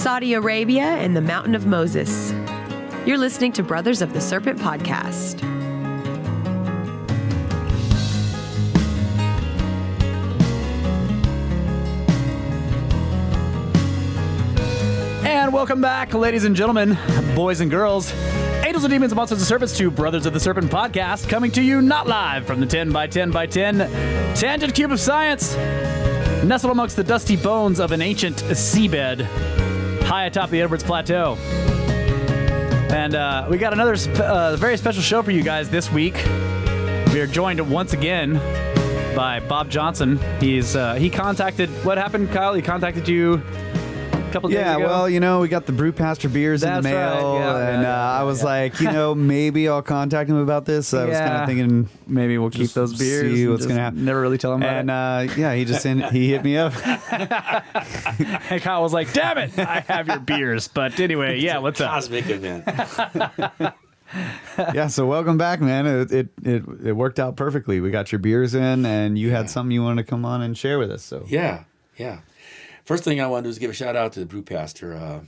Saudi Arabia, and the Mountain of Moses. You're listening to Brothers of the Serpent podcast. And welcome back, ladies and gentlemen, boys and girls, angels and demons, monsters and serpents, to Brothers of the Serpent podcast, coming to you not live from the 10 by 10 by 10 tangent cube of science, nestled amongst the dusty bones of an ancient seabed, high atop the Edwards Plateau. And we got another very special show for you guys this week. We are joined once again by Bob Johnson. He contacted, what happened, Kyle? He contacted you a couple days ago? Yeah, well, we got the Brewmaster beers in the mail, right. I was like, maybe I'll contact him about this. I was kind of thinking maybe we'll keep those beers. See what's going to happen. Never really tell him about it. And he just he hit me up. And Kyle was like, damn it, I have your beers. But anyway, what's up? Cosmic event. Yeah, so welcome back, man. It worked out perfectly. We got your beers in, and you had something you wanted to come on and share with us. So Yeah. First thing I want to do is give a shout out to the Brewmaster.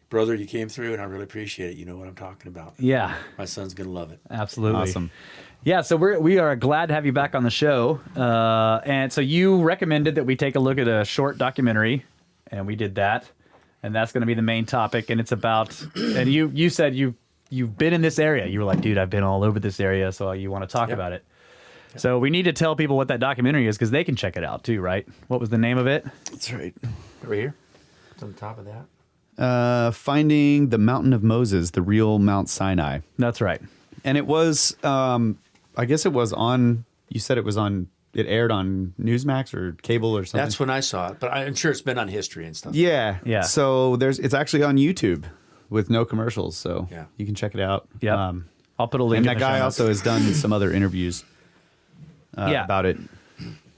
Brother, you came through, and I really appreciate it. You know what I'm talking about. Yeah. My son's going to love it. Absolutely. Awesome. Yeah, so we are glad to have you back on the show. And so you recommended that we take a look at a short documentary, and we did that. And that's going to be the main topic. And it's about, and you said you've been in this area. You were like, dude, I've been all over this area, so you want to talk about it. Yep. So we need to tell people what that documentary is because they can check it out too, right? What was the name of it? That's right. Right here. It's on the top of that. Finding the Mountain of Moses, the real Mount Sinai. That's right. And it was, I guess it was on, you said it aired on Newsmax or cable or something. That's when I saw it, but I'm sure it's been on History and stuff. Yeah. So it's actually on YouTube with no commercials, so you can check it out. Yeah. I'll put a link. And that guy also has done some other interviews about it.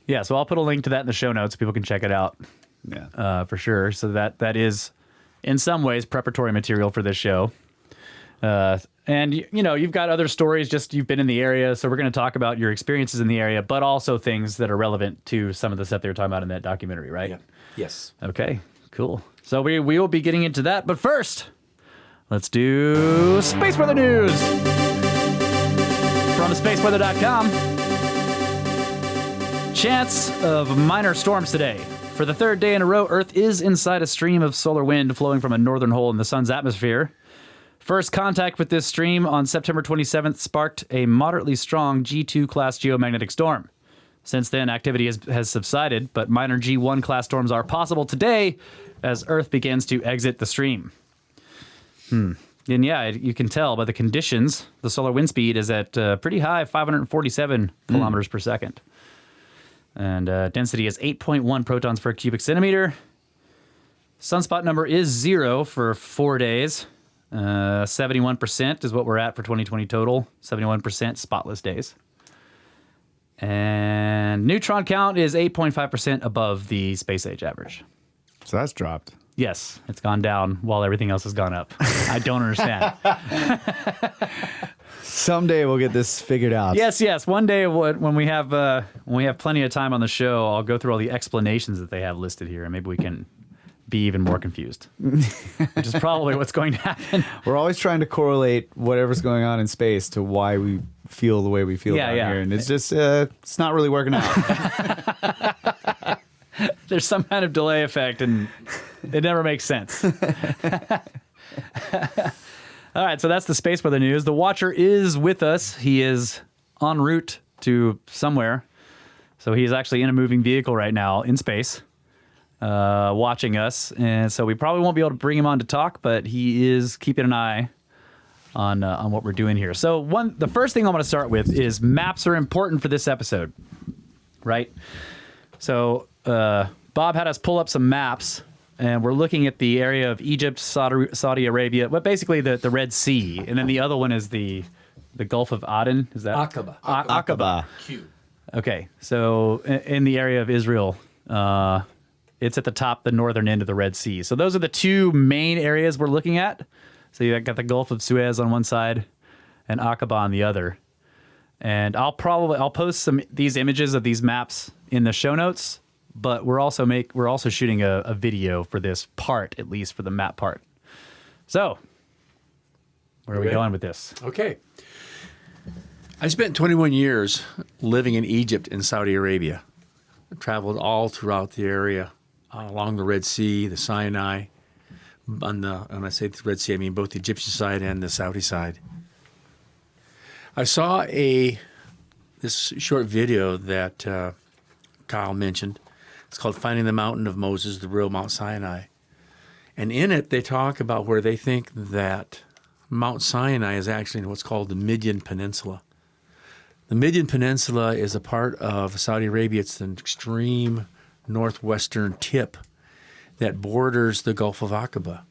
Yeah, so I'll put a link to that in the show notes. People can check it out. Yeah, for sure. So that is, in some ways, preparatory material for this show. And you've got other stories. Just you've been in the area, so we're going to talk about your experiences in the area, but also things that are relevant to some of the stuff they were talking about in that documentary, right? Yeah. Yes. Okay. Cool. So we will be getting into that, but first, let's do Space Weather News from spaceweather.com. Chance of minor storms today. For the third day in a row, Earth is inside a stream of solar wind flowing from a northern hole in the sun's atmosphere. First contact with this stream on September 27th sparked a moderately strong G2 class geomagnetic storm. Since then, activity has subsided, but minor G1 class storms are possible today as Earth begins to exit the stream. And you can tell by the conditions, the solar wind speed is at pretty high, 547 kilometers per second. And density is 8.1 protons per cubic centimeter. Sunspot number is 0 for 4 days. 71% is what we're at for 2020 total. 71% spotless days. And neutron count is 8.5% above the space age average. So that's dropped. Yes, it's gone down while everything else has gone up. I don't understand. Someday we'll get this figured out. Yes. One day when we have plenty of time on the show, I'll go through all the explanations that they have listed here, and maybe we can be even more confused, which is probably what's going to happen. We're always trying to correlate whatever's going on in space to why we feel the way we feel down here, and it's just it's not really working out. There's some kind of delay effect, and it never makes sense. All right, so that's the Space Weather News. The Watcher is with us. He is en route to somewhere. So he's actually in a moving vehicle right now in space, watching us. And so we probably won't be able to bring him on to talk, but he is keeping an eye on what we're doing here. So the first thing I want to start with is maps are important for this episode, right? So Bob had us pull up some maps. And we're looking at the area of Egypt, Saudi Arabia, but basically the Red Sea. And then the other one is the Gulf of Aden. Is that? Aqaba. Aqaba. Q. Okay. So in the area of Israel, it's at the top, the northern end of the Red Sea. So those are the two main areas we're looking at. So you got the Gulf of Suez on one side and Aqaba on the other. And I'll post these images of these maps in the show notes. but we're also shooting a video for this part, at least for the map part. So, where are we going with this? Okay. I spent 21 years living in Egypt and Saudi Arabia. I traveled all throughout the area, along the Red Sea, the Sinai. When I say the Red Sea, I mean both the Egyptian side and the Saudi side. I saw this short video that Kyle mentioned. It's called Finding the Mountain of Moses, the Real Mount Sinai. And in it, they talk about where they think that Mount Sinai is actually in what's called the Midian Peninsula. The Midian Peninsula is a part of Saudi Arabia. It's an extreme northwestern tip that borders the Gulf of Aqaba.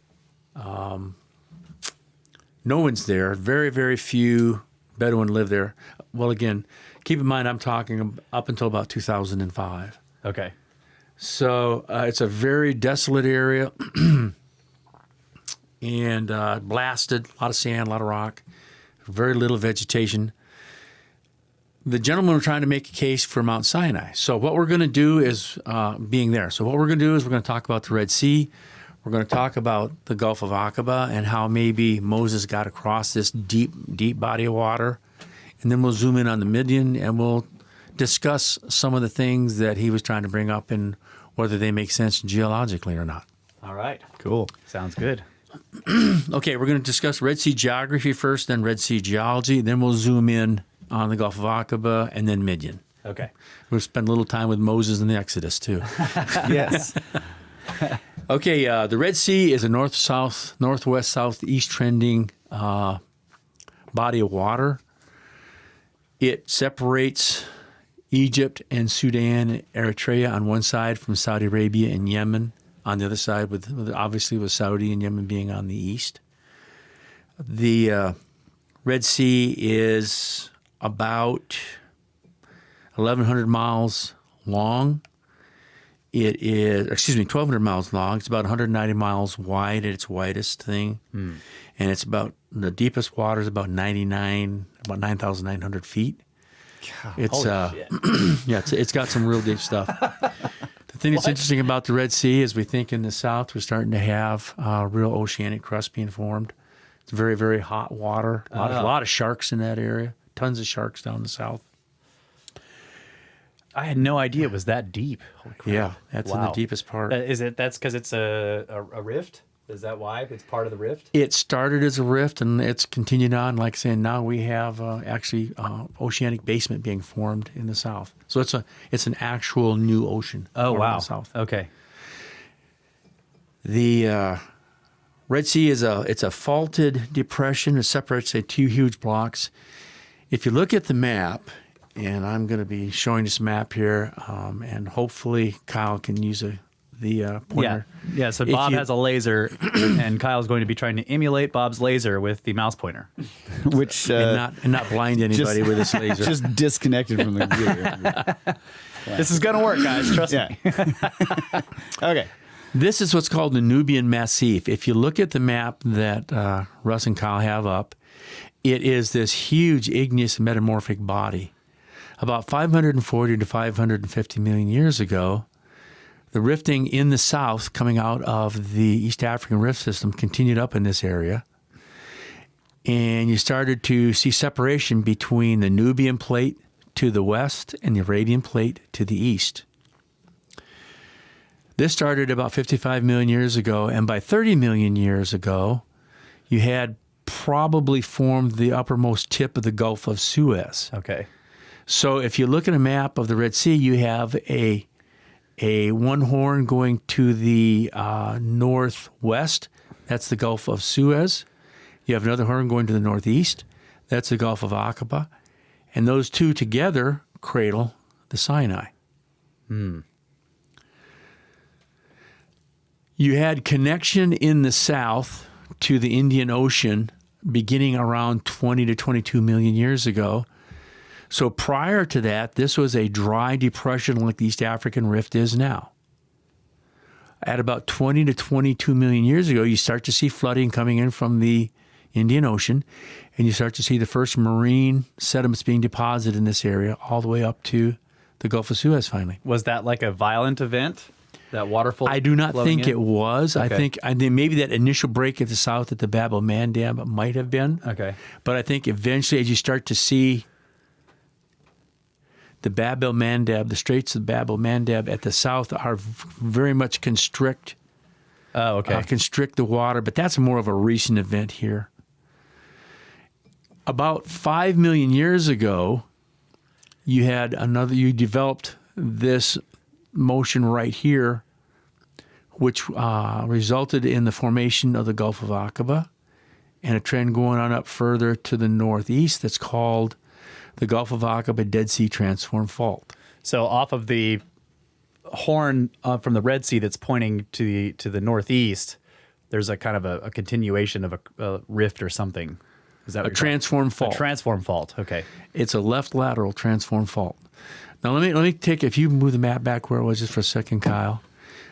No one's there. Very, very few Bedouin live there. Well, again, keep in mind I'm talking up until about 2005. Okay. So it's a very desolate area and blasted, a lot of sand, a lot of rock, very little vegetation. The gentlemen were trying to make a case for Mount Sinai. So what we're going to do is being there. So what we're going to do is we're going to talk about the Red Sea. We're going to talk about the Gulf of Aqaba and how maybe Moses got across this deep, deep body of water. And then we'll zoom in on the Midian and we'll discuss some of the things that he was trying to bring up and whether they make sense geologically or not. All right. Cool. Sounds good. Okay, we're going to discuss Red Sea geography first, then Red Sea geology. Then we'll zoom in on the Gulf of Aqaba and then Midian. Okay. We'll spend a little time with Moses and the Exodus, too. Yes. Okay, the Red Sea is a north-south, northwest-southeast trending body of water. It separates Egypt and Sudan, Eritrea on one side from Saudi Arabia and Yemen on the other side, obviously with Saudi and Yemen being on the east. The Red Sea is about 1,100 miles long. It is, 1,200 miles long. It's about 190 miles wide at its widest thing. And it's the deepest water is about 9,900 feet. It's it's got some real deep stuff. The thing that's interesting about the Red Sea is we think in the south we're starting to have real oceanic crust being formed. It's very, very hot water. A lot of sharks in that area. Tons of sharks down the south. I had no idea it was that deep. Holy crap. Yeah, that's in the deepest part. That's because it's a rift? Is that why? It's part of the rift? It started as a rift, and it's continued on. Like saying, now we have oceanic basement being formed in the south. So it's an actual new ocean. Oh, wow. In the south. Okay. The Red Sea is a faulted depression. It separates two huge blocks. If you look at the map, and I'm going to be showing this map here, and hopefully Kyle can use the pointer. Yeah. So Bob has a laser, and Kyle's going to be trying to emulate Bob's laser with the mouse pointer, Which and not blind anybody with this laser. just disconnected from the computer. This is going to work, guys. Trust me. Okay. This is what's called the Nubian Massif. If you look at the map that Russ and Kyle have up, it is this huge igneous metamorphic body. About 540 to 550 million years ago, the rifting in the south coming out of the East African rift system continued up in this area. And you started to see separation between the Nubian plate to the west and the Arabian plate to the east. This started about 55 million years ago, and by 30 million years ago, you had probably formed the uppermost tip of the Gulf of Suez. Okay. So if you look at a map of the Red Sea, you have a one horn going to the northwest. That's the Gulf of Suez. You have another horn going to the northeast. That's the Gulf of Aqaba. And those two together cradle the Sinai. You had connection in the south to the Indian Ocean beginning around 20 to 22 million years ago. So prior to that, this was a dry depression like the East African Rift is now. At about 20 to 22 million years ago, you start to see flooding coming in from the Indian Ocean, and you start to see the first marine sediments being deposited in this area all the way up to the Gulf of Suez finally. Was that like a violent event? That waterfall? I do not think it was. Okay. I think maybe that initial break at the south at the Bab el-Mandeb might have been. Okay. But I think eventually, as you start to see the Bab el-Mandeb, the Straits of Bab el-Mandeb at the south are very much constrict the water. But that's more of a recent event here. About 5 million years ago, you developed this motion right here, which resulted in the formation of the Gulf of Aqaba and a trend going on up further to the northeast that's called the Gulf of Aqaba Dead Sea Transform Fault. So off of the horn from the Red Sea that's pointing to the northeast, there's a kind of a continuation of a rift or something. Is that A transform fault. A transform fault. Okay. It's a left lateral transform fault. Now let me take, if you move the map back where it was just for a second, Kyle,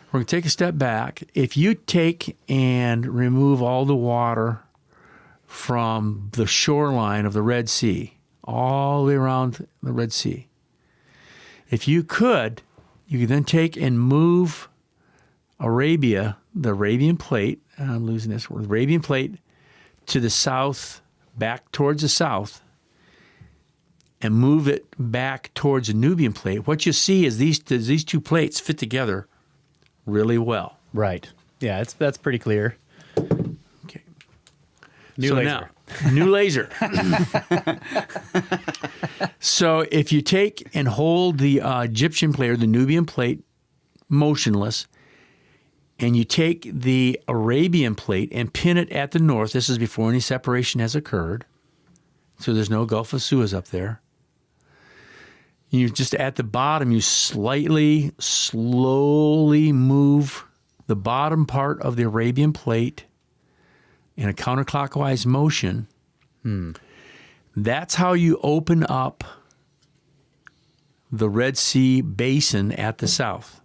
we're going to take a step back. If you take and remove all the water from the shoreline of the Red Sea, all the way around the Red Sea, if you could then take and move Arabia, the Arabian plate, I'm losing this word, Arabian plate to the south, back towards the south, and move it back towards the Nubian plate, what you see is these two plates fit together really well. Right. Yeah, that's pretty clear. Okay. New laser. Now, new laser. So if you take and hold the Egyptian plate or the Nubian plate motionless, and you take the Arabian plate and pin it at the north, this is before any separation has occurred, so there's no Gulf of Suez up there. You just at the bottom, you slowly move the bottom part of the Arabian plate in a counterclockwise motion. That's how you open up the Red Sea basin at the south.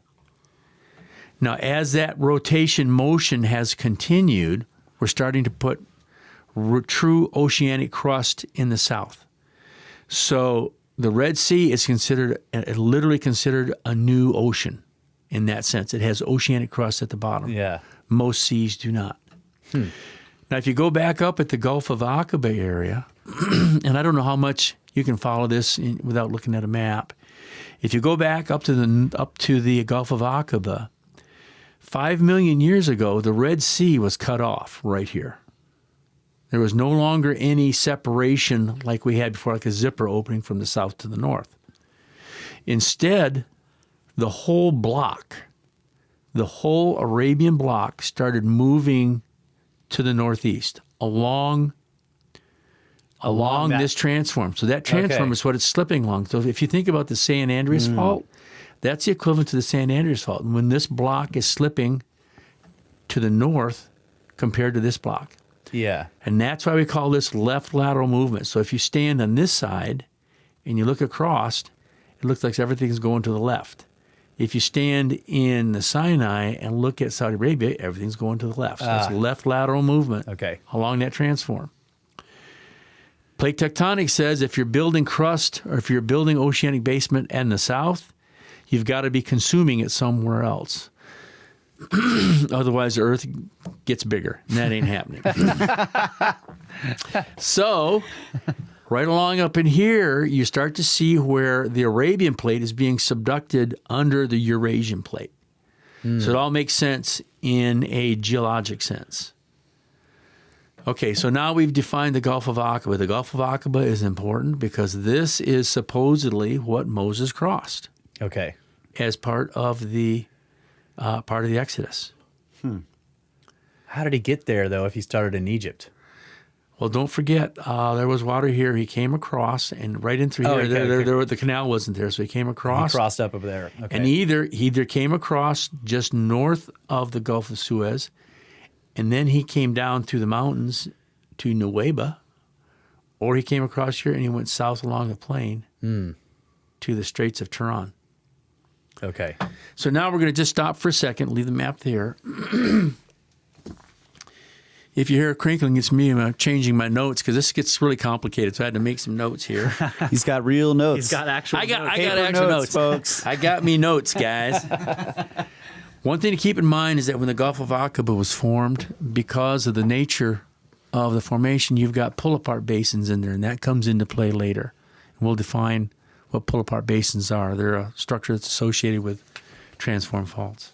Now, as that rotation motion has continued, we're starting to put true oceanic crust in the south. So the Red Sea is literally considered a new ocean in that sense. It has oceanic crust at the bottom. Yeah. Most seas do not. Now, if you go back up at the Gulf of Aqaba area, and I don't know how much you can follow this without looking at a map. If you go back up to the Gulf of Aqaba, 5 million years ago, the Red Sea was cut off right here. There was no longer any separation like we had before, like a zipper opening from the south to the north. Instead, the whole Arabian block started moving to the northeast along this transform. So that transform is what it's slipping along. So if you think about the San Andreas Fault, that's the equivalent to the San Andreas Fault. And when this block is slipping to the north compared to this block. Yeah. And that's why we call this left lateral movement. So if you stand on this side and you look across, it looks like everything's going to the left. If you stand in the Sinai and look at Saudi Arabia, everything's going to the left. So it's left lateral movement along that transform. Plate tectonics says if you're building crust or if you're building oceanic basement in the south, you've got to be consuming it somewhere else. Otherwise, the Earth gets bigger, and that ain't happening. So, right along up in here, you start to see where the Arabian plate is being subducted under the Eurasian plate. So it all makes sense in a geologic sense. Okay, so now we've defined the Gulf of Aqaba. The Gulf of Aqaba is important because this is supposedly what Moses crossed. Okay. As part of the Exodus. How did he get there, though, if he started in Egypt? Well, don't forget, there was water here. He came across, and right in through here, the canal wasn't there, so he came across. He crossed up over there. Okay. And he either came across just north of the Gulf of Suez, and then he came down through the mountains to Nuweiba, or he came across here and he went south along the plain to the Straits of Tiran. Okay. So now we're going to just stop for a second, leave the map there. If you hear a crinkling, it's me. I'm changing my notes because this gets really complicated. So I had to make some notes here. He's got real notes. He's got actual I got notes. actual notes, folks. I got me notes, guys. One thing to keep in mind is that when the Gulf of Aqaba was formed, because of the nature of the formation, you've got pull-apart basins in there, and that comes into play later. And we'll define what pull-apart basins are. They're a structure that's associated with transform faults.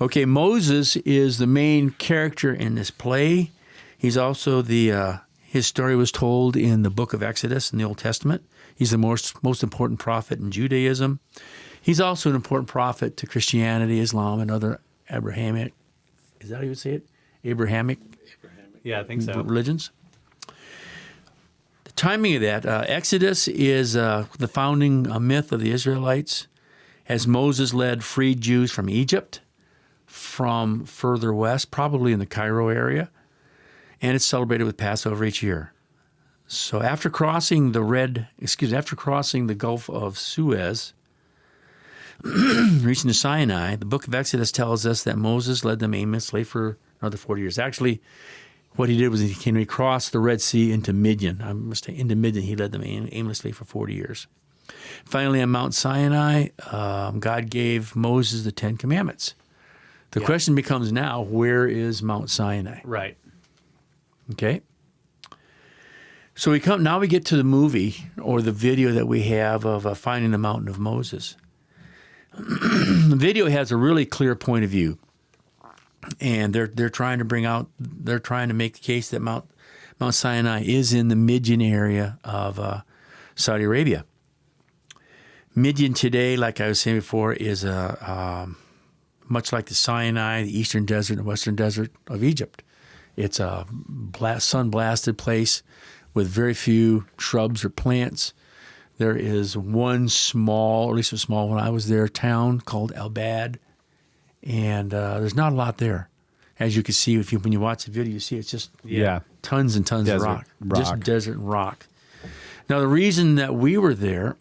Okay, Moses is the main character in this play. He's also his story was told in the book of Exodus in the Old Testament. He's the most important prophet in Judaism. He's also an important prophet to Christianity, Islam, and other Abrahamic, is that how you would say it? Abrahamic Yeah, I think so. religions. The timing of that, Exodus is the founding myth of the Israelites as Moses led freed Jews from Egypt, from further west, probably in the Cairo area, and it's celebrated with Passover each year. So after crossing the Gulf of Suez, reaching the Sinai, the book of Exodus tells us that Moses led them aimlessly for another 40 years. Actually, what he did was he crossed the Red Sea into Midian. Into Midian, he led them aimlessly for 40 years. Finally, on Mount Sinai, God gave Moses the Ten Commandments. The question becomes now, where is Mount Sinai? Right. Okay. So we get to the movie or the video that we have of Finding the Mountain of Moses. The video has a really clear point of view, and they're trying to make the case that Mount Sinai is in the Midian area of Saudi Arabia. Midian today, like I was saying before, is much like the Sinai, the Eastern Desert, and Western Desert of Egypt. It's a sun-blasted place with very few shrubs or plants. There is one small, or at least a small when I was there, town called Al-Bad, and there's not a lot there. As you can see, when you watch the video, you see it's just tons and tons of rock. Just desert and rock. Now, the reason that we were there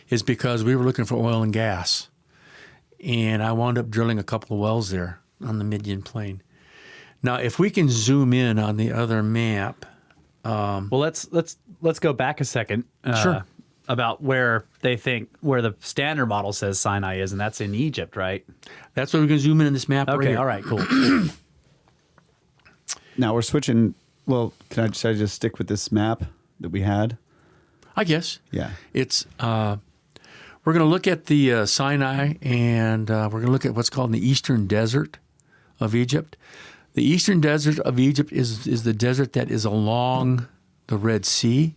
is because we were looking for oil and gas. And I wound up drilling a couple of wells there on the Midian Plain. Now, if we can zoom in on the other map, Well, let's go back a second. Sure. About where the standard model says Sinai is, and that's in Egypt, right? that's where we can zoom in on this map. Okay. Right All right. Cool. Now we're switching. Well, should I just stick with this map that we had? I guess. Yeah. It's we're going to look at the Sinai, and we're going to look at what's called the Eastern Desert of Egypt. The Eastern Desert of Egypt is the desert that is along the Red Sea.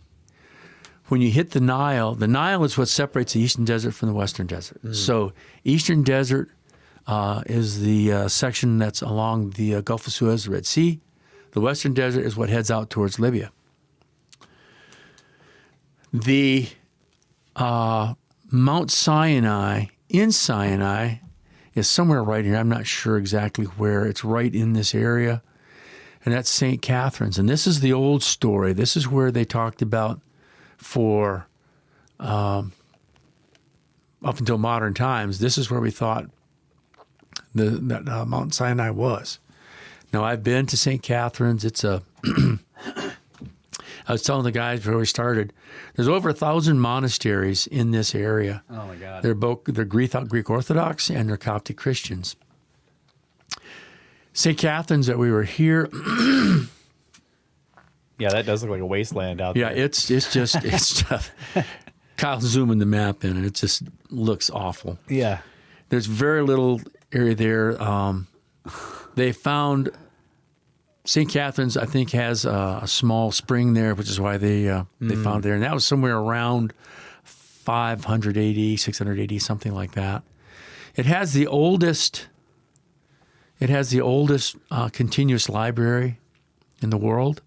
When you hit the Nile is what separates the Eastern Desert from the Western Desert. So Eastern Desert is the section that's along the Gulf of Suez, the Red Sea. The Western Desert is what heads out towards Libya. The Mount Sinai, in Sinai, is somewhere right here. I'm not sure exactly where. It's right in this area. And that's St. Catherine's. And this is the old story. This is where they talked about for up until modern times. This is where we thought that Mount Sinai was. Now, I've been to St. Catherine's. It's a I was telling the guys before we started, there's over 1,000 monasteries in this area. Oh my God. They're Greek Orthodox and they're Coptic Christians. St. Catherine's that we were here. Yeah, that does look like a wasteland out Yeah, there. it's tough. Kyle's zooming the map in and it just looks awful. Yeah. There's very little area there. They found St. Catherine's, I think, has a small spring there, which is why they found there. And that was somewhere around 580, 680, something like that. It has the oldest continuous library in the world.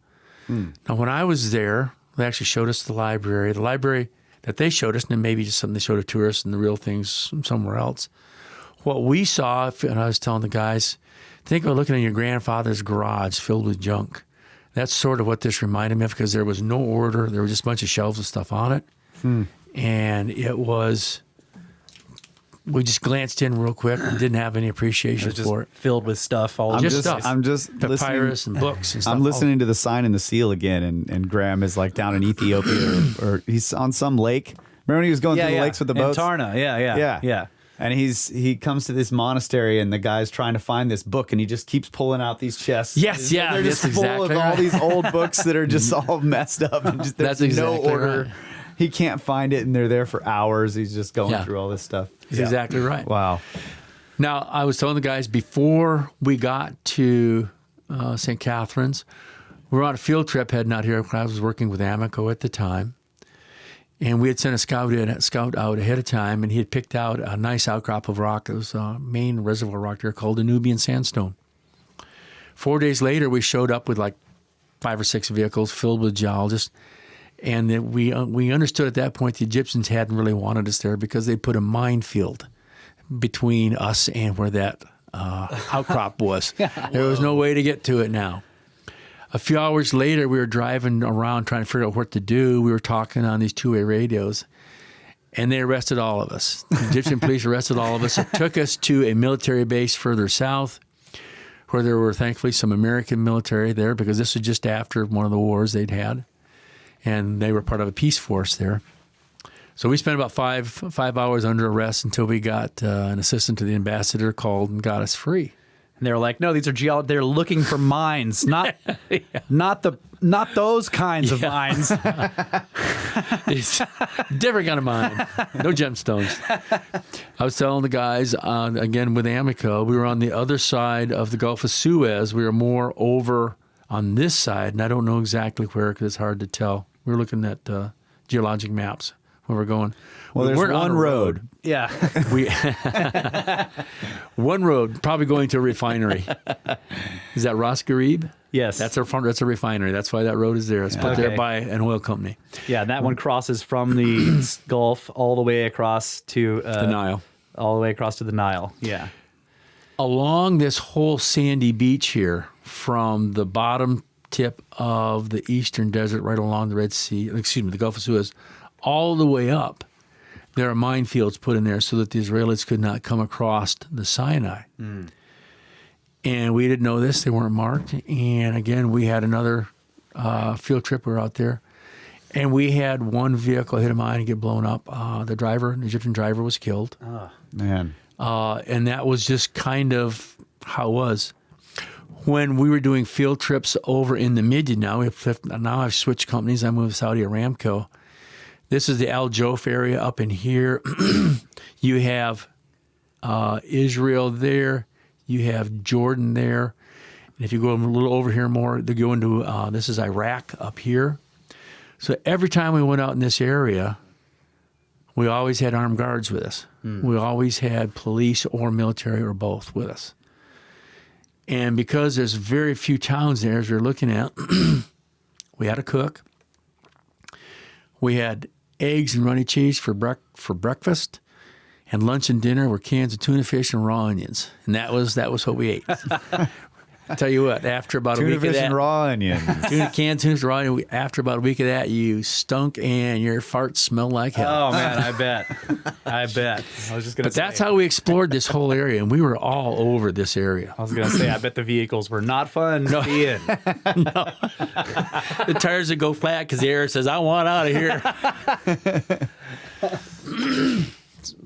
Now, when I was there, they actually showed us the library. The library that they showed us, and then maybe just something they showed to tourists and the real things somewhere else. What we saw, and I was telling the guys, think about looking at your grandfather's garage filled with junk. That's sort of what this reminded me of because there was no order. There were just a bunch of shelves of stuff on it. And it was we just glanced in real quick and didn't have any appreciation It was for it. just filled with stuff. All I'm Just just, stuff. I'm just Papyrus listening. and books and stuff. I'm listening to the Sign and the Seal again, and Graham is like down in Ethiopia, or he's on some lake. Remember when he was going through the lakes with the boats? In Tarna. Yeah. And he comes to this monastery, and the guy's trying to find this book, and he just keeps pulling out these chests. Yes, yeah, they're just that's full exactly of all right. these old books that are just all messed up, and just there's That's no exactly order. right. He can't find it, and they're there for hours. He's just going Yeah. through all this stuff. That's exactly right. Wow. Now, I was telling the guys before we got to St. Catherine's, we were on a field trip heading out here. I was working with Amico at the time. And we had sent a scout out ahead of time, and he had picked out a nice outcrop of rock. It was a main reservoir rock there called the Nubian sandstone. 4 days later, we showed up with like 5 or 6 vehicles filled with geologists. And that we understood at that point the Egyptians hadn't really wanted us there because they put a minefield between us and where that outcrop was. There was no way to get to it now. A few hours later, we were driving around trying to figure out what to do. We were talking on these two-way radios, and they arrested all of us. The Egyptian police arrested all of us. It took us to a military base further south, where there were thankfully some American military there, because this was just after one of the wars they'd had, and they were part of a peace force there. So we spent about five hours under arrest until we got an assistant to the ambassador called and got us free. And they were like, no, these are they're looking for mines, not those kinds of mines. It's different kind of mine. No gemstones. I was telling the guys, again with Amico, we were on the other side of the Gulf of Suez. We were more over on this side, and I don't know exactly where because it's hard to tell. We were looking at geologic maps where we're going. Well, We there's weren't on one a road. Yeah. We one road, probably going to a refinery. Is that Ras Gharib? Yes. That's a refinery. That's why that road is there. It's put there by an oil company. Yeah, that one crosses from the Gulf all the way across to The Nile. all the way across to the Nile. Yeah. Along this whole sandy beach here, from the bottom tip of the eastern desert right along the the Gulf of Suez, all the way up, there are minefields put in there so that the Israelis could not come across the Sinai. And we didn't know this. They weren't marked. And again, we had another field trip. We were out there. And we had one vehicle hit a mine and get blown up. The driver, an Egyptian driver, was killed. Man. And that was just kind of how it was. When we were doing field trips over in the Midian, now I've switched companies. I moved to Saudi Aramco. This is the Al Jof area up in here. You have Israel there. You have Jordan there. And if you go a little over here more, they go into, this is Iraq up here. So every time we went out in this area, we always had armed guards with us. We always had police or military or both with us. And because there's very few towns there, as you're looking at, we had a cook. We had eggs and runny cheese for breakfast, and lunch and dinner were cans of tuna fish and raw onions, and that was what we ate. I tell you what, after about a week Tuna of fish that, and raw onions. canned tuna fish and raw onions, after about a week of that, you stunk and your farts smelled like hell. Oh man, I bet. I bet. I was just gonna. But that's how we explored this whole area, and we were all over this area. I was gonna say. I bet the vehicles were not fun to be in. The tires would go flat because the air says, I want out of here.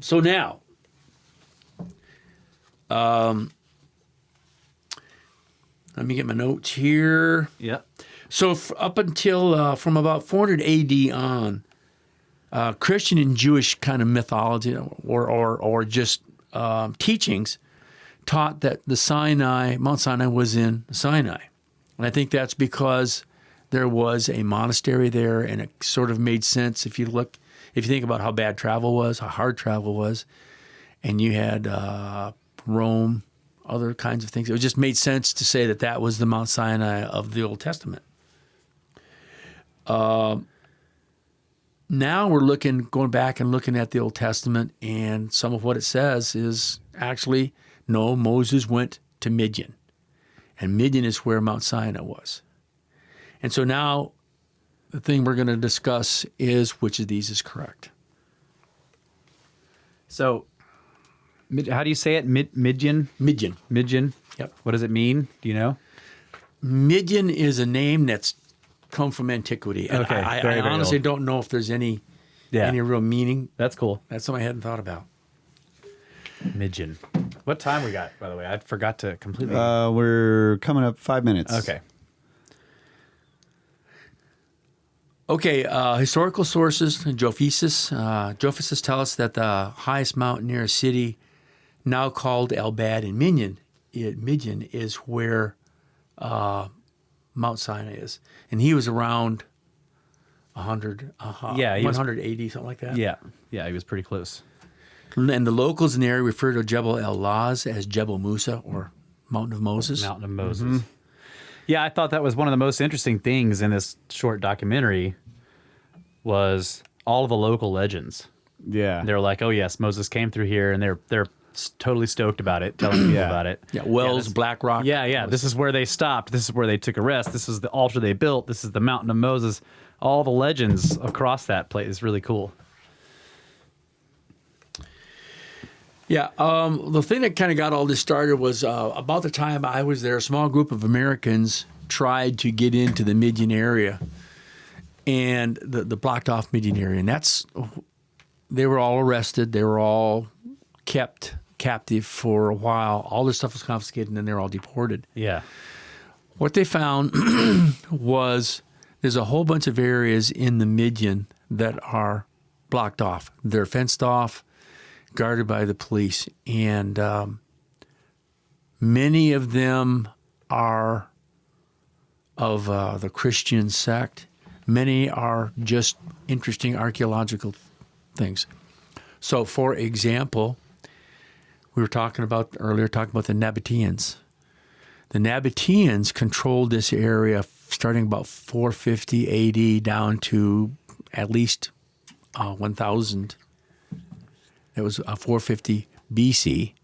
So now, let me get my notes here. Yep. So up until from about 400 AD on, Christian and Jewish kind of mythology or just teachings taught that the Mount Sinai was in Sinai. And I think that's because there was a monastery there, and it sort of made sense if you think about how bad travel was, how hard travel was, and you had Rome, other kinds of things. It just made sense to say that was the Mount Sinai of the Old Testament. Now we're going back and looking at the Old Testament, and some of what it says is actually, no, Moses went to Midian, and Midian is where Mount Sinai was. And so now the thing we're going to discuss is which of these is correct. So, How do you say it? Midian? Midian. Midian? Yep. What does it mean? Do you know? Midian is a name that's come from antiquity. And Okay, I very honestly old. don't know if there's any real meaning. That's cool. That's something I hadn't thought about. Midian. What time we got, by the way? I forgot to completely. We're coming up 5 minutes. Okay. Okay, historical sources, geophysis. Geophysists tell us that the highest mountain near a city, now called El-Bad in Midian, is where Mount Sinai is. And he was around 100, Yeah, he was- 180, something like that. Yeah. Yeah, he was pretty close. And the locals in the area refer to Jebel El-Laz as Jebel Musa, or Mountain of Moses. Mountain of Moses. Yeah, I thought that was one of the most interesting things in this short documentary was all of the local legends. Yeah. They're like, oh yes, Moses came through here, and they're totally stoked about it, telling people about it. Yeah, Wells, Black Rock. Yeah. This is where they stopped. This is where they took a rest. This is the altar they built. This is the Mountain of Moses. All the legends across that place is really cool. Yeah, the thing that kind of got all this started was about the time I was there, a small group of Americans tried to get into the Midian area, and the blocked off Midian area. And they were all arrested. They were all kept captive for a while. All this stuff was confiscated, and then they were all deported. Yeah. What they found was there's a whole bunch of areas in the Midian that are blocked off. They're fenced off, guarded by the police, and many of them are of the Christian sect. Many are just interesting archaeological things. So, for example, we were talking about the Nabateans. The Nabateans controlled this area starting about 450 AD down to at least 1000. It was 450 BC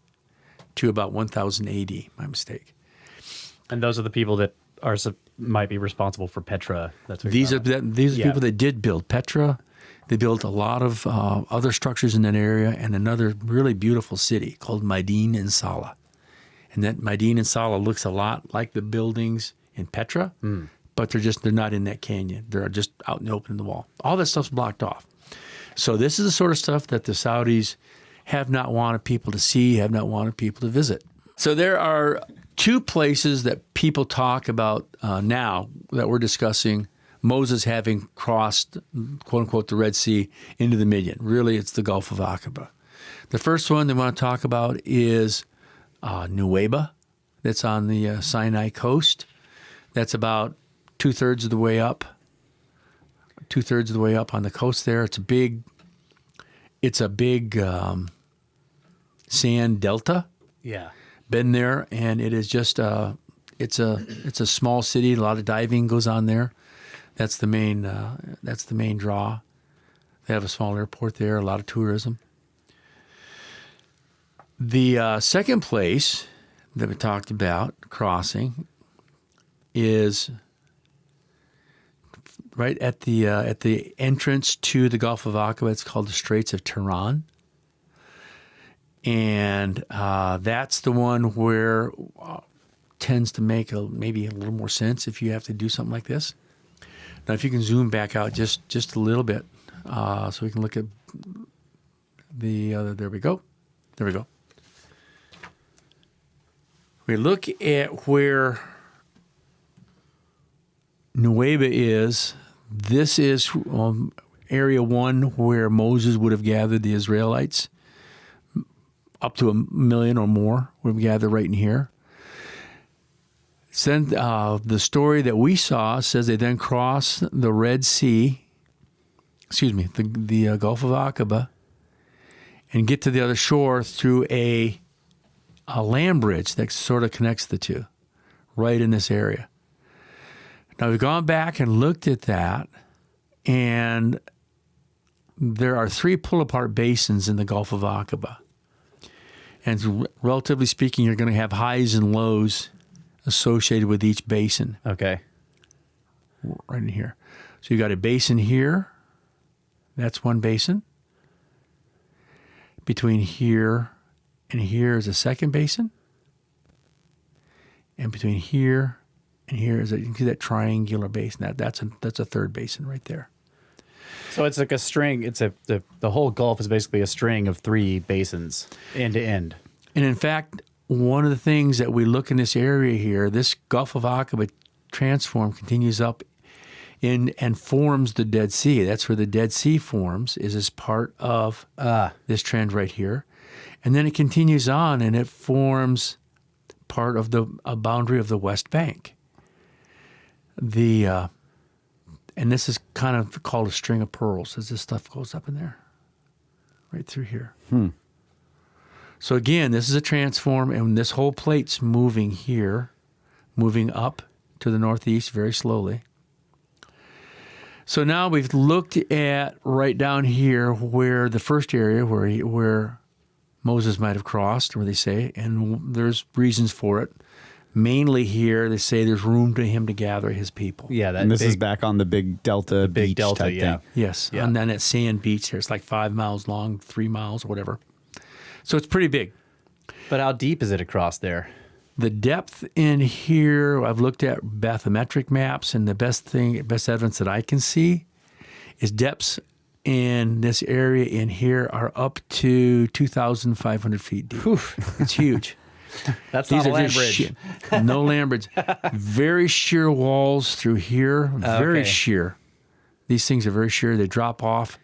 to about 1000 AD. My mistake. And those are the people that might be responsible for Petra. That's what These you're are talking about. the people that did build Petra. They built a lot of other structures in that area, and another really beautiful city called Midian and Sala. And that Midian and Sala looks a lot like the buildings in Petra, but they're not in that canyon. They're just out in the open in the wall. All that stuff's blocked off. So this is the sort of stuff that the Saudis have not wanted people to see, have not wanted people to visit. So there are two places that people talk about now that we're discussing Moses having crossed, quote unquote, the Red Sea into the Midian. Really, it's the Gulf of Aqaba. The first one they want to talk about is Nuweiba, that's on the Sinai coast. That's about two-thirds of the way up on the coast there. It's a big sand delta. Yeah. Been there, and it is just it's a small city. A lot of diving goes on there. That's the main draw. They have a small airport there. A lot of tourism. The second place that we talked about crossing is right at the entrance to the Gulf of Aqaba. It's called the Straits of Tiran. And that's the one where tends to make maybe a little more sense if you have to do something like this. Now, if you can zoom back out just a little bit, so we can look at the other. There we go. We look at where Nuweiba is. This is area one where Moses would have gathered the Israelites. Up to 1 million or more would have gathered right in here. Then the story that we saw says they then cross the Red Sea, the Gulf of Aqaba, and get to the other shore through a land bridge that sort of connects the two, right in this area. Now, we've gone back and looked at that, and there are 3 pull-apart basins in the Gulf of Aqaba. And relatively speaking, you're going to have highs and lows associated with each basin. Okay. Right in here. So you got a basin here. That's one basin. Between here and here is a second basin. And between here and here is you can see that triangular basin. That's a third basin right there. So it's like a string. The whole Gulf is basically a string of 3 basins, end to end. And in fact, one of the things that we look in this area here, this Gulf of Aqaba transform continues up in and forms the Dead Sea. That's where the Dead Sea forms, is as part of this trend right here. And then it continues on and it forms part of a boundary of the West Bank. And this is kind of called a string of pearls as this stuff goes up in there, right through here. So again, this is a transform, and this whole plate's moving here, moving up to the northeast very slowly. So now we've looked at right down here where the first area where Moses might have crossed, where they say, and there's reasons for it. Mainly here, they say there's room for him to gather his people. Yeah, and this is back on the big delta beach type thing. Yes, yeah. And then that sand beach there, it's like 5 miles long, 3 miles, or whatever. So it's pretty big. But how deep is it across there? The depth in here, I've looked at bathymetric maps, and the best evidence that I can see is depths in this area in here are up to 2,500 feet deep. Oof. It's huge. That's not a land bridge. No land bridge. Very sheer walls through here. Very sheer. These things are very sheer. They drop off.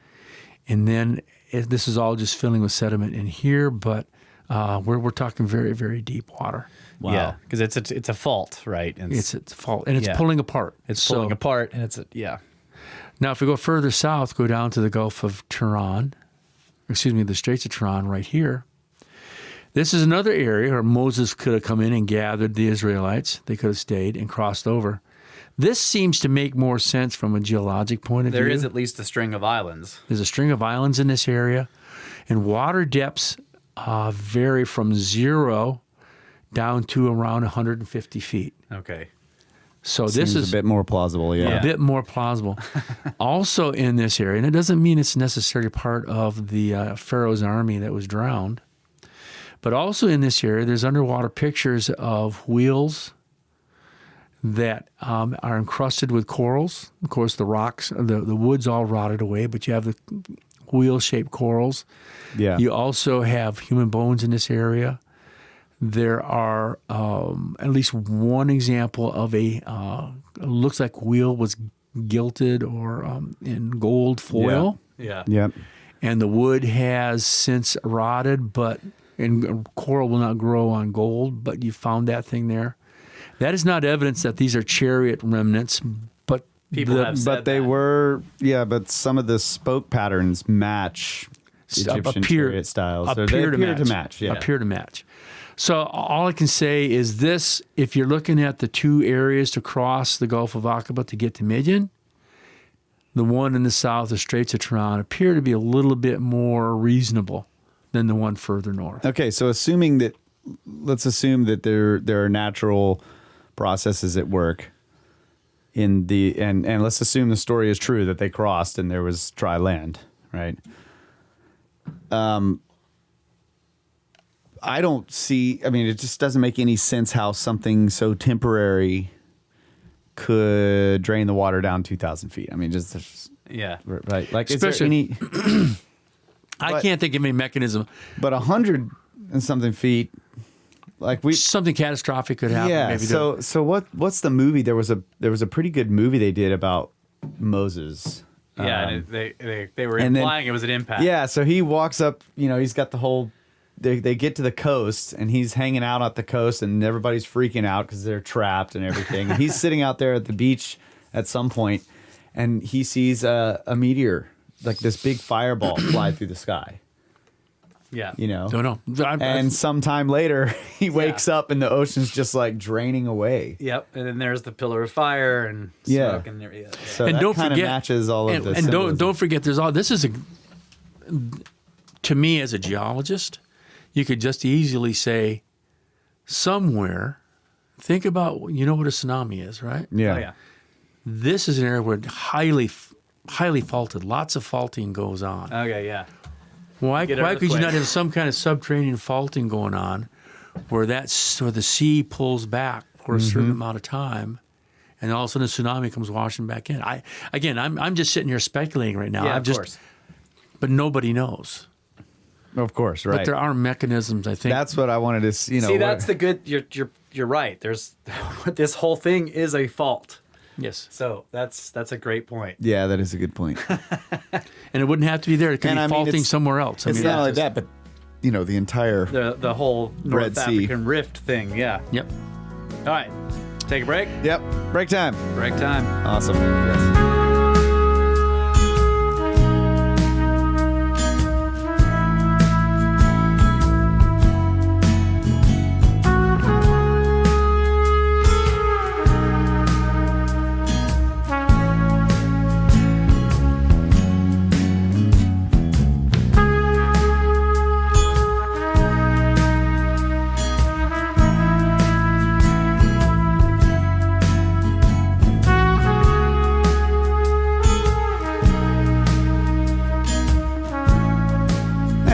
And then this is all just filling with sediment in here, but we're talking very, very deep water. Wow. Yeah, because it's a fault, right? And it's a fault. And it's pulling apart. It's pulling apart, and Now, if we go further south, go down to the Gulf of Tiran, the Straits of Tiran right here. This is another area where Moses could have come in and gathered the Israelites. They could have stayed and crossed over. This seems to make more sense from a geologic point of view. There is at least a string of islands. There's a string of islands in this area, and water depths vary from 0 down to around 150 feet. Okay. So Seems this is a bit more plausible, a bit more plausible. Also in this area, and it doesn't mean it's necessarily part of the Pharaoh's army that was drowned, but also in this area, there's underwater pictures of wheels that are encrusted with corals. Of course, the rocks, the wood's all rotted away, but you have the wheel-shaped corals. Yeah. You also have human bones in this area. There are at least one example of looks like wheel was gilded or in gold foil. Yeah. Yep. And the wood has since rotted, and coral will not grow on gold, but you found that thing there. That is not evidence that these are chariot remnants, but People have said but they that. were, but some of the spoke patterns match Egyptian chariot styles. So they appear to match. Yeah. Appear to match. So all I can say is this: if you're looking at the two areas to cross the Gulf of Aqaba to get to Midian, the one in the south, the Straits of Tiran, appear to be a little bit more reasonable than the one further north. Okay, so let's assume that there are natural processes at work in and let's assume the story is true that they crossed and there was dry land, right? I don't see, it just doesn't make any sense how something so temporary could drain the water down 2,000 feet. Right. Like, Especially, is there any... I can't think of any mechanism. But 100 and something feet, something catastrophic could happen. Yeah. Maybe So what's the movie? There was a pretty good movie they did about Moses. Yeah, and they were implying it was an impact. Yeah, so he walks up, he's got the whole, they get to the coast, and he's hanging out at the coast, and everybody's freaking out because they're trapped and everything. And he's sitting out there at the beach at some point, and he sees a meteor, like this big fireball fly through the sky. Yeah. Don't know. And sometime later, he wakes up, and the ocean's just like draining away. Yep, and then there's the pillar of fire and smoke and there. Yeah. So and that don't kind of forget, matches all of this. And don't forget, to me as a geologist, you could just easily say, somewhere, think about, what a tsunami is, right? Yeah. Oh, yeah. This is an area where highly faulted, lots of faulting goes on. Okay, yeah. Why Get it over could you quick. not have some kind of subterranean faulting going on where the sea pulls back for a certain amount of time, and all of a sudden a tsunami comes washing back in? I'm just sitting here speculating right now. Yeah, of course. But nobody knows. Of course, right. But there are mechanisms, I think. That's what I wanted to see. See, that's the good. You're right. There's this whole thing is a fault. Yes. So that's a great point. Yeah, that is a good point. And it wouldn't have to be there. It could And be I mean, faulting it's- somewhere else. It's not only that, but the entire. The whole Red North Sea. African rift thing. Yeah. Yep. All right. Take a break. Yep. Break time. Break time. Awesome.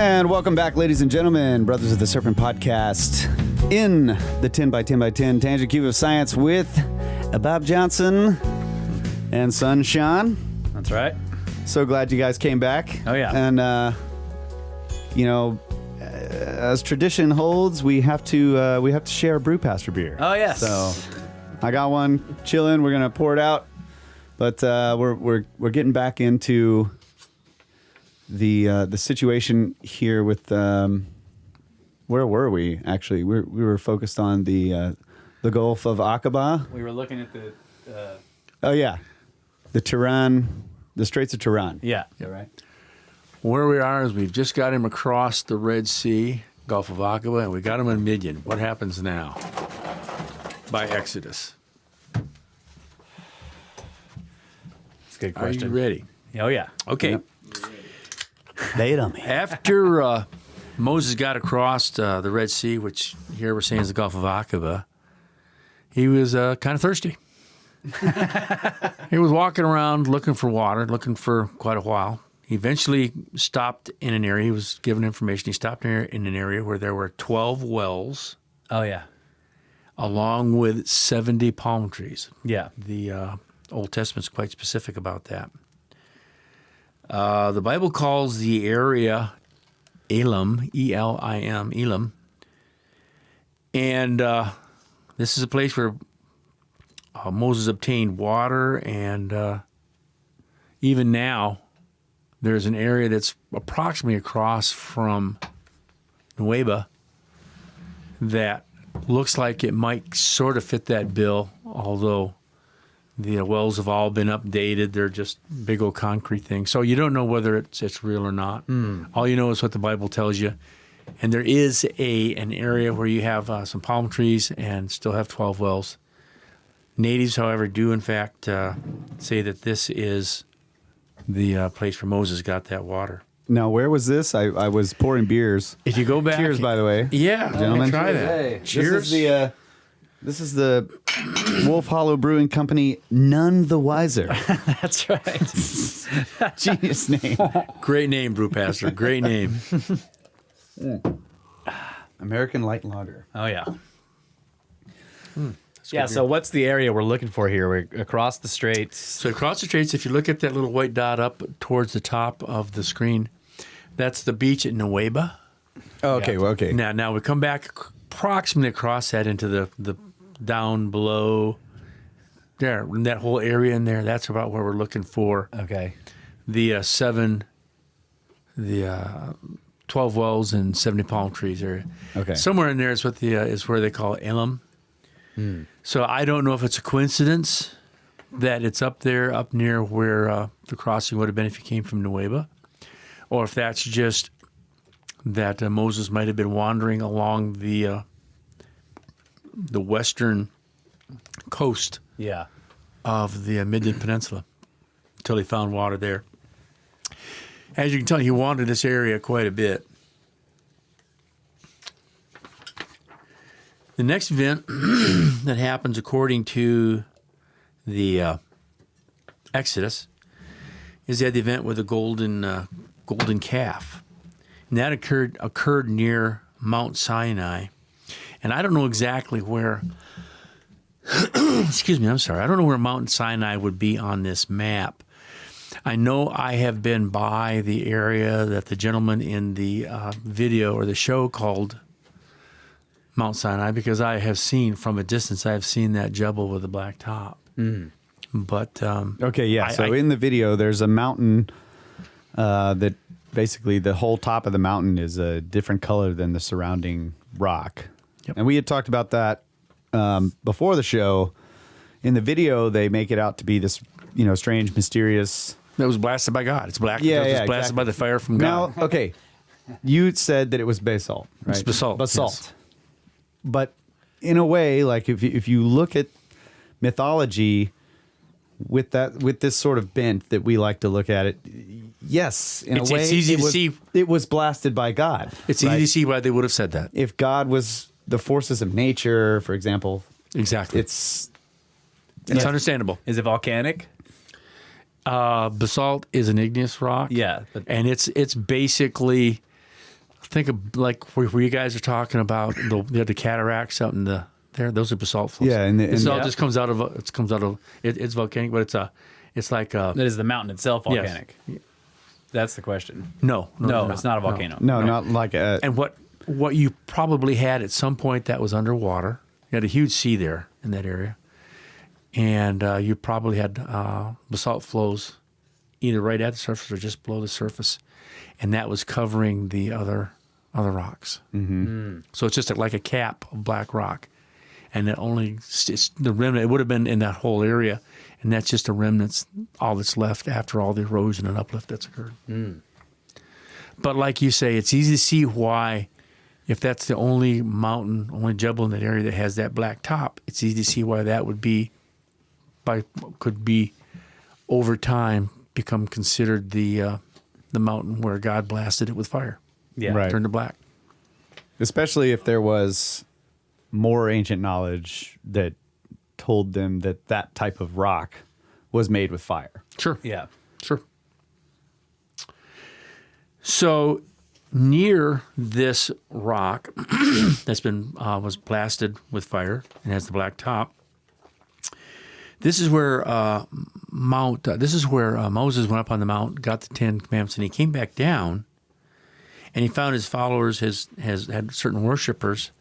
And welcome back, ladies and gentlemen, Brothers of the Serpent podcast, in the 10 by 10 by 10 Tangent Cube of Science with Bob Johnson and son Sean. That's right. So glad you guys came back. Oh, yeah. And, as tradition holds, we have to share a Brewpaster beer. Oh, yes. So I got one chilling. We're gonna pour it out, but we're getting back into the situation here with where were we actually? We were focused on the Gulf of Aqaba. We were looking at the. Oh yeah, the Straits of Tehran. Yeah. Yeah, right. Where we are is we've just got him across the Red Sea, Gulf of Aqaba, and we got him in Midian. What happens now? By Exodus. That's a good Are question. you ready? Oh, yeah. Okay. Yep. Lay it on me. After Moses got across the Red Sea, which here we're saying is the Gulf of Aqaba, he was kind of thirsty. He was walking around looking for water, looking for quite a while. He eventually stopped in an area. He was given information. He stopped in an area where there were 12 wells, Oh, yeah. along with 70 palm trees. Yeah. The Old Testament's quite specific about that. The Bible calls the area Elim, E-L-I-M, Elim. And this is a place where Moses obtained water, and even now there's an area that's approximately across from Nueva that looks like it might sort of fit that bill, although the wells have all been updated. They're just big old concrete things. So you don't know whether it's real or not. All you know is what the Bible tells you. And there is an area where you have some palm trees and still have 12 wells. Natives, however, do in fact say that this is the place where Moses got that water. Now, where was this? I was pouring beers. If you go back... Cheers, by the way. Yeah, Gentlemen. try that. Hey. Cheers. This is the Wolf Hollow Brewing Company, none the wiser. That's right. Genius name. Great name, Brewpaster. Great name. American Light Lager. Oh, yeah. Yeah, so what's the area we're looking for here? We're across the straits. So across the straits, if you look at that little white dot up towards the top of the screen, that's the beach at Nueva. Oh, okay, Yeah. well, okay. Now we come back approximately across that into the down below there, in that whole area in there. That's about where we're looking for Okay. the 12 wells and 70 palm trees area. Okay. Somewhere in there is where they call Elim. So I don't know if it's a coincidence that it's up there, up near where the crossing would have been if you came from Nueva, or if that's just that Moses might have been wandering along the western coast Yeah. of the Midian Peninsula until he found water there. As you can tell, he wandered this area quite a bit. The next event that happens according to the Exodus is at the event with the golden calf. And that occurred near Mount Sinai. And I don't know exactly where, excuse me, I'm sorry. I don't know where Mount Sinai would be on this map. I know I have been by the area that the gentleman in the video or the show called Mount Sinai, because I have seen from a distance, I have seen that jebel with the black top. But Okay, yeah. So in the video, there's a mountain that basically the whole top of the mountain is a different color than the surrounding rock. Yep. And we had talked about that before the show. In the video, they make it out to be this, strange, mysterious. that was blasted by God. It's black. Yeah, because yeah, it's blasted exactly. by the fire from God. Now, okay, you said that it was basalt, right? It's basalt, Basalt. yes. But in a way, like if you look at mythology with this sort of bent that we like to look at it, yes, in It's a way, easy to was, see. it was blasted by God. It's right? easy to see why they would have said that. If God was the forces of nature, for example, Exactly. it's understandable. Is it volcanic? Basalt is an igneous rock. Yeah. But And it's basically, think of like where you guys are talking about the cataracts out in there. Those are basalt flows. Yeah, and this all yeah. just comes out of it's volcanic, but it's like that is the mountain itself Yes. volcanic? That's the question. no, It's not a volcano. no, not like a. And what you probably had at some point that was underwater. You had a huge sea there in that area, and you probably had basalt flows either right at the surface or just below the surface, and that was covering the other rocks. Mm-hmm. So it's just like a cap of black rock, and it's the remnant. It would have been in that whole area, and that's just the remnants, all that's left after all the erosion and uplift that's occurred. But like you say, it's easy to see why. If that's the only mountain, only jebel in that area that has that black top, it's easy to see why that could be over time become considered the mountain where God blasted it with fire. Yeah. Right. Turned to black. Especially if there was more ancient knowledge that told them that type of rock was made with fire. Sure. Yeah. Sure. So near this rock that's been was blasted with fire and has the black top. This is where Moses went up on the mount, got the 10 Commandments, and he came back down, and he found his followers, had certain worshipers,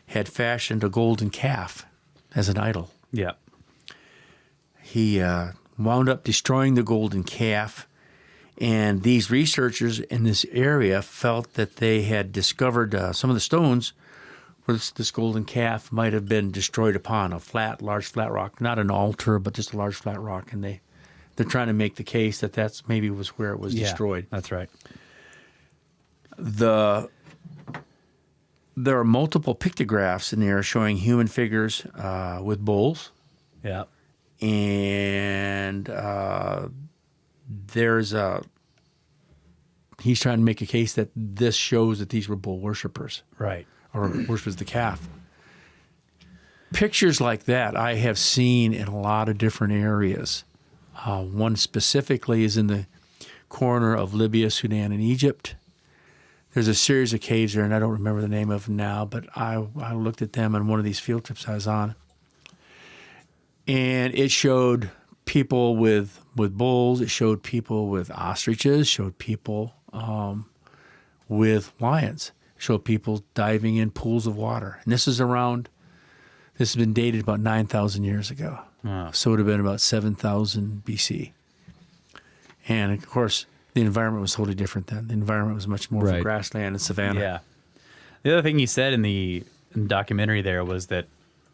had fashioned a golden calf as an idol. Yeah. He wound up destroying the golden calf, and these researchers in this area felt that they had discovered some of the stones where this golden calf might have been destroyed upon a large flat rock, not an altar, but just a large flat rock, and they're trying to make the case that that's maybe was where it was destroyed. That's right. There are multiple pictographs in there showing human figures with bowls. Yeah. And he's trying to make a case that this shows that these were bull worshippers, Right. or worshippers the calf. Pictures like that I have seen in a lot of different areas. One specifically is in the corner of Libya, Sudan, and Egypt. There's a series of caves there, and I don't remember the name of them now, but I looked at them on one of these field trips I was on. And it showed people with bulls. It showed people with ostriches. Showed people with lions. It showed people diving in pools of water. And this has been dated about 9,000 years ago. Wow. So it would have been about 7,000 BC. And of course, the environment was totally different then. The environment was much more of a Right. grassland and savanna. Yeah. The other thing he said in the documentary there was that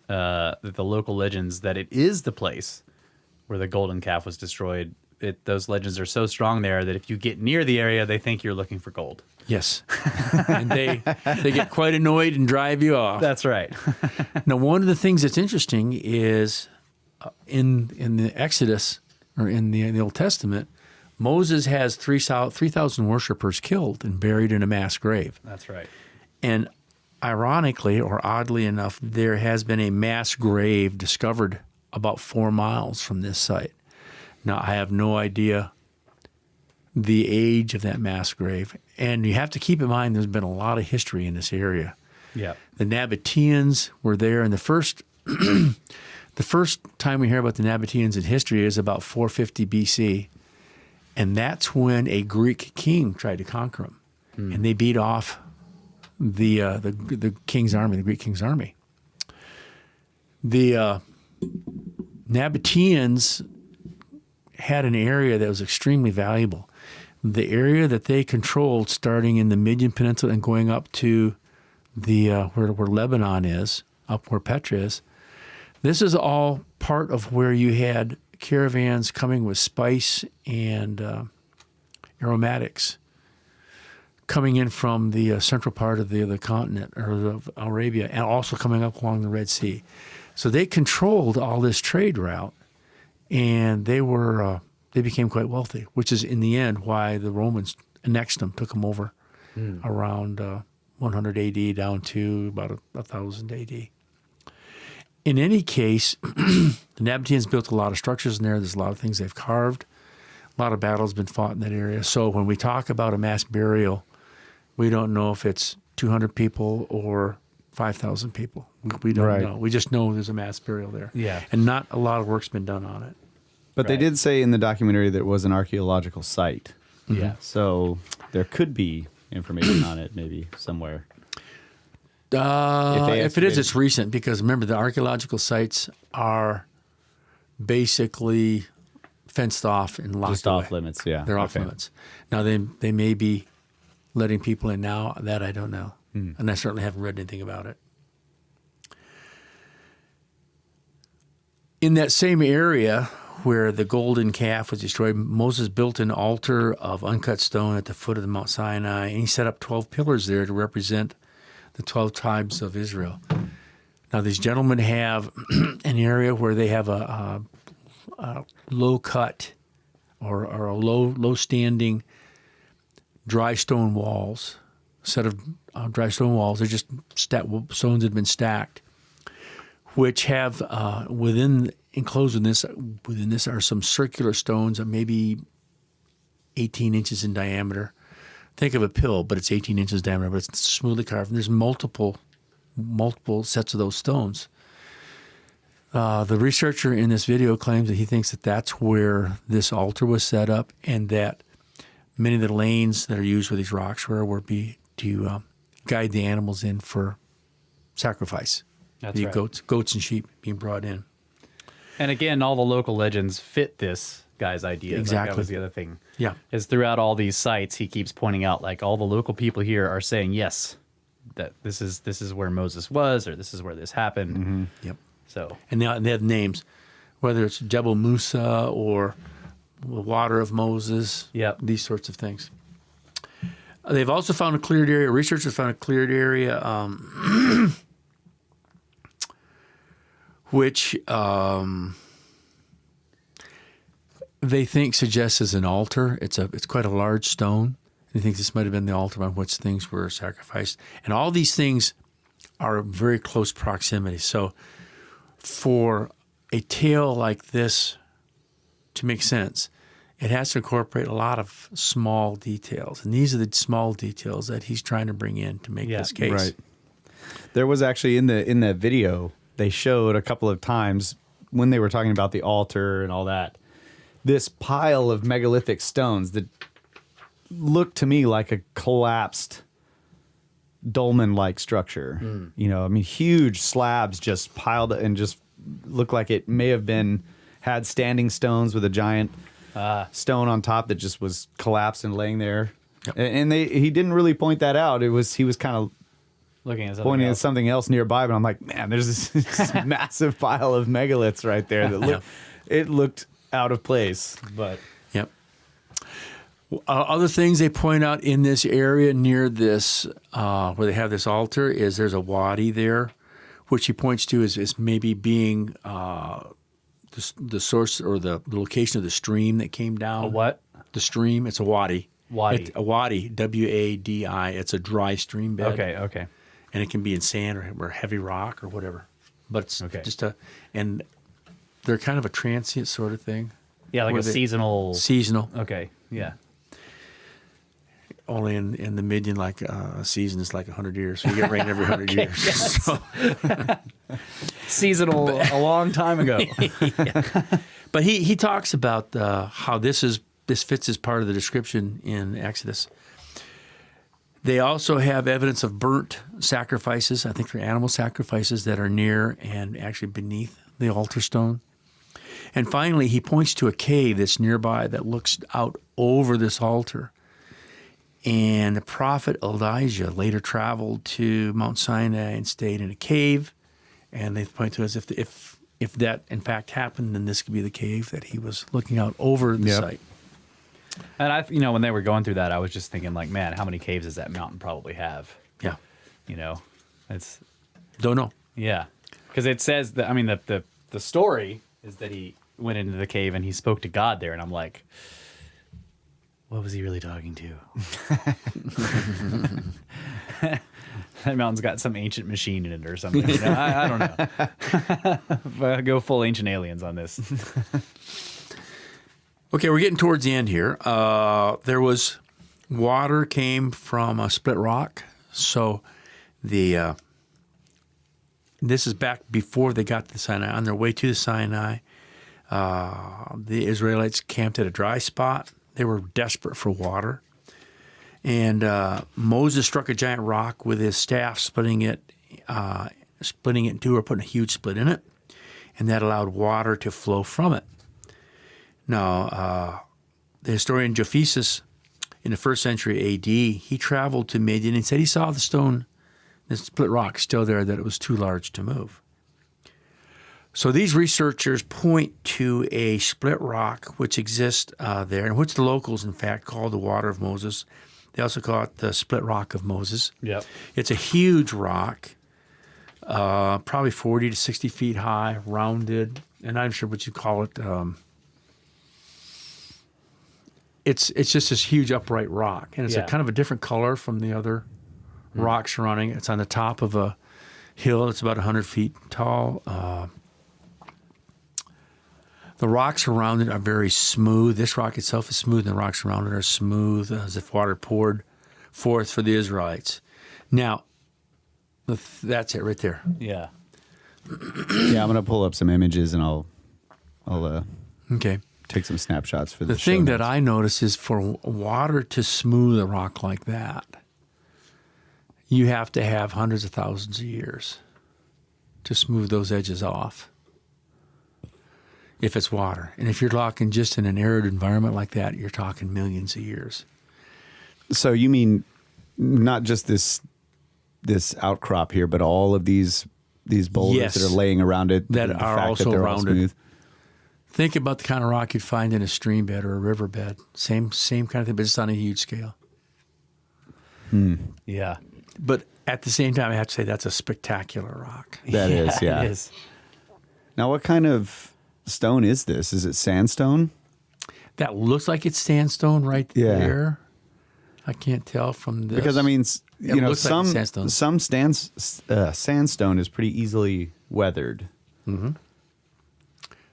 the local legends that it is the place where the golden calf was destroyed. Those legends are so strong there that if you get near the area, they think you're looking for gold. Yes. And they get quite annoyed and drive you off. That's right. Now, one of the things that's interesting is in the Exodus, or in the Old Testament, Moses has 3,000 worshipers killed and buried in a mass grave. That's right. And ironically, or oddly enough, there has been a mass grave discovered about 4 miles from this site. Now, I have no idea the age of that mass grave. And you have to keep in mind there's been a lot of history in this area. Yeah. The Nabateans were there, and the first time we hear about the Nabateans in history is about 450 BC, and that's when a Greek king tried to conquer them, and they beat off the king's army, the Greek king's army. The Nabateans had an area that was extremely valuable. The area that they controlled, starting in the Midian Peninsula and going up to the where Lebanon is, up where Petra is. This is all part of where you had caravans coming with spice and aromatics coming in from the central part of the continent, or of Arabia, and also coming up along the Red Sea. So they controlled all this trade route, and they became quite wealthy, which is in the end why the Romans annexed them, took them over around 100 AD down to about 1000 AD. In any case, the Nabateans built a lot of structures in there. There's a lot of things they've carved. A lot of battles been fought in that area. So when we talk about a mass burial, we don't know if it's 200 people or 5,000 people. We don't know. We just know there's a mass burial there. Yeah. And not a lot of work's been done on it. But they did say in the documentary that it was an archaeological site. Yeah. So there could be information on it maybe somewhere. If it is, it's recent, because remember, the archaeological sites are basically fenced off and locked Just away. off limits, yeah. They're off limits. Now, they may be letting people in now. That I don't know. And I certainly haven't read anything about it. In that same area where the golden calf was destroyed, Moses built an altar of uncut stone at the foot of the Mount Sinai, and he set up 12 pillars there to represent the 12 tribes of Israel. Now, these gentlemen have an area where they have a low cut or a low standing dry stone walls, a set of dry stone walls. They're just stones that have been stacked, which have enclosed within this are some circular stones of maybe 18 inches in diameter. Think of a pill, but it's 18 inches diameter, but it's smoothly carved. And there's multiple sets of those stones. The researcher in this video claims that he thinks that that's where this altar was set up, and that many of the lanes that are used where these rocks were to guide the animals in for sacrifice. That's right. Goats and sheep being brought in. And again, all the local legends fit this guy's idea. Exactly. Like, that was the other thing. Yeah. Is throughout all these sites, he keeps pointing out, like, all the local people here are saying, yes, that this is where Moses was, or this is where this happened. Mm-hmm. Yep. So. And they have names, whether it's Jebel Musa or the Water of Moses. Yep. These sorts of things. They've also found a cleared area. Researchers found a cleared area, which they think suggests as an altar. It's quite a large stone. They think this might have been the altar on which things were sacrificed. And all these things are in very close proximity. So for a tale like this to make sense, it has to incorporate a lot of small details. And these are the small details that he's trying to bring in to make this case. Right. There was actually in the video, they showed a couple of times when they were talking about the altar and all that, this pile of megalithic stones that looked to me like a collapsed dolmen-like structure. You know, I mean, huge slabs just piled and just looked like it may have had standing stones with a giant stone on top that just was collapsed and laying there. Yep. And he didn't really point that out. He was kind of Looking at pointing at something else nearby, but I'm like, man, there's this massive pile of megaliths right there that it looked out of place. But yep. Other things they point out in this area near this, where they have this altar, is there's a wadi there, which he points to as maybe being the source or the location of the stream that came down. A what? The stream. It's a wadi. Wadi. A wadi, W-A-D-I. It's a dry stream bed. Okay. And it can be in sand or heavy rock or whatever. But it's just and they're kind of a transient sort of thing. Yeah, like a seasonal. Seasonal. Okay, yeah. only in the Midian, like a season is like 100 years. So you get rain every 100 years. yes. So, Seasonal a long time ago. but he talks about how this fits as part of the description in Exodus. They also have evidence of burnt sacrifices. I think they're animal sacrifices that are near and actually beneath the altar stone. And finally, he points to a cave that's nearby that looks out over this altar. And the prophet Elijah later traveled to Mount Sinai and stayed in a cave. And they point to us if that in fact happened, then this could be the cave that he was looking out over the site. And when they were going through that, I was just thinking, like, man, how many caves does that mountain probably have? Yeah. It's Don't know. yeah, because it says that. I mean, the story is that he went into the cave and he spoke to God there, and I'm like, what was he really talking to? That mountain's got some ancient machine in it or something. I don't know. Go full ancient aliens on this. Okay, we're getting towards the end here. There was water came from a split rock. So this is back before they got to the Sinai. On their way to the Sinai, the Israelites camped at a dry spot. They were desperate for water. And Moses struck a giant rock with his staff, splitting it in two, or putting a huge split in it. And that allowed water to flow from it. Now, the historian Josephus, in the 1st century A.D., he traveled to Midian and said he saw the stone, the split rock, still there, that it was too large to move. So these researchers point to a split rock which exists there, and which the locals, in fact, call the water of Moses. They also call it the split rock of Moses. Yep. It's a huge rock, probably 40 to 60 feet high, rounded, and I'm sure what you call it. It's just this huge upright rock, and it's a kind of a different color from the other rocks surrounding it. It's on the top of a hill. It's about 100 feet tall. The rocks around it are very smooth. This rock itself is smooth, and the rocks around it are smooth as if water poured forth for the Israelites. Now, that's it right there. Yeah. Yeah, I'm going to pull up some images and I'll Okay. take some snapshots for the The thing show that notes. I notice is for water to smooth a rock like that, you have to have hundreds of thousands of years to smooth those edges off. If it's water. And if you're talking just in an arid environment like that, you're talking millions of years. So you mean not just this outcrop here, but all of these boulders Yes. that are laying around it, That the are fact also that they're all rounded. smooth? Think about the kind of rock you'd find in a stream bed or a riverbed. Same kind of thing, but it's on a huge scale. Yeah. But at the same time, I have to say that's a spectacular rock. That is, yeah. It is. Now, what kind of stone is this? Is it sandstone? That looks like it's sandstone right Yeah. there. I can't tell from this. Because I mean, It looks like some sandstone. sandstone is pretty easily weathered.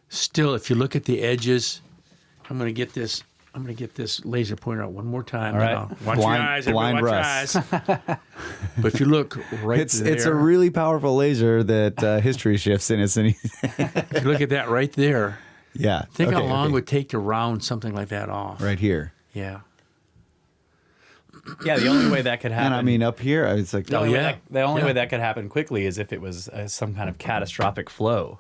Still, if you look at the edges, I'm going to get this laser pointer out one more time. All right. Watch your eyes. Everybody, blind watch your eyes. But if you look right there. It's a really powerful laser that history shifts in its. If you look at that right there, Yeah. think how Okay, long okay. it would take to round something like that off. Right here. Yeah. Yeah, the only way that could happen. And I mean, up here, it's like, the only, way, yeah. the only Yeah. way that could happen quickly is if it was some kind of catastrophic flow.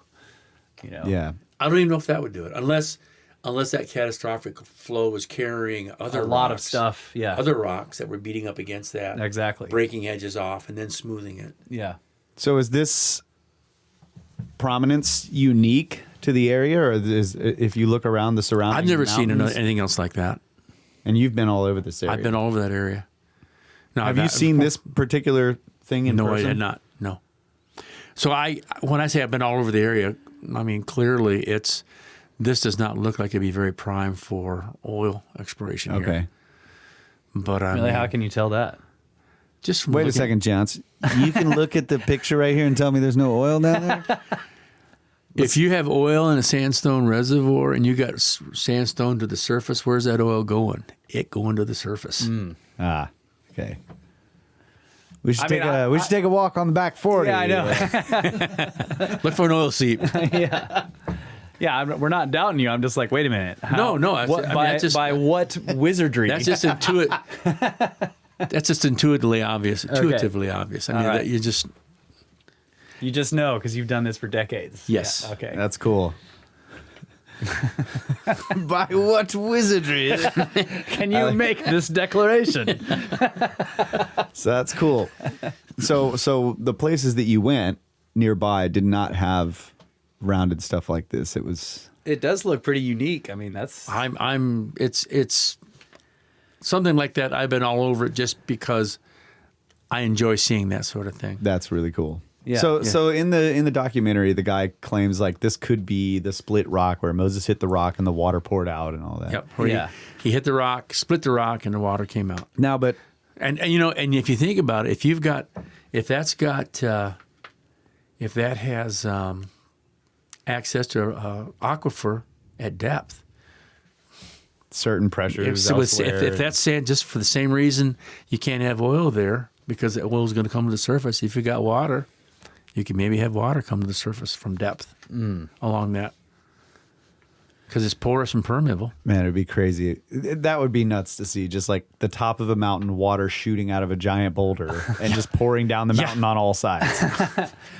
yeah. I don't even know if that would do it, unless that catastrophic flow was carrying other A lot of rocks, stuff. Yeah. other rocks that were beating up against that, Exactly. breaking edges off and then smoothing it. Yeah. So is this prominence unique to the area, or if you look around the surrounding I've never seen mountains? anything else like that. And you've been all over this area. I've been all over that area. No, Have you seen this particular thing in No, person? I had not. No. So when I say I've been all over the area, I mean clearly this does not look like it'd be very prime for oil exploration here. Okay. But I Really, mean, how can you tell that? just from Wait a looking- second, Johnson. You can look at the picture right here and tell me there's no oil down there? If you have oil in a sandstone reservoir and you got sandstone to the surface, where's that oil going? It going to the surface. Okay. We should take a walk on the back 40. Yeah, I know. Look for an oil seep. We're not doubting you. I'm just like, wait a minute. No. By what wizardry? That's just That's just intuitively obvious. Intuitively obvious. I mean, right. you just know because you've done this for decades. Yes. Yeah, okay. That's cool. By what wizardry? Can you make this declaration? So that's cool. So the places that you went nearby did not have rounded stuff like this. It does look pretty unique. I mean, that's it's something like that. I've been all over it just because I enjoy seeing that sort of thing. That's really cool. Yeah. So in the documentary, the guy claims like this could be the split rock where Moses hit the rock and the water poured out and all that. Yep. Where he hit the rock, split the rock, and the water came out. Now, but and if you think about it, if that has access to aquifer at depth, certain pressures. If that's sand, just for the same reason you can't have oil there because the oil is going to come to the surface. If you got water, you can maybe have water come to the surface from depth along that because it's porous and permeable. Man, it'd be crazy. That would be nuts to see, just like the top of a mountain, water shooting out of a giant boulder and just pouring down the mountain on all sides.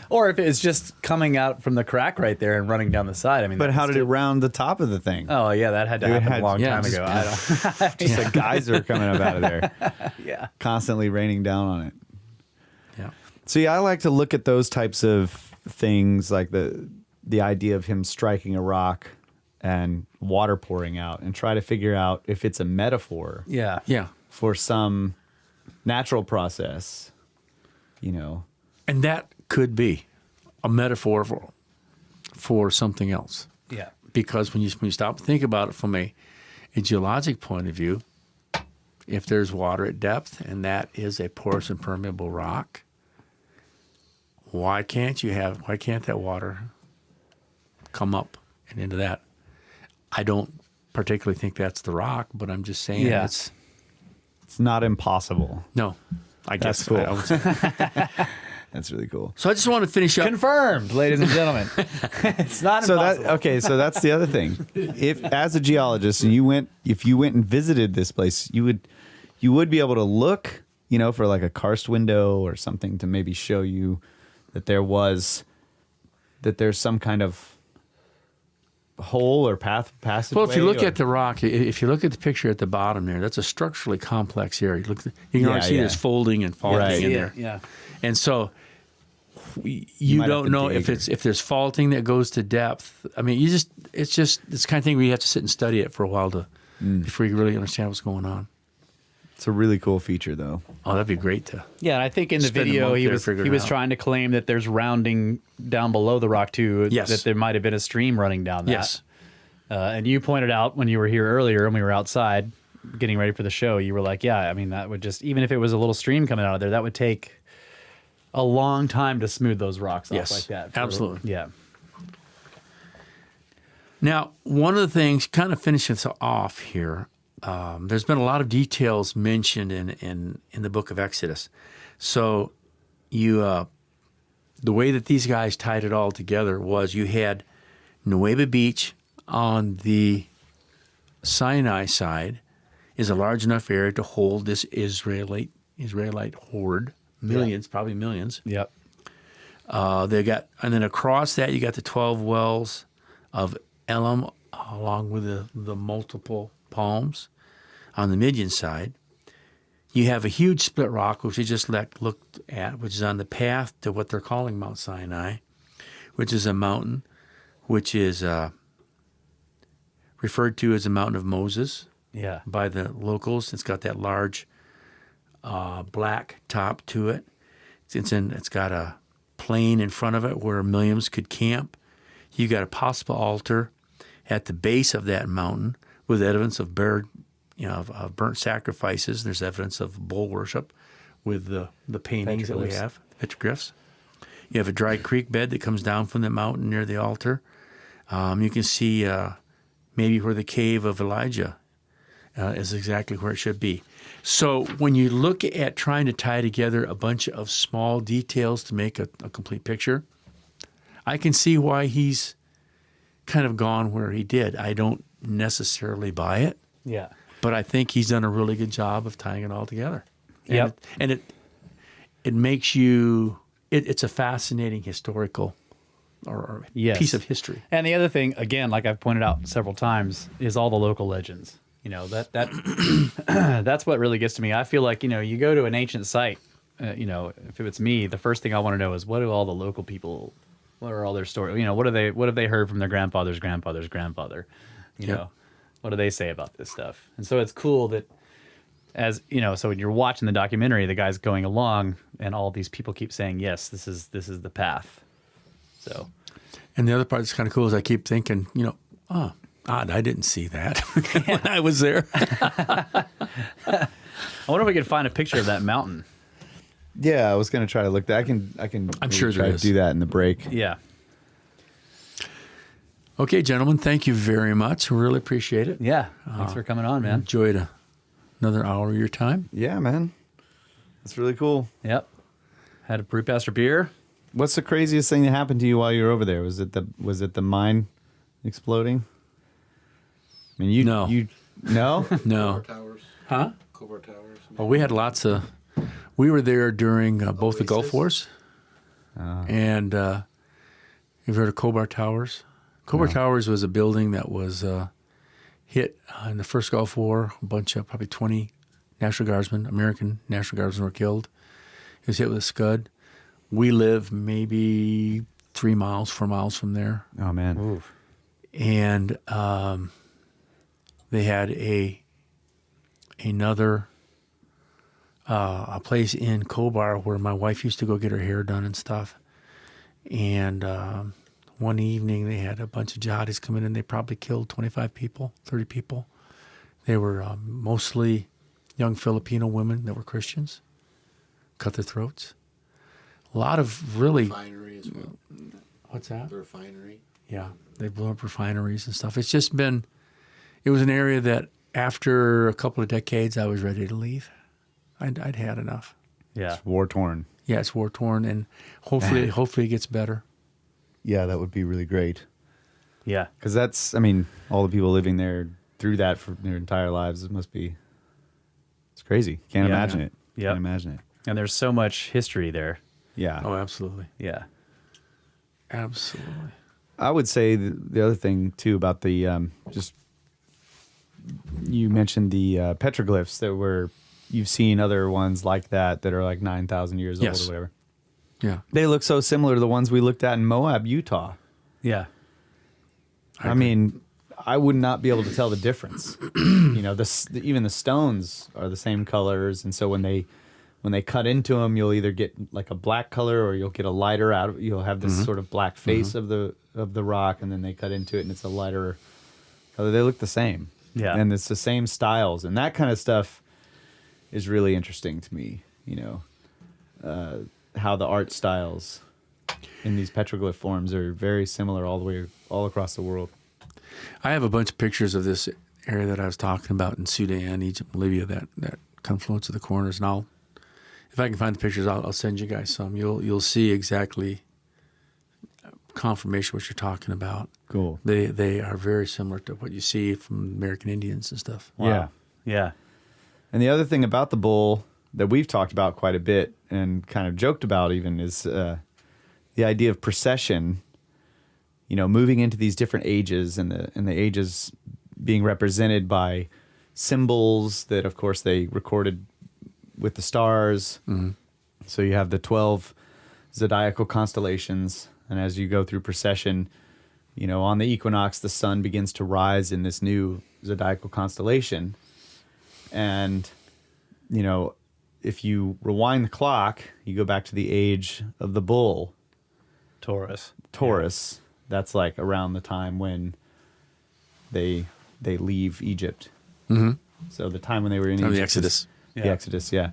Or if it's just coming out from the crack right there and running down the side. I mean, But how did it round the top of the thing? Oh yeah, that had to happen a long time ago. I don't. Just a geyser coming up out of there. Yeah. Constantly raining down on it. Yeah. See, I like to look at those types of things, like the idea of him striking a rock and water pouring out, and try to figure out if it's a metaphor Yeah. Yeah. for some natural process, And that could be a metaphor for something else. Yeah. Because when you stop and think about it from a geologic point of view, if there's water at depth and that is a porous and permeable rock, why can't that water come up and into that? I don't particularly think that's the rock, but I'm just saying it's not impossible. No, I guess. That's cool. That's really cool. So I just want to finish up. Confirmed, ladies and gentlemen. It's not impossible. So that's the other thing. If as a geologist and if you went and visited this place, you would be able to look, for like a karst window or something to maybe show you that there's some kind of hole or passageway. Well, if you look at the rock, if you look at the picture at the bottom there, that's a structurally complex area. You can already see there's folding and faulting in there. Yeah. And so you don't know if there's faulting that goes to depth. I mean, it's the kind of thing where you have to sit and study it for a while before you really understand what's going on. It's a really cool feature, though. Oh, that'd be great to. Yeah, and I think in the spend a video month he there was figuring it out. trying to claim that there's rounding down below the rock too. Yes. That there might have been a stream running down that. Yes. And you pointed out when you were here earlier and we were outside getting ready for the show, you were like, yeah, I mean, that would just, even if it was a little stream coming out of there, that would take a long time to smooth those rocks off like that. Absolutely. Yeah. Now, one of the things, kind of finishing us off here, there's been a lot of details mentioned in the book of Exodus. So the way that these guys tied it all together was you had Nuweiba Beach on the Sinai side is a large enough area to hold this Israelite horde, probably millions. Yep. And then across that you got the 12 wells of Elim, along with the multiple palms. On the Midian side, you have a huge split rock, which we just looked at, which is on the path to what they're calling Mount Sinai, which is a mountain which is referred to as the Mountain of Moses by the locals. It's got that large black top to it. It's got a plain in front of it where millions could camp. You got a possible altar at the base of that mountain with evidence of of burnt sacrifices. There's evidence of bull worship with the paintings that we have, petroglyphs. You have a dry creek bed that comes down from the mountain near the altar. You can see maybe where the cave of Elijah is exactly where it should be. So when you look at trying to tie together a bunch of small details to make a complete picture, I can see why he's kind of gone where he did. I don't necessarily buy it, Yeah. but I think he's done a really good job of tying it all together. Yep. And it makes you, it's a fascinating historical or Yes. piece of history. And the other thing, again, like I've pointed out several times, is all the local legends. You know, that that's what really gets to me. I feel like, you know, you go to an ancient site, you know, if it's me, the first thing I want to know is what do all the local people, what are all their stories? You know, what have they heard from their grandfather's grandfather's grandfather? You Yep. know, what do they say about this stuff? And so it's cool that, as you know, so when you're watching the documentary, the guy's going along and all these people keep saying, yes, this is the path. So, And the other part that's kind of cool is I keep thinking, you know, odd, I didn't see that when I was there. I wonder if we could find a picture of that mountain. Yeah, I was gonna try to look that. I can. I'm maybe sure try there to is. do that in the break. Yeah. Okay, gentlemen, thank you very much. Really appreciate it. Yeah. Thanks for coming on, man. Enjoyed another hour of your time. Yeah, man, that's really cool. Yep. Had a brewmaster beer. What's the craziest thing that happened to you while you were over there? Was it the mine exploding? I mean, No. you no. No. Towers. Huh? Cobra Towers. Well, we had lots of. We were there during both the Gulf Oasis? Wars, and you've heard of Khobar Towers. Khobar Towers was a building that was hit in the first Gulf War. A bunch of probably 20 National Guardsmen, American National Guardsmen, were killed. It was hit with a scud. We live maybe 4 miles from there, Oh man. and they had another. A place in Khobar where my wife used to go get her hair done and stuff. And one evening they had a bunch of jihadis come in and they probably killed 25 people, 30 people. They were mostly young Filipino women that were Christians, cut their throats. A lot of really... Refinery as well. What's that? The refinery. Yeah, they blew up refineries and stuff. It's just been... It was an area that after a couple of decades I was ready to leave. I'd had enough. Yeah. War torn. Yeah, it's war torn, and hopefully it gets better. Yeah, that would be really great. Yeah. Because that's, I mean, all the people living there through that for their entire lives. It must be. It's crazy. Can't Yeah. imagine it. Yep. Can't imagine it. And there's so much history there. Yeah. Oh, absolutely, Yeah. absolutely. I would say the other thing too about the just you mentioned the petroglyphs that were you've seen other ones like that are like 9,000 years old Yes. or whatever. Yeah, They look so similar to the ones we looked at in Moab, Utah. Yeah. I mean, I would not be able to tell the difference. You know, even the stones are the same colors, and so when they cut into them, you'll either get like a black color or you'll get a lighter out. You'll have this sort of black face of the rock, and then they cut into it and it's a lighter color. They look the same. Yeah. And it's the same styles, and that kind of stuff is really interesting to me. You know, how the art styles in these petroglyph forms are very similar all across the world. I have a bunch of pictures of this area that I was talking about in Sudan, Egypt, Libya, that confluence of the corners. And if I can find the pictures, I'll send you guys some. You'll see exactly confirmation what you're talking about. Cool. They are very similar to what you see from American Indians and stuff. Yeah. Yeah. And the other thing about the bull that we've talked about quite a bit and kind of joked about even is the idea of procession, you know, moving into these different ages and the ages being represented by symbols that, of course, they recorded with the stars. Mm-hmm. So you have the 12 zodiacal constellations. And as you go through procession, you know, on the equinox, the sun begins to rise in this new zodiacal constellation. And, you know, if you rewind the clock, you go back to the age of the bull, Taurus. That's like around the time when they leave Egypt. Mm-hmm. So the time when they were in Time of Egypt. the Exodus. The Exodus, yeah.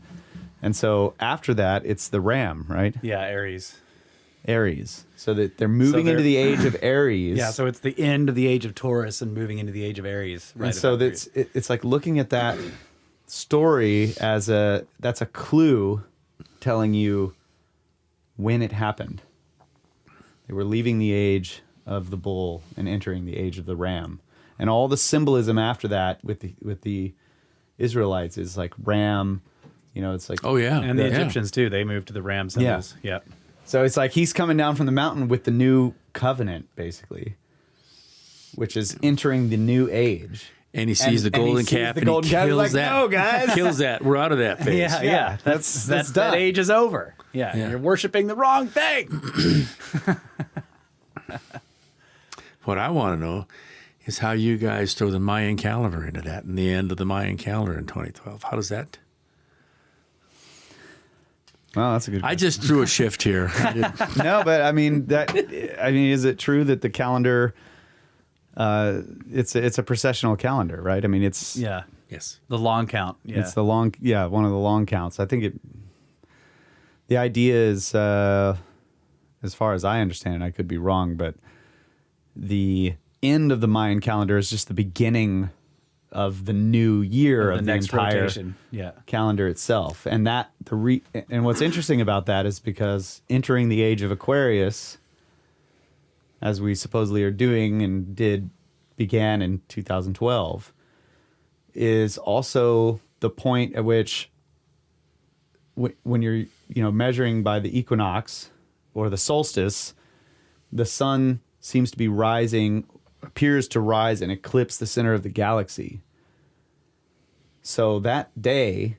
And so after that, it's the ram, right? Yeah. Aries. Aries. So that they're moving into the age of Aries. Yeah, so it's the end of the age of Taurus and moving into the age of Aries. Right. And so it's like looking at that story as that's a clue telling you when it happened. They were leaving the age of the bull and entering the age of the ram. And all the symbolism after that with the Israelites is like ram, it's like... Oh, yeah. And the Egyptians, too. They moved to the ram symbols. Yeah. So it's like he's coming down from the mountain with the new covenant, basically, which is entering the new age. And he sees the golden calf and he kills like, that. No, guys. Kills that. We're out of that phase. Yeah. That's done. That age is over. Yeah. You're worshiping the wrong thing. What I want to know is how you guys throw the Mayan calendar into that and the end of the Mayan calendar in 2012. How does that... Well, that's a good question. I just threw a shift here. No, but is it true that the calendar, it's a processional calendar, right? I mean, it's Yes. The long count. Yeah. It's one of the long counts. I think the idea is, as far as I understand it, I could be wrong, but the end of the Mayan calendar is just the beginning of the new year of the next entire rotation. calendar itself. And and what's interesting about that is because entering the age of Aquarius, as we supposedly are doing and began in 2012, is also the point at which when you're measuring by the equinox or the solstice, the sun seems to be appears to rise and eclipse the center of the galaxy. So that day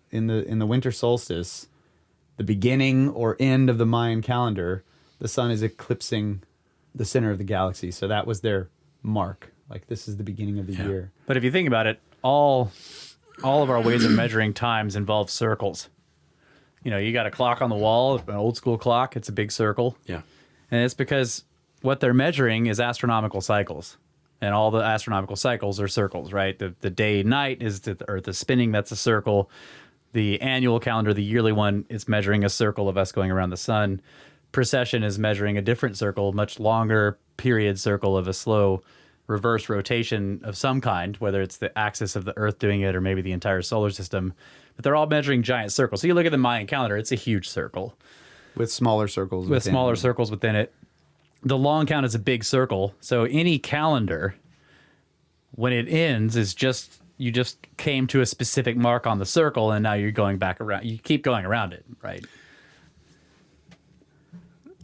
in the winter solstice, the beginning or end of the Mayan calendar, the sun is eclipsing the center of the galaxy. So that was their mark. Like, this is the beginning of the year. But if you think about it, all of our ways of measuring times involve circles. You got a clock on the wall, an old school clock. It's a big circle. Yeah. And it's because what they're measuring is astronomical cycles. And all the astronomical cycles are circles, right? The day-night is the Earth is spinning. That's a circle. The annual calendar, the yearly one, is measuring a circle of us going around the sun. Precession is measuring a different circle, much longer period circle of a slow reverse rotation of some kind, whether it's the axis of the Earth doing it or maybe the entire solar system. But they're all measuring giant circles. So you look at the Mayan calendar, it's a huge circle. With smaller circles within it. The long count is a big circle. So any calendar, when it ends, is you just came to a specific mark on the circle, and now you're going back around. You keep going around it, right?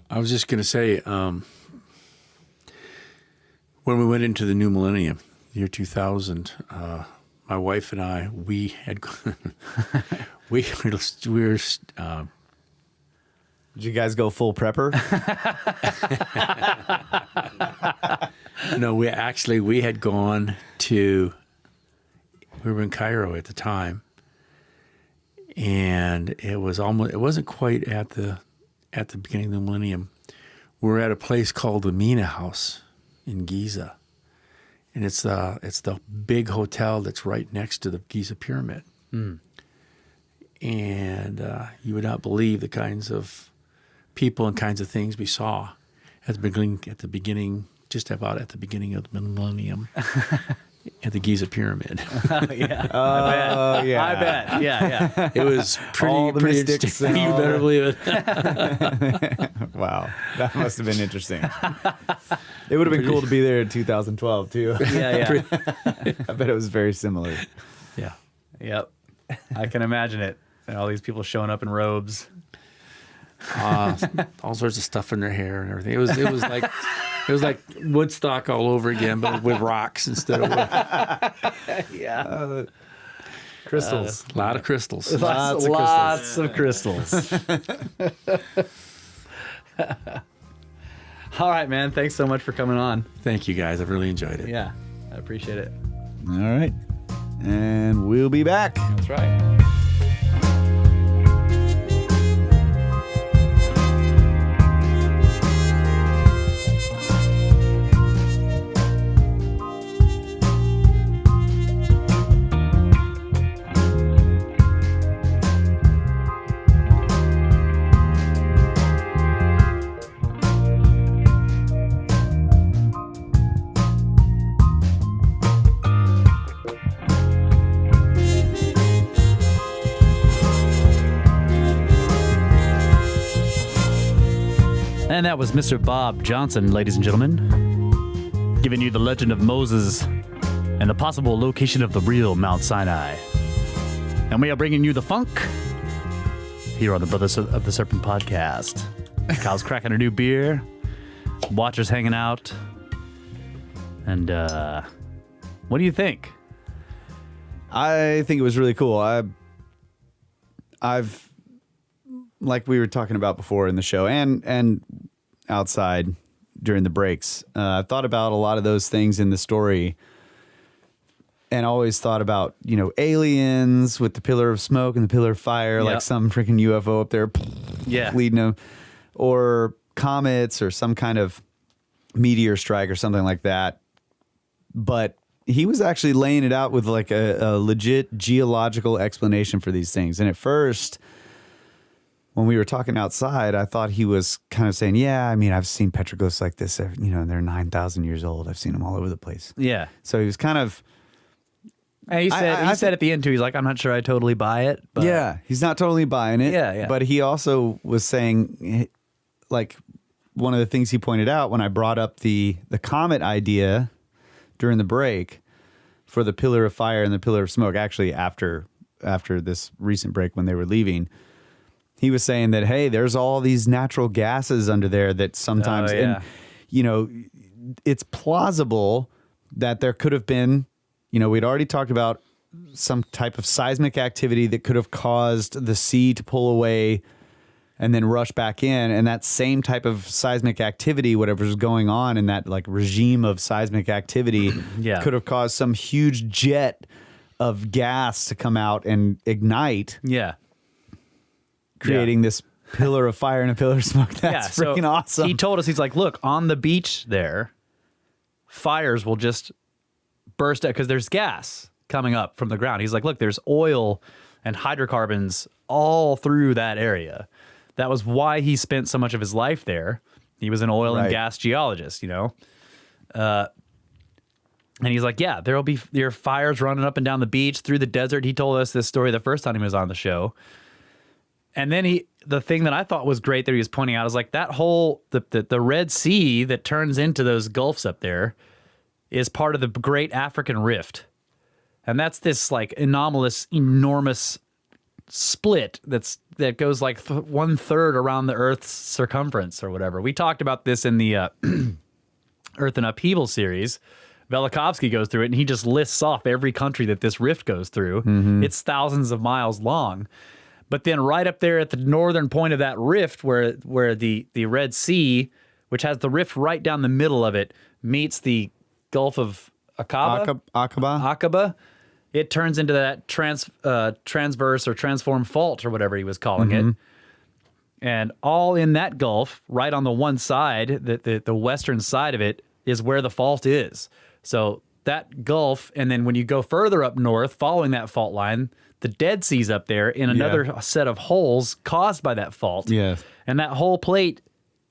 I was just going to say, when we went into the new millennium, year 2000, my wife and I, we were Did you guys go full prepper? No, we had gone to, we were in Cairo at the time, and it wasn't quite at the beginning of the millennium. We were at a place called the Mina House in Giza, and it's the big hotel that's right next to the Giza pyramid. And you would not believe the kinds of people and kinds of things we saw just about at the beginning of the millennium at the Giza pyramid. Yeah. Oh, yeah. I bet. Yeah. It was pretty interesting. You better believe it. Wow. That must have been interesting. It would have been cool to be there in 2012, too. Yeah. I bet it was very similar. Yeah. Yep. I can imagine it. And all these people showing up in robes. All sorts of stuff in their hair and everything. It was like Woodstock all over again, but with rocks instead of wood. Yeah. Crystals. A lot of crystals. Lots of crystals. All right, man. Thanks so much for coming on. Thank you, guys. I've really enjoyed it. Yeah, I appreciate it. All right. And we'll be back. That's right. And that was Mr. Bob Johnson, ladies and gentlemen, giving you the legend of Moses and the possible location of the real Mount Sinai. And we are bringing you the funk here on the Brothers of the Serpent podcast. Kyle's cracking a new beer. Watchers hanging out. And what do you think? I think it was really cool. I've like we were talking about before in the show and outside during the breaks, I've thought about a lot of those things in the story, and always thought about, aliens with the pillar of smoke and the pillar of fire, like some freaking UFO up there leading them, or comets or some kind of meteor strike or something like that. But he was actually laying it out with like a legit geological explanation for these things. And at first, when we were talking outside, I thought he was kind of saying, I've seen petroglyphs like this, they're 9,000 years old. I've seen them all over the place. Yeah. So he was kind of... And he said at the end, too, he's like, I'm not sure I totally buy it. But yeah, he's not totally buying it. Yeah. But he also was saying, like, one of the things he pointed out when I brought up the comet idea during the break for the pillar of fire and the pillar of smoke, actually after this recent break when they were leaving, he was saying that, hey, there's all these natural gases under there that sometimes, and it's plausible that there could have been, we'd already talked about some type of seismic activity that could have caused the sea to pull away and then rush back in. And that same type of seismic activity, whatever's going on in that like regime of seismic activity, could have caused some huge jet of gas to come out and ignite. Yeah. Creating this pillar of fire and a pillar of smoke. That's freaking awesome. He told us, he's like, look, on the beach there, fires will just burst out because there's gas coming up from the ground. He's like, look, there's oil and hydrocarbons all through that area. That was why he spent so much of his life there. He was an oil and gas geologist, and he's like, there'll be fires running up and down the beach, through the desert. He told us this story the first time he was on the show. And then the thing that I thought was great that he was pointing out is like that whole, the Red Sea that turns into those gulfs up there is part of the Great African Rift. And that's this like anomalous, enormous split that goes like 1/3 around the Earth's circumference or whatever. We talked about this in the Earth in Upheaval series. Velikovsky goes through it, and he just lists off every country that this rift goes through. Mm-hmm. It's thousands of miles long. But then right up there at the northern point of that rift where the Red Sea, which has the rift right down the middle of it, meets the Gulf of Aqaba, it turns into that transverse or transform fault or whatever he was calling it. And all in that Gulf, right on the one side, the western side of it, is where the fault is. So that Gulf, and then when you go further up north, following that fault line, the Dead Sea's up there in another set of holes caused by that fault. Yes. And that whole plate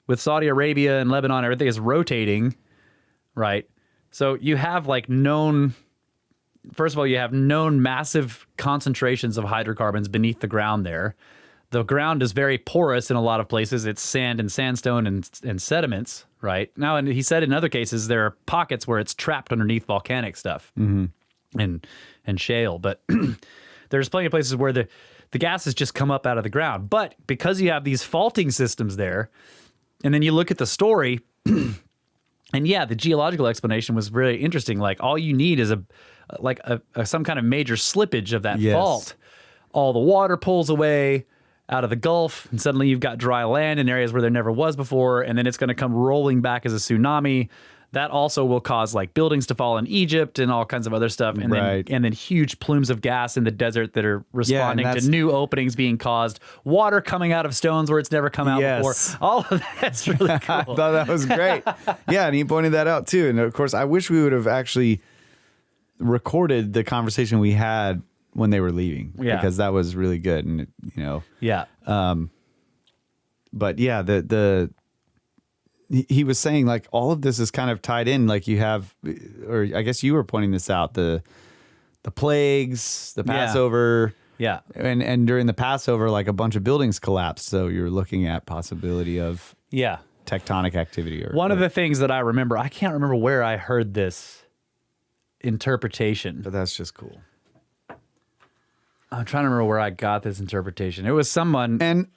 with Saudi Arabia and Lebanon, everything is rotating, right? So you have like first of all, you have known massive concentrations of hydrocarbons beneath the ground there. The ground is very porous in a lot of places. It's sand and sandstone and sediments, right? Now, and he said in other cases, there are pockets where it's trapped underneath volcanic stuff and shale. But there's plenty of places where the gases just come up out of the ground. But because you have these faulting systems there, and then you look at the story, and the geological explanation was really interesting. Like all you need is some kind of major slippage of that fault. All the water pulls away out of the Gulf, and suddenly you've got dry land in areas where there never was before, and then it's going to come rolling back as a tsunami. That also will cause like buildings to fall in Egypt and all kinds of other stuff, and then huge plumes of gas in the desert that are responding to new openings being caused, water coming out of stones where it's never come out before. All of that's really cool. I thought that was great. And he pointed that out too. And of course, I wish we would have actually recorded the conversation we had when they were leaving, because that was really good. And but he was saying like all of this is kind of tied in, like you have, or I guess you were pointing this out, the plagues, the Passover, and during the Passover, like a bunch of buildings collapsed. So you're looking at possibility of tectonic activity. Or One of the things that I remember, I can't remember where I heard this interpretation. but that's just cool. I'm trying to remember where I got this interpretation. It was someone. And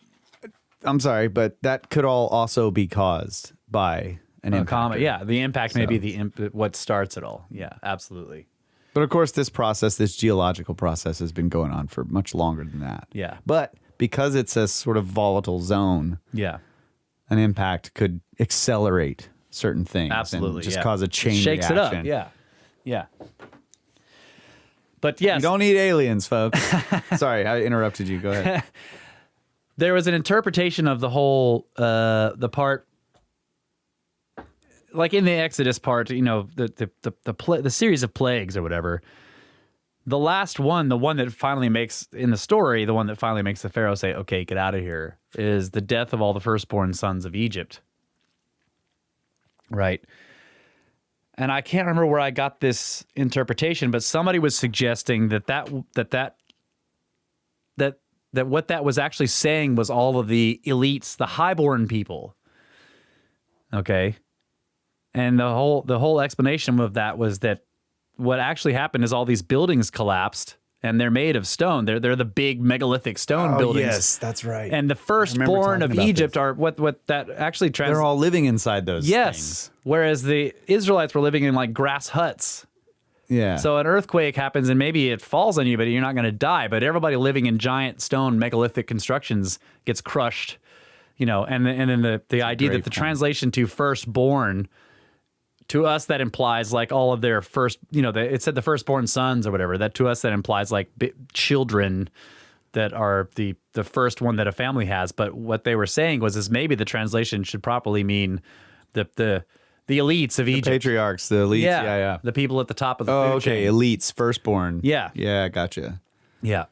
I'm sorry, but that could all also be caused by an impact. Comet. Yeah, the impact may So- be what starts it all. Yeah, absolutely. But of course, this geological process has been going on for much longer than that. Yeah. But because it's a sort of volatile zone, Yeah. an impact could accelerate certain things. Absolutely, And just yeah. cause a chain Shakes reaction. it up. Yeah. But yes, You don't need aliens, folks. Sorry, I interrupted you. Go ahead. there was an interpretation of the whole the part, like in the Exodus part, the series of plagues or whatever. The last one, the one that finally makes in the story, the one that finally makes the Pharaoh say, "Okay, get out of here," is the death of all the firstborn sons of Egypt. Right. And I can't remember where I got this interpretation, but somebody was suggesting that what that was actually saying was all of the elites, the highborn people. Okay. And the whole explanation of that was that what actually happened is all these buildings collapsed, and they're made of stone. They're the big megalithic stone buildings. Yes, that's right. And the firstborn of talking about Egypt this. are what that actually translates. They're all living inside those Yes. things. Whereas the Israelites were living in like grass huts. Yeah. So an earthquake happens and maybe it falls on you, but you're not going to die. But everybody living in giant stone megalithic constructions gets crushed, and then the idea great that the point. translation to firstborn, to us that implies like all of their first, it said the firstborn sons or whatever. That to us that implies like children that are the first one that a family has. But what they were saying is maybe the translation should properly mean the elites of Egypt. Patriarchs, the elites. Yeah. The people at the top of the Oh, food okay. chain. Elites, firstborn. Yeah. Yeah, gotcha. Yeah.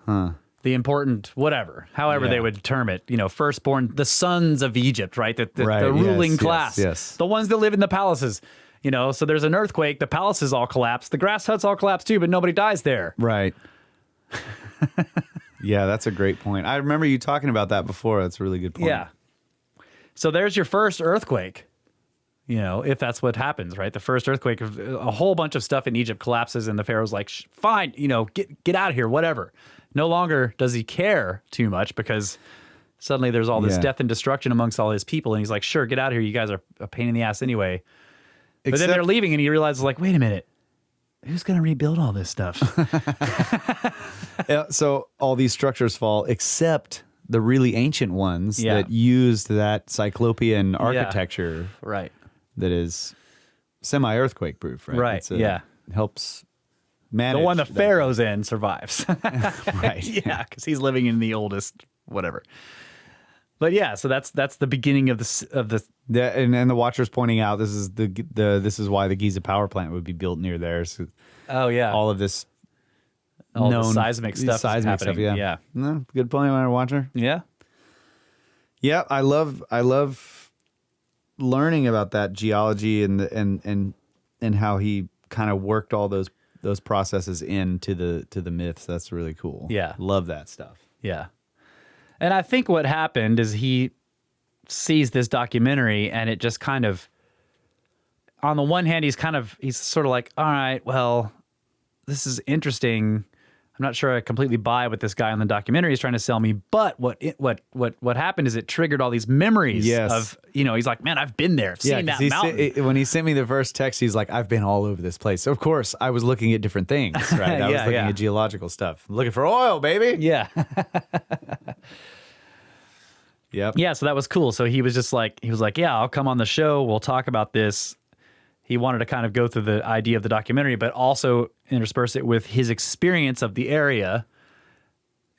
The important, whatever, however Yeah. they would term it, firstborn, the sons of Egypt, right? The Right, ruling yes, class. yes. The ones that live in the palaces. So there's an earthquake, the palaces all collapse, the grass huts all collapse too, but nobody dies there. Right. Yeah, that's a great point. I remember you talking about that before. That's a really good point. Yeah. So there's your first earthquake, if that's what happens, right? The first earthquake, a whole bunch of stuff in Egypt collapses and the Pharaoh's like, fine, get out of here, whatever. No longer does he care too much because suddenly there's all this Yeah. death and destruction amongst all his people. And he's like, sure, get out of here. You guys are a pain in the ass anyway. But then Except- they're leaving and he realizes like, wait a minute, who's going to rebuild all this stuff? Yeah, so all these structures fall except the really ancient ones Yeah. that used that Cyclopean architecture Right. that is semi-earthquake proof, right? Right, yeah. Helps manage. The one the that. Pharaoh's in survives. Right. Yeah, because he's living in the oldest whatever. But yeah, so that's the beginning of the And the Watcher's pointing out this is this is why the Giza power plant would be built near there. So oh yeah, all of this all the known seismic stuff is seismic stuff, happening. yeah. No, good point, Watcher. Yeah. Yeah, I love learning about that geology and how he kind of worked all those processes into the myths. That's really cool. Yeah. Love that stuff. Yeah. And I think what happened is he sees this documentary and it just kind of, on the one hand, he's sort of like, all right, well, this is interesting. I'm not sure I completely buy what this guy on the documentary is trying to sell me, but what happened is it triggered all these memories Yes. of, he's like, man, I've been there. I've seen that mountain. When he sent me the first text, he's like, I've been all over this place. So of course, I was looking at different things, right? I was looking at geological stuff. Looking for oil, baby. Yeah. Yep. Yeah, so that was cool. So he was like, yeah, I'll come on the show. We'll talk about this. He wanted to kind of go through the idea of the documentary, but also intersperse it with his experience of the area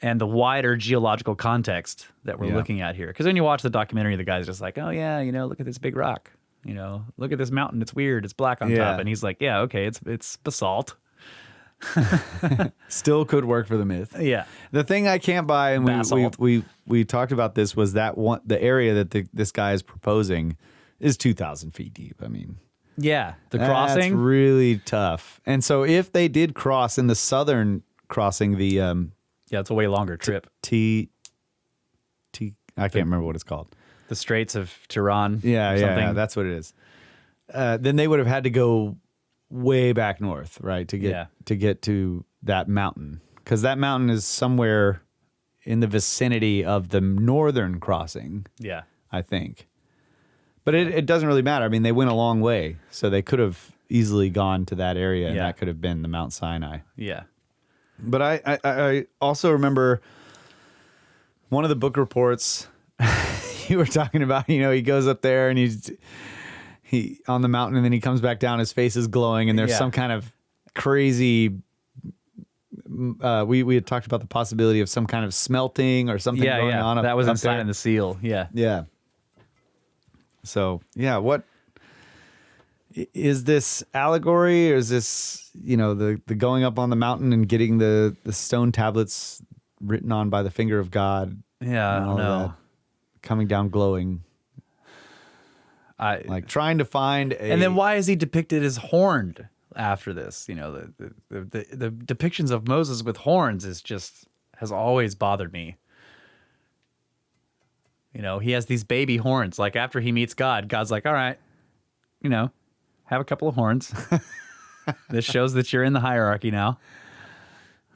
and the wider geological context that we're looking at here. Because when you watch the documentary, the guy's just like, oh yeah, look at this big rock. Look at this mountain. It's weird. It's black on top. And he's like, yeah, okay, it's basalt. Still could work for the myth. Yeah. The thing I can't buy, and Basalt. we talked about this, was that the area that this guy is proposing is 2,000 feet deep. I mean, Yeah. The that's crossing. really tough. And so if they did cross in the southern crossing, the Yeah, it's a way longer trip. I can't remember what it's called. The Straits of Tiran. Yeah, or something. yeah, that's what it is. Then they would have had to go way back north, right, to get to that mountain, because that mountain is somewhere in the vicinity of the northern crossing. Yeah. I think. But it doesn't really matter. I mean, they went a long way, so they could have easily gone to that area, and that could have been the Mount Sinai. Yeah. But I also remember one of the book reports you were talking about. You know, he goes up there and he on the mountain, and then he comes back down. His face is glowing, and there's some kind of crazy. We had talked about the possibility of some kind of smelting or something going on. That was up inside there. in the seal. Yeah. Yeah. So, yeah, what is this allegory, or is this, you know, the going up on the mountain and getting the stone tablets written on by the finger of God? Yeah, I don't know. Coming down glowing. Like trying to find a... And then why is he depicted as horned after this? You know, the depictions of Moses with horns has always bothered me. You know, he has these baby horns. Like after he meets God, God's like, all right, you know, have a couple of horns. This shows that you're in the hierarchy now.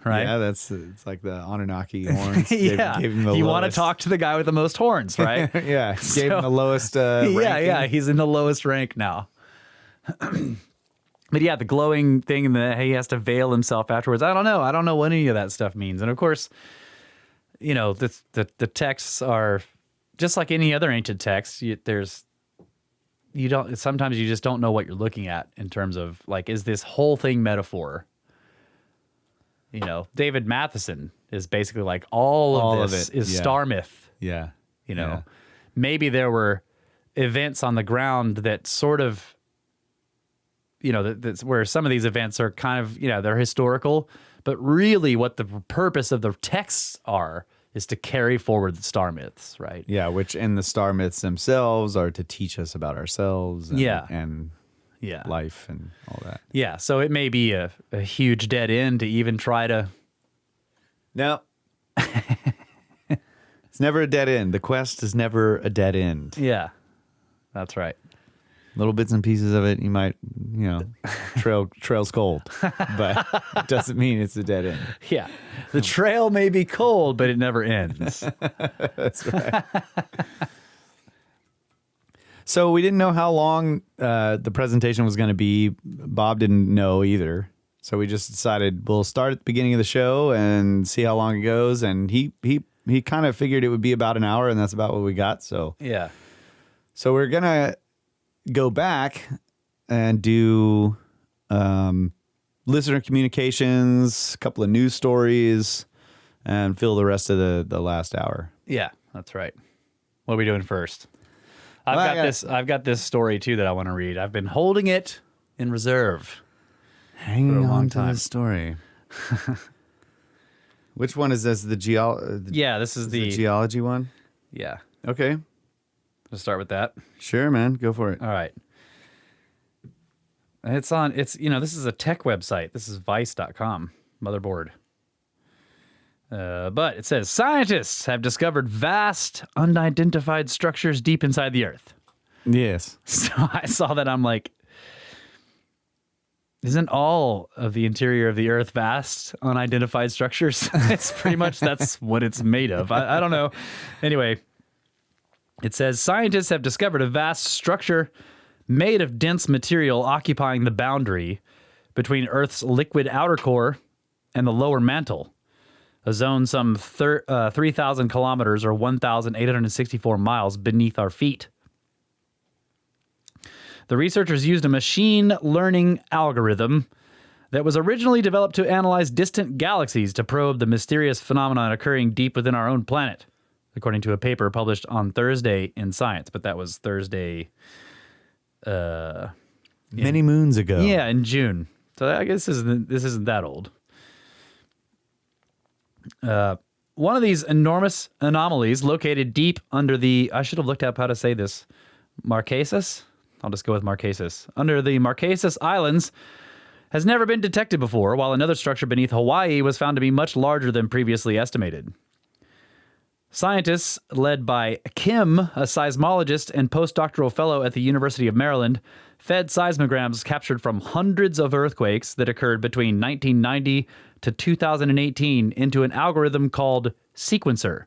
Right? Yeah, it's like the Anunnaki horns. Yeah. Gave him the you lowest. want to talk to the guy with the most horns, right? Yeah, gave him the lowest ranking. Yeah, he's in the lowest rank now. But yeah, the glowing thing, and he has to veil himself afterwards. I don't know what any of that stuff means. And of course, you know, the texts are just like any other ancient text. Sometimes you just don't know what you're looking at in terms of, like, is this whole thing metaphor? You know, David Matheson is basically like all of this is star myth. Yeah. You know, maybe there were events on the ground that sort of, you know, that's where some of these events are kind of, you know, they're historical, but really what the purpose of the texts are is to carry forward the star myths, right? Yeah, which in the star myths themselves are to teach us about ourselves and life and all that. Yeah, so it may be a huge dead end to even try to... No. It's never a dead end. The quest is never a dead end. Yeah, that's right. Little bits and pieces of it, you might, you know, trail's cold, but it doesn't mean it's a dead end. Yeah, the trail may be cold, but it never ends. That's right. So we didn't know how long the presentation was going to be. Bob didn't know either. So we just decided we'll start at the beginning of the show and see how long it goes. And he kind of figured it would be about an hour, and that's about what we got. So yeah. So we're going to go back and do listener communications, a couple of news stories, and fill the rest of the last hour. Yeah, that's right. What are we doing first? I've got this story too that I want to read. I've been holding it in reserve. Hanging for a long on to time. this story. Which one is this? Yeah, this is the geology one? Yeah. Okay. Let's start with that. Sure, man. Go for it. All right. This is a tech website. This is vice.com, motherboard. But it says, scientists have discovered vast, unidentified structures deep inside the Earth. Yes. So I saw that. I'm like, isn't all of the interior of the Earth vast, unidentified structures? It's pretty much, that's what it's made of. I don't know. Anyway, it says, scientists have discovered a vast structure made of dense material occupying the boundary between Earth's liquid outer core and the lower mantle, a zone some 3,000 kilometers or 1,864 miles beneath our feet. The researchers used a machine learning algorithm that was originally developed to analyze distant galaxies to probe the mysterious phenomenon occurring deep within our own planet, according to a paper published on Thursday in Science. But that was Thursday... many moons ago. Yeah, in June. So I guess this isn't that old. One of these enormous anomalies located deep under the... I should have looked up how to say this. Marquesas? I'll just go with Marquesas. Under the Marquesas Islands has never been detected before, while another structure beneath Hawaii was found to be much larger than previously estimated. Scientists led by Kim, a seismologist and postdoctoral fellow at the University of Maryland, fed seismograms captured from hundreds of earthquakes that occurred between 1990 to 2018 into an algorithm called Sequencer.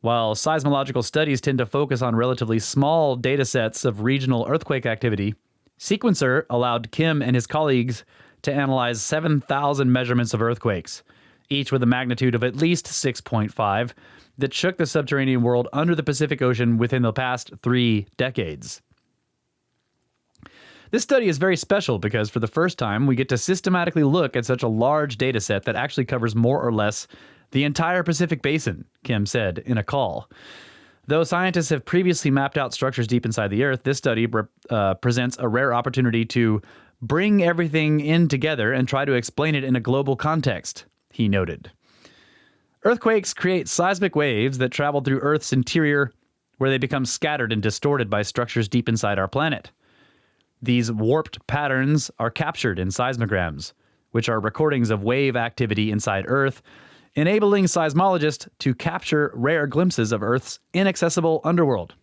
While seismological studies tend to focus on relatively small data sets of regional earthquake activity, Sequencer allowed Kim and his colleagues to analyze 7,000 measurements of earthquakes, each with a magnitude of at least 6.5, that shook the subterranean world under the Pacific Ocean within the past 3 decades. This study is very special because for the first time, we get to systematically look at such a large data set that actually covers more or less the entire Pacific Basin, Kim said in a call. Though scientists have previously mapped out structures deep inside the Earth, this study presents a rare opportunity to bring everything in together and try to explain it in a global context, he noted. Earthquakes create seismic waves that travel through Earth's interior, where they become scattered and distorted by structures deep inside our planet. These warped patterns are captured in seismograms, which are recordings of wave activity inside Earth, enabling seismologists to capture rare glimpses of Earth's inaccessible underworld.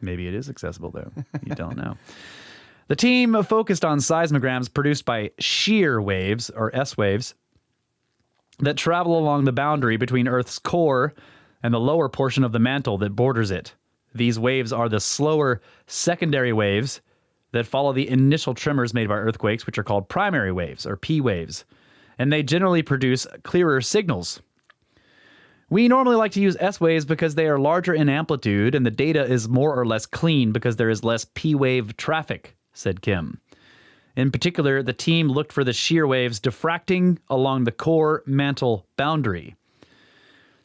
Maybe it is accessible, though. You don't know. The team focused on seismograms produced by shear waves, or S waves, that travel along the boundary between Earth's core and the lower portion of the mantle that borders it. These waves are the slower secondary waves that follow the initial tremors made by earthquakes, which are called primary waves, or P waves, and they generally produce clearer signals. We normally like to use S waves because they are larger in amplitude and the data is more or less clean because there is less P wave traffic, said Kim. In particular, the team looked for the shear waves diffracting along the core mantle boundary.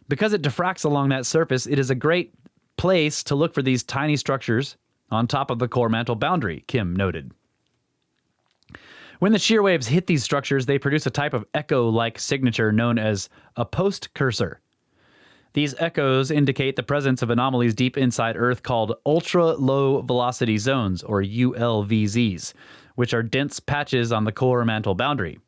Because it diffracts along that surface, it is a great place to look for these tiny structures on top of the core mantle boundary, Kim noted. When the shear waves hit these structures, they produce a type of echo-like signature known as a post-cursor. These echoes indicate the presence of anomalies deep inside Earth called ultra-low velocity zones, or ULVZs, which are dense patches on the core mantle boundary.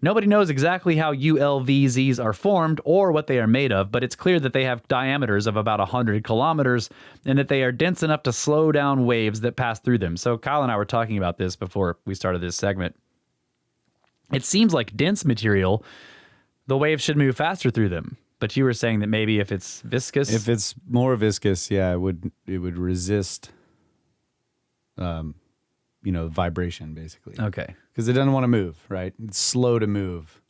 Nobody knows exactly how ULVZs are formed or what they are made of, but it's clear that they have diameters of about 100 kilometers and that they are dense enough to slow down waves that pass through them. So Kyle and I were talking about this before we started this segment. It seems like dense material, the waves should move faster through them. But you were saying that maybe if it's viscous? If it's more viscous, yeah, it would resist vibration, basically. Okay. Because it doesn't want to move, right? It's slow to move.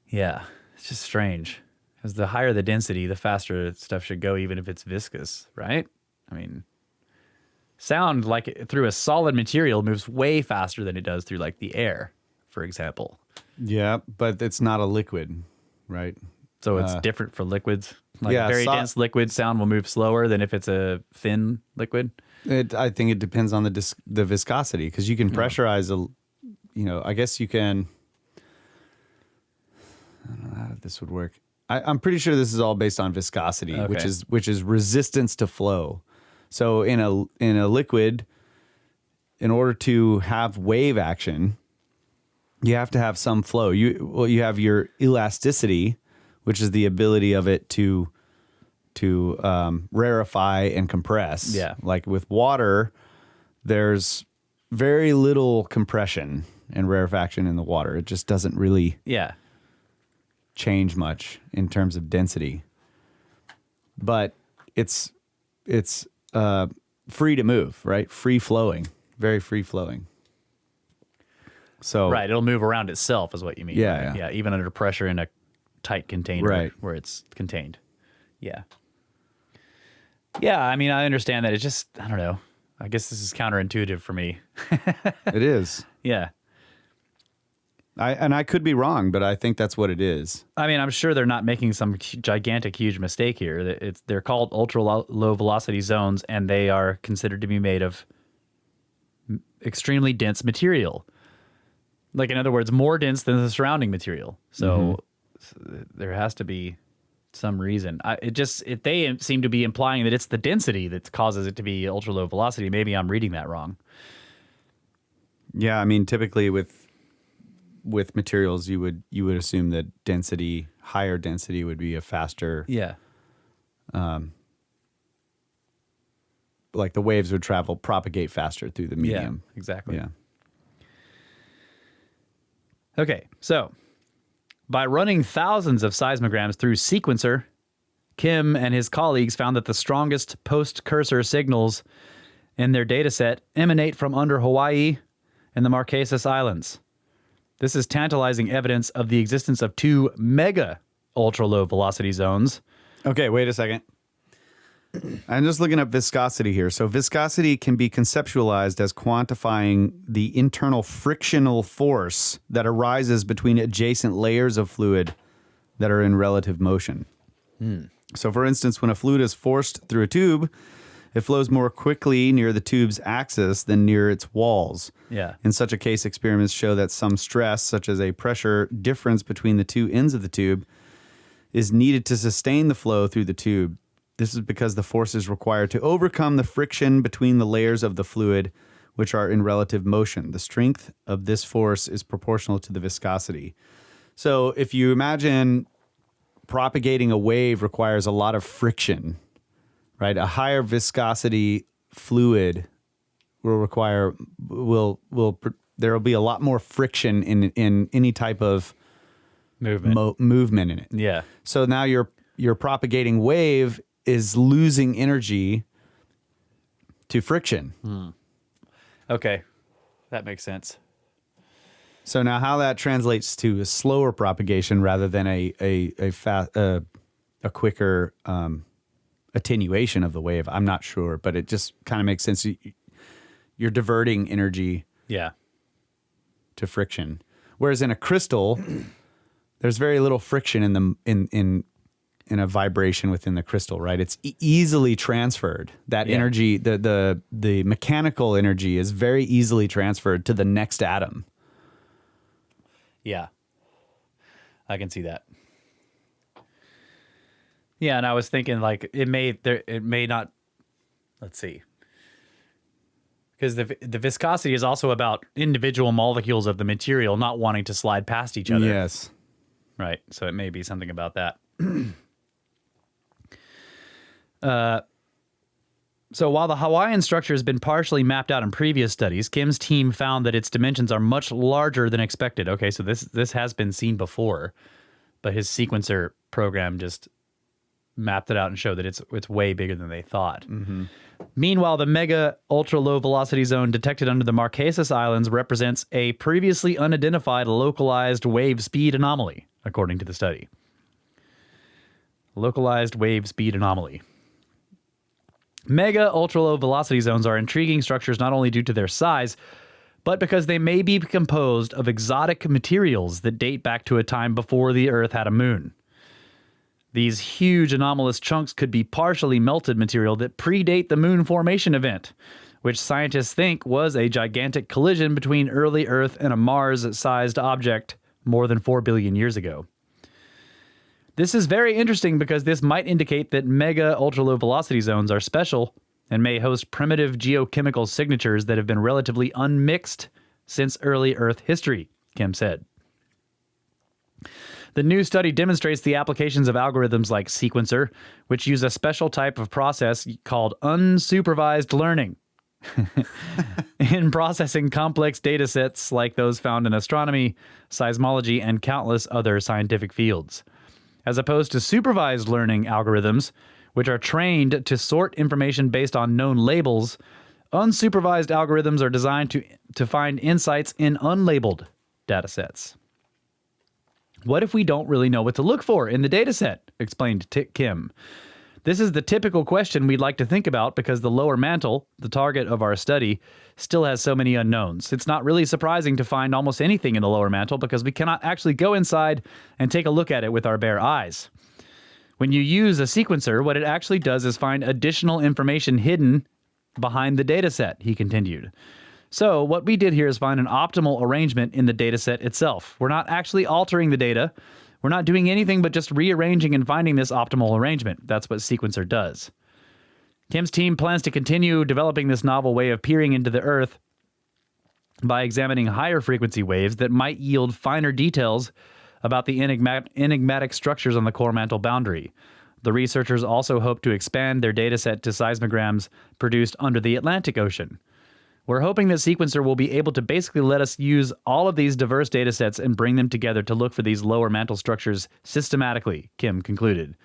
Yeah, it's just strange. Because the higher the density, the faster stuff should go, even if it's viscous, right? I mean, sound like through a solid material moves way faster than it does through like the air, for example. Yeah, but it's not a liquid, right? So it's different for liquids. Like a very dense liquid, sound will move slower than if it's a thin liquid. I think it depends on the viscosity, because you can pressurize I guess you can. I don't know how this would work. I'm pretty sure this is all based on viscosity, okay. which is resistance to flow. So in a liquid, in order to have wave action, you have to have some flow. You have your elasticity, which is the ability of it to rarefy and compress. Yeah. Like with water, there's very little compression and rarefaction in the water. It just doesn't really change much in terms of density. But it's free to move, right? Free flowing, very free flowing. So right, it'll move around itself is what you mean. Yeah, right? yeah. Even under pressure in a tight container Right. where it's contained. Yeah. Yeah, I mean, I understand that. It's just, I don't know. I guess this is counterintuitive for me. It is. Yeah. I could be wrong, but I think that's what it is. I mean, I'm sure they're not making some gigantic, huge mistake here. They're called ultra-low velocity zones, and they are considered to be made of extremely dense material. Like, in other words, more dense than the surrounding material. So there has to be some reason. They seem to be implying that it's the density that causes it to be ultra-low velocity. Maybe I'm reading that wrong. Yeah, I mean, typically with materials, you would assume that density, higher density would be a faster. Yeah. Like the waves would propagate faster through the medium. Yeah, exactly. Yeah. Okay, so by running thousands of seismograms through Sequencer, Kim and his colleagues found that the strongest post-cursor signals in their data set emanate from under Hawaii and the Marquesas Islands. This is tantalizing evidence of the existence of two mega ultra-low velocity zones. Okay, wait a second. I'm just looking up viscosity here. So viscosity can be conceptualized as quantifying the internal frictional force that arises between adjacent layers of fluid that are in relative motion. So for instance, when a fluid is forced through a tube, it flows more quickly near the tube's axis than near its walls. Yeah. In such a case, experiments show that some stress, such as a pressure difference between the two ends of the tube, is needed to sustain the flow through the tube. This is because the force is required to overcome the friction between the layers of the fluid, which are in relative motion. The strength of this force is proportional to the viscosity. So if you imagine propagating a wave requires a lot of friction, right? A higher viscosity fluid will require, there will be a lot more friction in any type of movement in it. Yeah. So now your propagating wave is losing energy to friction. Okay, that makes sense. So now how that translates to a slower propagation rather than a quicker attenuation of the wave, I'm not sure, but it just kind of makes sense. You're diverting energy Yeah. to friction. Whereas in a crystal, there's very little friction in a vibration within the crystal, right? It's easily transferred. That energy, the mechanical energy is very easily transferred to the next atom. Yeah. I can see that. Yeah, and I was thinking like it may not, let's see. Because the viscosity is also about individual molecules of the material not wanting to slide past each other. Yes. Right. So it may be something about that. So while the Hawaiian structure has been partially mapped out in previous studies, Kim's team found that its dimensions are much larger than expected. Okay, so this has been seen before, but his sequencer program just mapped it out and showed that it's way bigger than they thought. Mm-hmm. Meanwhile, the mega ultra-low velocity zone detected under the Marquesas Islands represents a previously unidentified localized wave speed anomaly, according to the study. Localized wave speed anomaly. Mega ultra-low velocity zones are intriguing structures not only due to their size, but because they may be composed of exotic materials that date back to a time before the Earth had a moon. These huge anomalous chunks could be partially melted material that predate the moon formation event, which scientists think was a gigantic collision between early Earth and a Mars-sized object more than 4 billion years ago. This is very interesting because this might indicate that mega ultra-low velocity zones are special and may host primitive geochemical signatures that have been relatively unmixed since early Earth history, Kim said. The new study demonstrates the applications of algorithms like Sequencer, which use a special type of process called unsupervised learning in processing complex data sets like those found in astronomy, seismology, and countless other scientific fields. As opposed to supervised learning algorithms, which are trained to sort information based on known labels, unsupervised algorithms are designed to find insights in unlabeled datasets. What if we don't really know what to look for in the dataset? Explained Kim. This is the typical question we'd like to think about because the lower mantle, the target of our study, still has so many unknowns. It's not really surprising to find almost anything in the lower mantle because we cannot actually go inside and take a look at it with our bare eyes. When you use a sequencer, what it actually does is find additional information hidden behind the dataset, he continued. So what we did here is find an optimal arrangement in the dataset itself. We're not actually altering the data. We're not doing anything but just rearranging and finding this optimal arrangement. That's what Sequencer does. Kim's team plans to continue developing this novel way of peering into the Earth by examining higher frequency waves that might yield finer details about the enigmatic structures on the core mantle boundary. The researchers also hope to expand their dataset to seismograms produced under the Atlantic Ocean. We're hoping that Sequencer will be able to basically let us use all of these diverse datasets and bring them together to look for these lower mantle structures systematically, Kim concluded.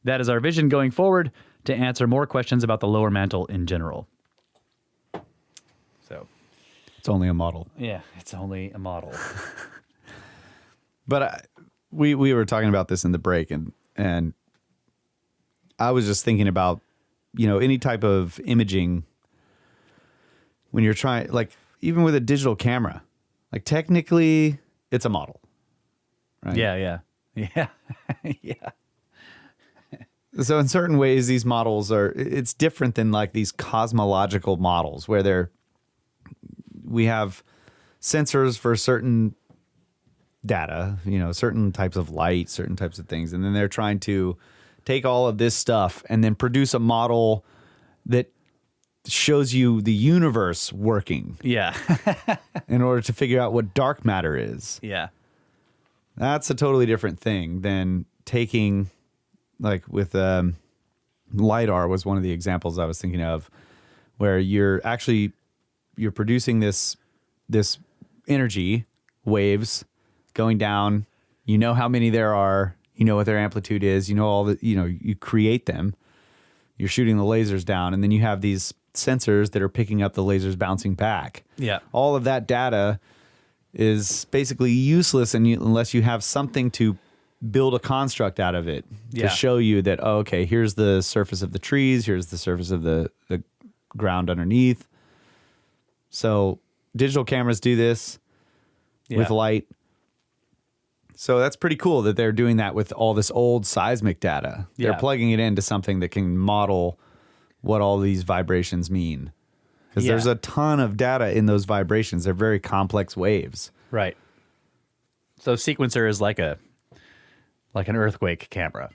That is our vision going forward to answer more questions about the lower mantle in general. So, It's only a model. yeah, it's only a model. But we were talking about this in the break, and I was just thinking about, any type of imaging when you're trying, like even with a digital camera, like technically it's a model, right? Yeah. Yeah. So in certain ways, these models it's different than like these cosmological models where we have sensors for certain data, certain types of light, certain types of things. And then they're trying to take all of this stuff and then produce a model that shows you the universe working Yeah. in order to figure out what dark matter is. Yeah. That's a totally different thing than taking, like with LiDAR was one of the examples I was thinking of, where you're producing this energy waves going down. You know how many there are. You know what their amplitude is. You know all the. You create them. You're shooting the lasers down, and then you have these sensors that are picking up the lasers bouncing back. Yeah. All of that data is basically useless unless you have something to build a construct out of it Yeah. to show you that, oh, okay, here's the surface of the trees, here's the surface of the ground underneath. So digital cameras do this with light. So that's pretty cool that they're doing that with all this old seismic data. They're Yeah. plugging it into something that can model what all these vibrations mean. Because Yeah. there's a ton of data in those vibrations. They're very complex waves. Right. So Sequencer is like an earthquake camera.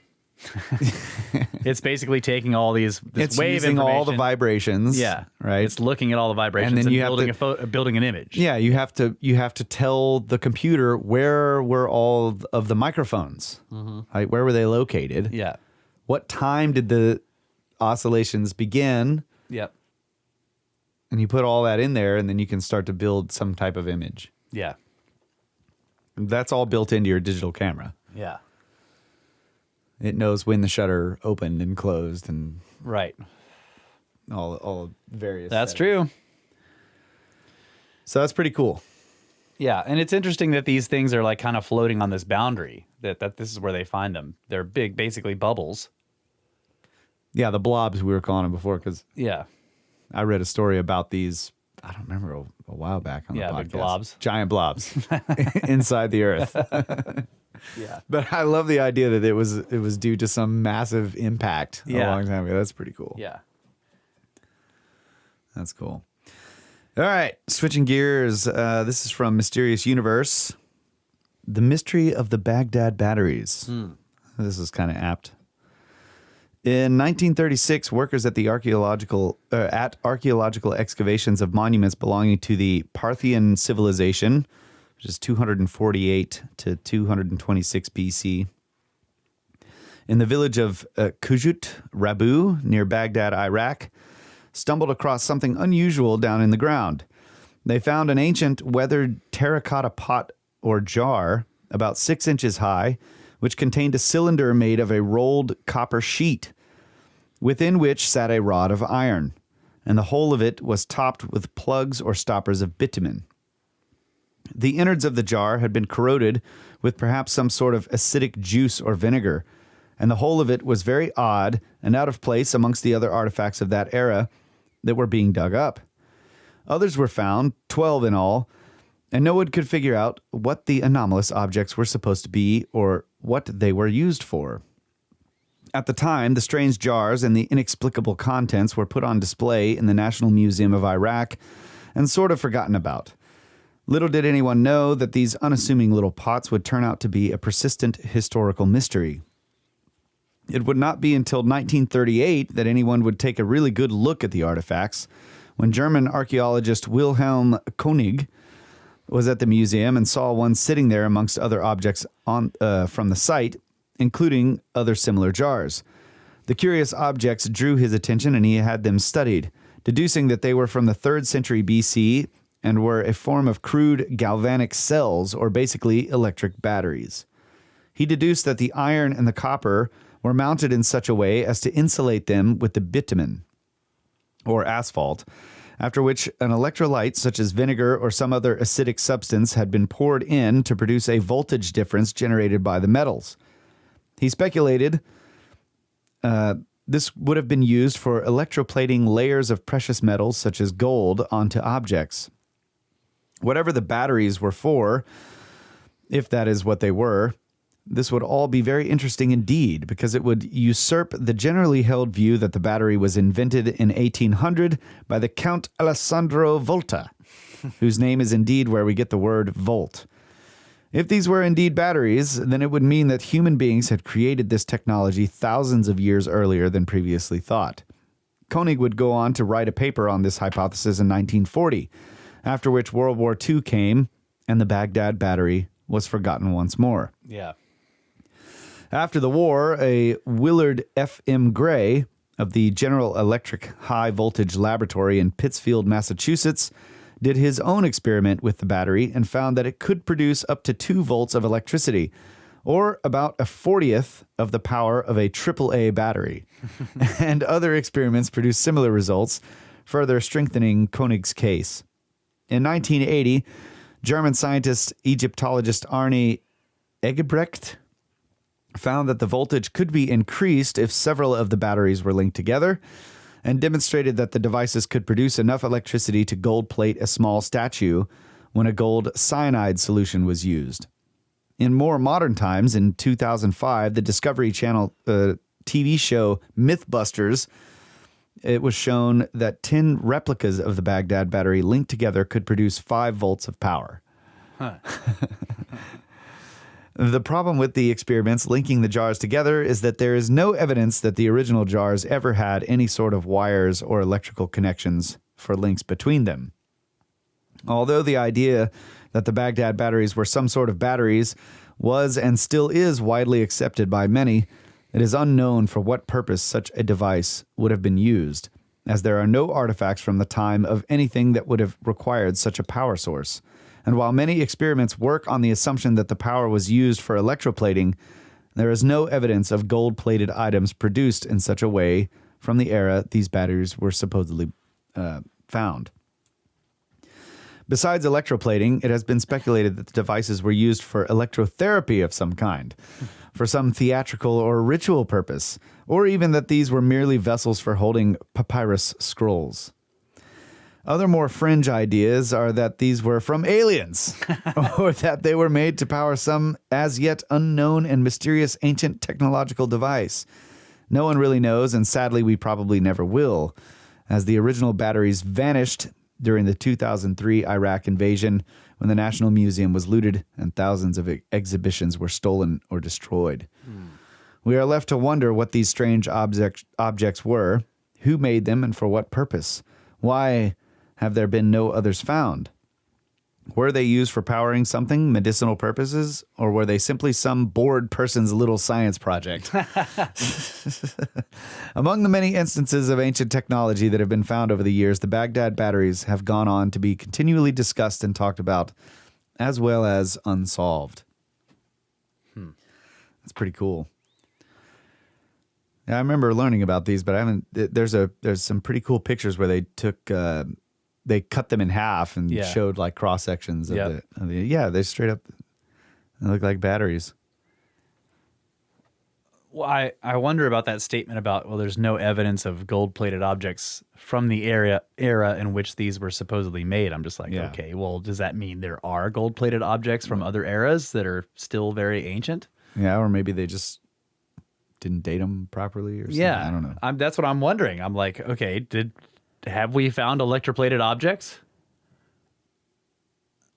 It's basically taking all this It's wave using all the information. vibrations. Yeah. Right. It's looking at all the vibrations And and, then you have building an image. Yeah, you have to tell the computer where were all of the microphones. Right? Where were they located? Yeah. What time did the oscillations begin? Yep. And you put all that in there, and then you can start to build some type of image. Yeah. That's all built into your digital camera. Yeah. It knows when the shutter opened and closed and Right. all various. That's settings. true. So that's pretty cool. Yeah, and it's interesting that these things are like kind of floating on this boundary. That this is where they find them. They're big, basically bubbles. Yeah, the blobs we were calling them before, because Yeah. I read a story about these. I don't remember a while back on the podcast. big blobs. Giant blobs inside the earth. Yeah. But I love the idea that it was due to some massive impact a Yeah. long time ago. That's pretty cool. Yeah. That's cool. All right, switching gears. This is from Mysterious Universe. The Mystery of the Baghdad Batteries. This is kind of apt. In 1936, workers at the archaeological excavations of monuments belonging to the Parthian civilization, which is 248 to 226 BC, in the village of Kujut Rabu near Baghdad, Iraq, stumbled across something unusual down in the ground. They found an ancient weathered terracotta pot or jar about 6 inches high, which contained a cylinder made of a rolled copper sheet, within which sat a rod of iron, and the whole of it was topped with plugs or stoppers of bitumen. The innards of the jar had been corroded with perhaps some sort of acidic juice or vinegar, and the whole of it was very odd and out of place amongst the other artifacts of that era that were being dug up. Others were found, 12 in all, and no one could figure out what the anomalous objects were supposed to be or what they were used for. At the time, the strange jars and the inexplicable contents were put on display in the National Museum of Iraq and sort of forgotten about. Little did anyone know that these unassuming little pots would turn out to be a persistent historical mystery. It would not be until 1938 that anyone would take a really good look at the artifacts, when German archaeologist Wilhelm Koenig was at the museum and saw one sitting there amongst other objects from the site, including other similar jars. The curious objects drew his attention and he had them studied, deducing that they were from the 3rd century BC and were a form of crude galvanic cells, or basically electric batteries. He deduced that the iron and the copper were mounted in such a way as to insulate them with the bitumen, or asphalt, after which an electrolyte such as vinegar or some other acidic substance had been poured in to produce a voltage difference generated by the metals. He speculated this would have been used for electroplating layers of precious metals such as gold onto objects. Whatever the batteries were for, if that is what they were, this would all be very interesting indeed, because it would usurp the generally held view that the battery was invented in 1800 by the Count Alessandro Volta, whose name is indeed where we get the word volt. If these were indeed batteries, then it would mean that human beings had created this technology thousands of years earlier than previously thought. Koenig would go on to write a paper on this hypothesis in 1940, after which World War II came and the Baghdad battery was forgotten once more. Yeah. After the war, a Willard F.M. Gray of the General Electric High Voltage Laboratory in Pittsfield, Massachusetts, did his own experiment with the battery and found that it could produce up to 2 volts of electricity, or about a 40th of the power of a AAA battery. And other experiments produced similar results, further strengthening Koenig's case. In 1980, German scientist Egyptologist Arne Eggebrecht found that the voltage could be increased if several of the batteries were linked together, and demonstrated that the devices could produce enough electricity to gold plate a small statue when a gold cyanide solution was used. In more modern times, in 2005, the Discovery Channel TV show Mythbusters, it was shown that 10 replicas of the Baghdad battery linked together could produce 5 volts of power. Huh. The problem with the experiments linking the jars together is that there is no evidence that the original jars ever had any sort of wires or electrical connections for links between them. Although the idea that the Baghdad batteries were some sort of batteries was and still is widely accepted by many, it is unknown for what purpose such a device would have been used, as there are no artifacts from the time of anything that would have required such a power source. And while many experiments work on the assumption that the power was used for electroplating, there is no evidence of gold-plated items produced in such a way from the era these batteries were supposedly found. Besides electroplating, it has been speculated that the devices were used for electrotherapy of some kind, for some theatrical or ritual purpose, or even that these were merely vessels for holding papyrus scrolls. Other more fringe ideas are that these were from aliens, or that they were made to power some as yet unknown and mysterious ancient technological device. No one really knows, and sadly we probably never will, as the original batteries vanished during the 2003 Iraq invasion when the National Museum was looted and thousands of exhibitions were stolen or destroyed. We are left to wonder what these strange objects were, who made them, and for what purpose. Why have there been no others found? Were they used for powering something, medicinal purposes, or were they simply some bored person's little science project? Among the many instances of ancient technology that have been found over the years, the Baghdad batteries have gone on to be continually discussed and talked about, as well as unsolved. That's pretty cool. Yeah, I remember learning about these, but I haven't. There's some pretty cool pictures where they took. They cut them in half and showed like cross sections of the. Yeah, they straight up. They look like batteries. Well, I wonder about that statement about, well, there's no evidence of gold-plated objects from the era in which these were supposedly made. I'm just like, okay, well, does that mean there are gold-plated objects from other eras that are still very ancient? Yeah, or maybe they just didn't date them properly or something. Yeah, I don't know. That's what I'm wondering. I'm like, okay, have we found electroplated objects?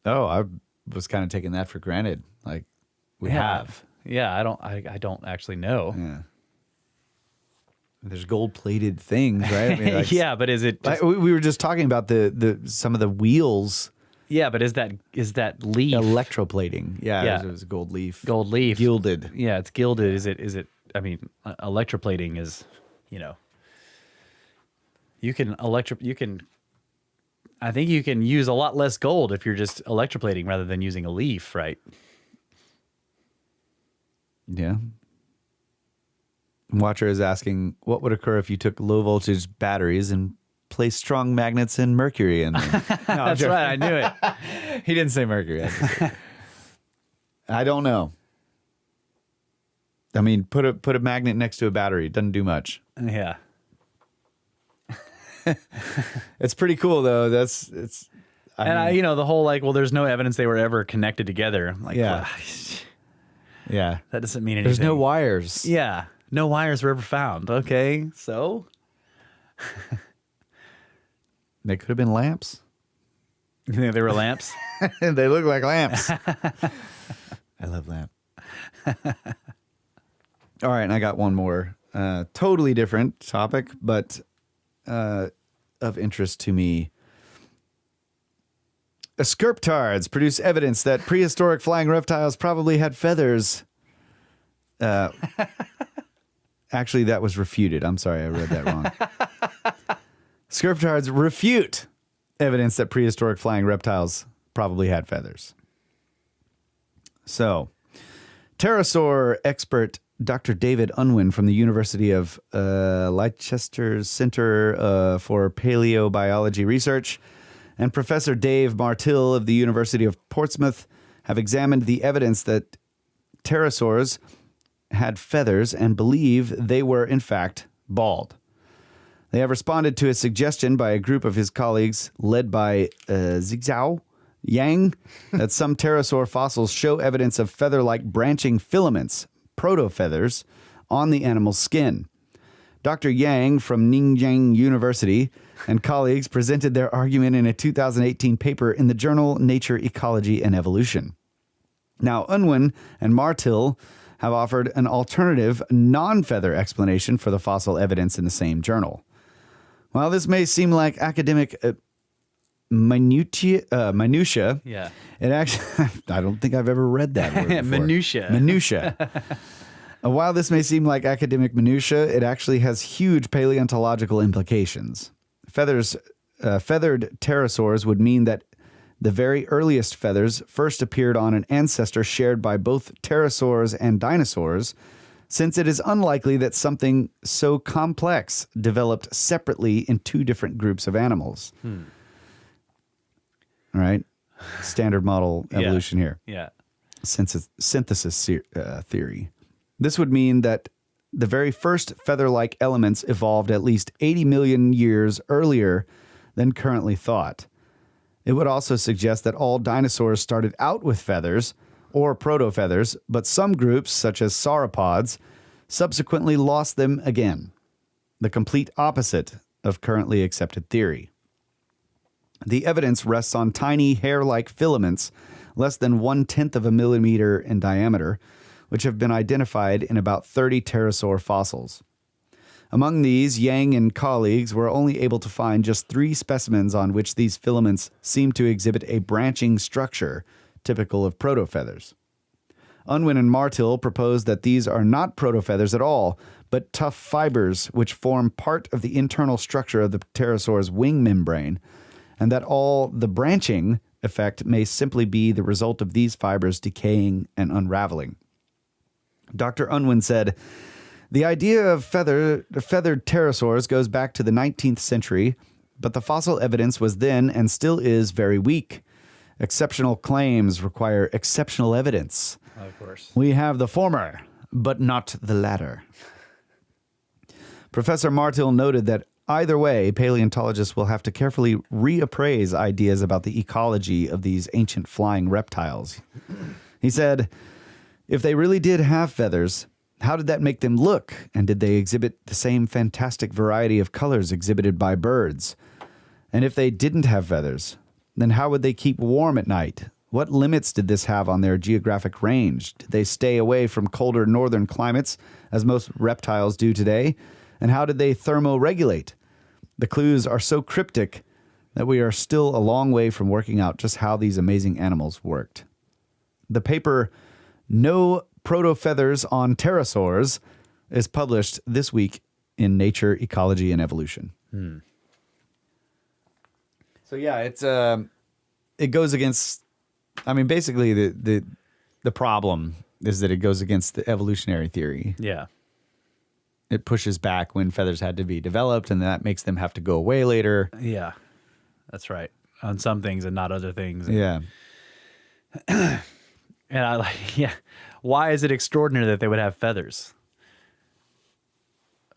Oh, I was kind of taking that for granted. Like, we have. Yeah, I don't actually know. Yeah. There's gold-plated things, right? I mean, like, yeah, but is it? We were just talking about the some of the wheels Yeah, but is that leaf Electroplating. Yeah, Yeah. it was a gold leaf. gold leaf Gilded. Yeah, it's gilded. Is it? I mean, electroplating is, you can I think you can use a lot less gold if you're just electroplating rather than using a leaf, right? Yeah. Watcher is asking, what would occur if you took low voltage batteries and placed strong magnets in mercury in them? No, That's right. I knew it. He didn't say mercury. I don't know. I mean, put a magnet next to a battery. It doesn't do much. Yeah. It's pretty cool though. The whole there's no evidence they were ever connected together. Like, Yeah. Yeah. that doesn't mean anything. There's no wires. Yeah. No wires were ever found. Okay. So They could have been lamps. you think they were lamps? They look like lamps. I love lamp. All right, and I got one more. Totally different topic, but of interest to me. Escarptards produce evidence that prehistoric flying reptiles probably had feathers. Actually, that was refuted. I'm sorry, I read that wrong. Escarptards refute evidence that prehistoric flying reptiles probably had feathers. So, Pterosaur expert Dr. David Unwin from the University of Leicester's Center for Paleobiology Research and Professor Dave Martill of the University of Portsmouth have examined the evidence that pterosaurs had feathers and believe they were, in fact, bald. They have responded to a suggestion by a group of his colleagues led by Zhizhao Yang that some pterosaur fossils show evidence of feather-like branching filaments, protofeathers, on the animal's skin. Dr. Yang from Ningjiang University and colleagues presented their argument in a 2018 paper in the journal Nature, Ecology, and Evolution. Now, Unwin and Martill have offered an alternative, non-feather explanation for the fossil evidence in the same journal. While this may seem like academic minutia, Yeah. it actually, I don't think I've ever read that word before. Minutia. While this may seem like academic minutia, it actually has huge paleontological implications. Feathered pterosaurs would mean that the very earliest feathers first appeared on an ancestor shared by both pterosaurs and dinosaurs, since it is unlikely that something so complex developed separately in two different groups of animals. All right? Standard model evolution here. Yeah. Synthesis theory. This would mean that the very first feather-like elements evolved at least 80 million years earlier than currently thought. It would also suggest that all dinosaurs started out with feathers, or protofeathers, but some groups, such as sauropods, subsequently lost them again. The complete opposite of currently accepted theory. The evidence rests on tiny hair-like filaments, less than 1/10 of a millimeter in diameter, which have been identified in about 30 pterosaur fossils. Among these, Yang and colleagues were only able to find just 3 specimens on which these filaments seem to exhibit a branching structure typical of protofeathers. Unwin and Martill proposed that these are not protofeathers at all, but tough fibers which form part of the internal structure of the pterosaur's wing membrane, and that all the branching effect may simply be the result of these fibers decaying and unraveling. Dr. Unwin said, "The idea of feathered pterosaurs goes back to the 19th century, but the fossil evidence was then and still is very weak. Exceptional claims require exceptional evidence. Of course. We have the former, but not the latter." Professor Martill noted that either way, paleontologists will have to carefully reappraise ideas about the ecology of these ancient flying reptiles. He said, "If they really did have feathers, how did that make them look? And did they exhibit the same fantastic variety of colors exhibited by birds? And if they didn't have feathers, then how would they keep warm at night? What limits did this have on their geographic range? Did they stay away from colder northern climates, as most reptiles do today? And how did they thermoregulate? The clues are so cryptic that we are still a long way from working out just how these amazing animals worked. The paper No Proto-Feathers on Pterosaurs is published this week in Nature, Ecology, and Evolution. So yeah, it goes against, I mean, basically the problem is that it goes against the evolutionary theory. Yeah. It pushes back when feathers had to be developed, and that makes them have to go away later. Yeah. That's right. On some things and not other things. Yeah. And I like, yeah. Why is it extraordinary that they would have feathers?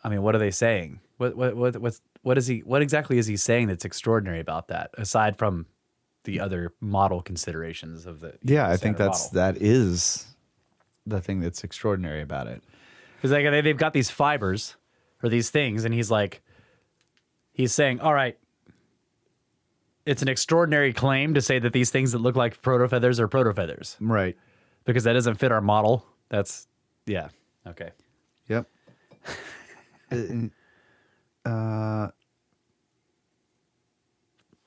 I mean, what are they saying? What exactly is he saying that's extraordinary about that, aside from the other model considerations of the Yeah, I think standard model? that is the thing that's extraordinary about it. Because like they've got these fibers or these things, and he's saying, all right, it's an extraordinary claim to say that these things that look like proto-feathers are proto-feathers. Right. Because that doesn't fit our model. That's, yeah. Okay. Yep.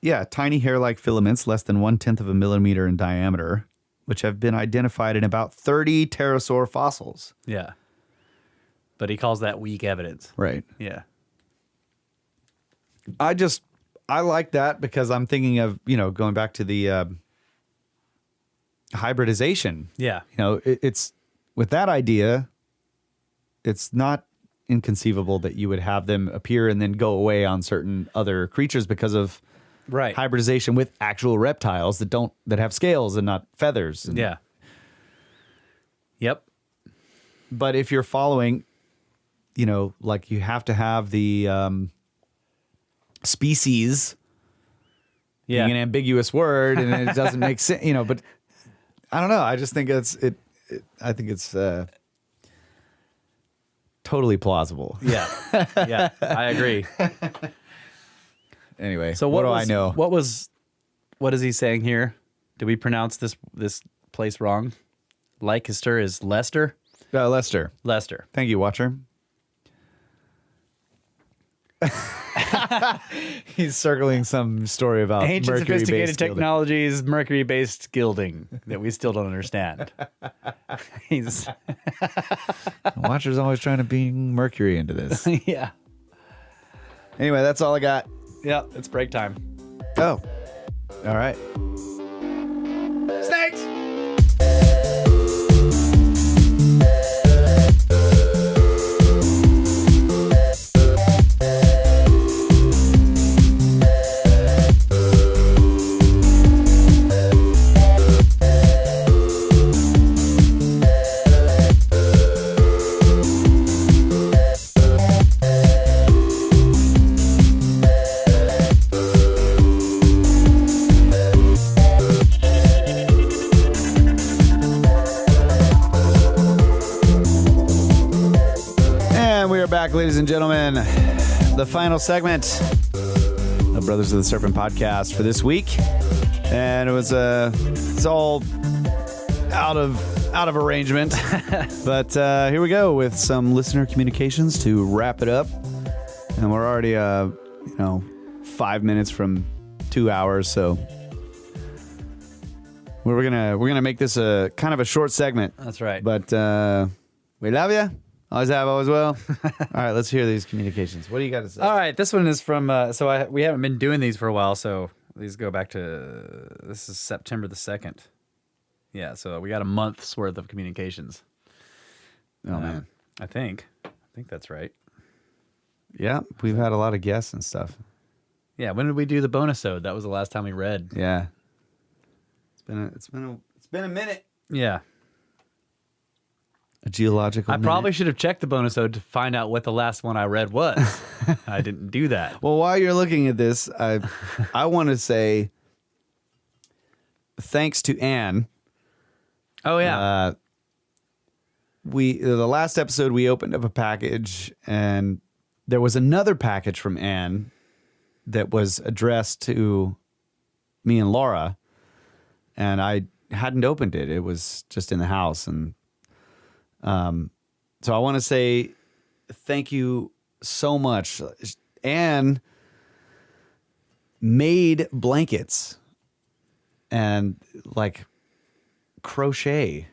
Yeah, tiny hair-like filaments less than 1/10 of a millimeter in diameter, which have been identified in about 30 pterosaur fossils. Yeah. But he calls that weak evidence. Right. Yeah. I like that because I'm thinking of, going back to the hybridization. Yeah. It's with that idea, it's not inconceivable that you would have them appear and then go away on certain other creatures because of Right. hybridization with actual reptiles that have scales and not feathers. And, Yeah. Yep. But if you're following, like you have to have the species Yeah. being an ambiguous word, and it doesn't make sense, but I don't know. I just think I think it's totally plausible. Yeah. Yeah. I agree. Anyway, So what do I was- know? What is he saying here? Did we pronounce this place wrong? Leicester is Leicester? Lester. Leicester. Thank you, watcher. He's circling some story about Ancient mercury-based sophisticated gilding. technologies, mercury-based gilding that we still don't understand. He's Watcher's always trying to bring mercury into this. yeah. Anyway, that's all I got. Yeah, it's break time. Oh, all right. Snakes! Back, ladies and gentlemen, the final segment of Brothers of the Serpent podcast for this week, and it's all out of arrangement, but here we go with some listener communications to wrap it up, and we're already 5 minutes from 2 hours, so we're gonna make this a kind of a short segment. That's right. But we love you. Always have, always will. All right, let's hear these communications. What do you got to say? All right, this one is from. We haven't been doing these for a while, so these go back to this is September the 2nd. Yeah, so we got a month's worth of communications. Oh man, I think that's right. yeah, we've had a lot of guests and stuff. Yeah, when did we do the bonus-ode? That was the last time we read. Yeah, it's been a minute. Yeah. A geological. I probably should have checked the bonus-ode to find out what the last one I read was. I didn't do that. Well, while you're looking at this, I want to say thanks to Anne. Oh, yeah. The last episode we opened up a package, and there was another package from Anne that was addressed to me and Laura, and I hadn't opened it. It was just in the house, and so I want to say thank you so much. Anne made blankets and like crochet,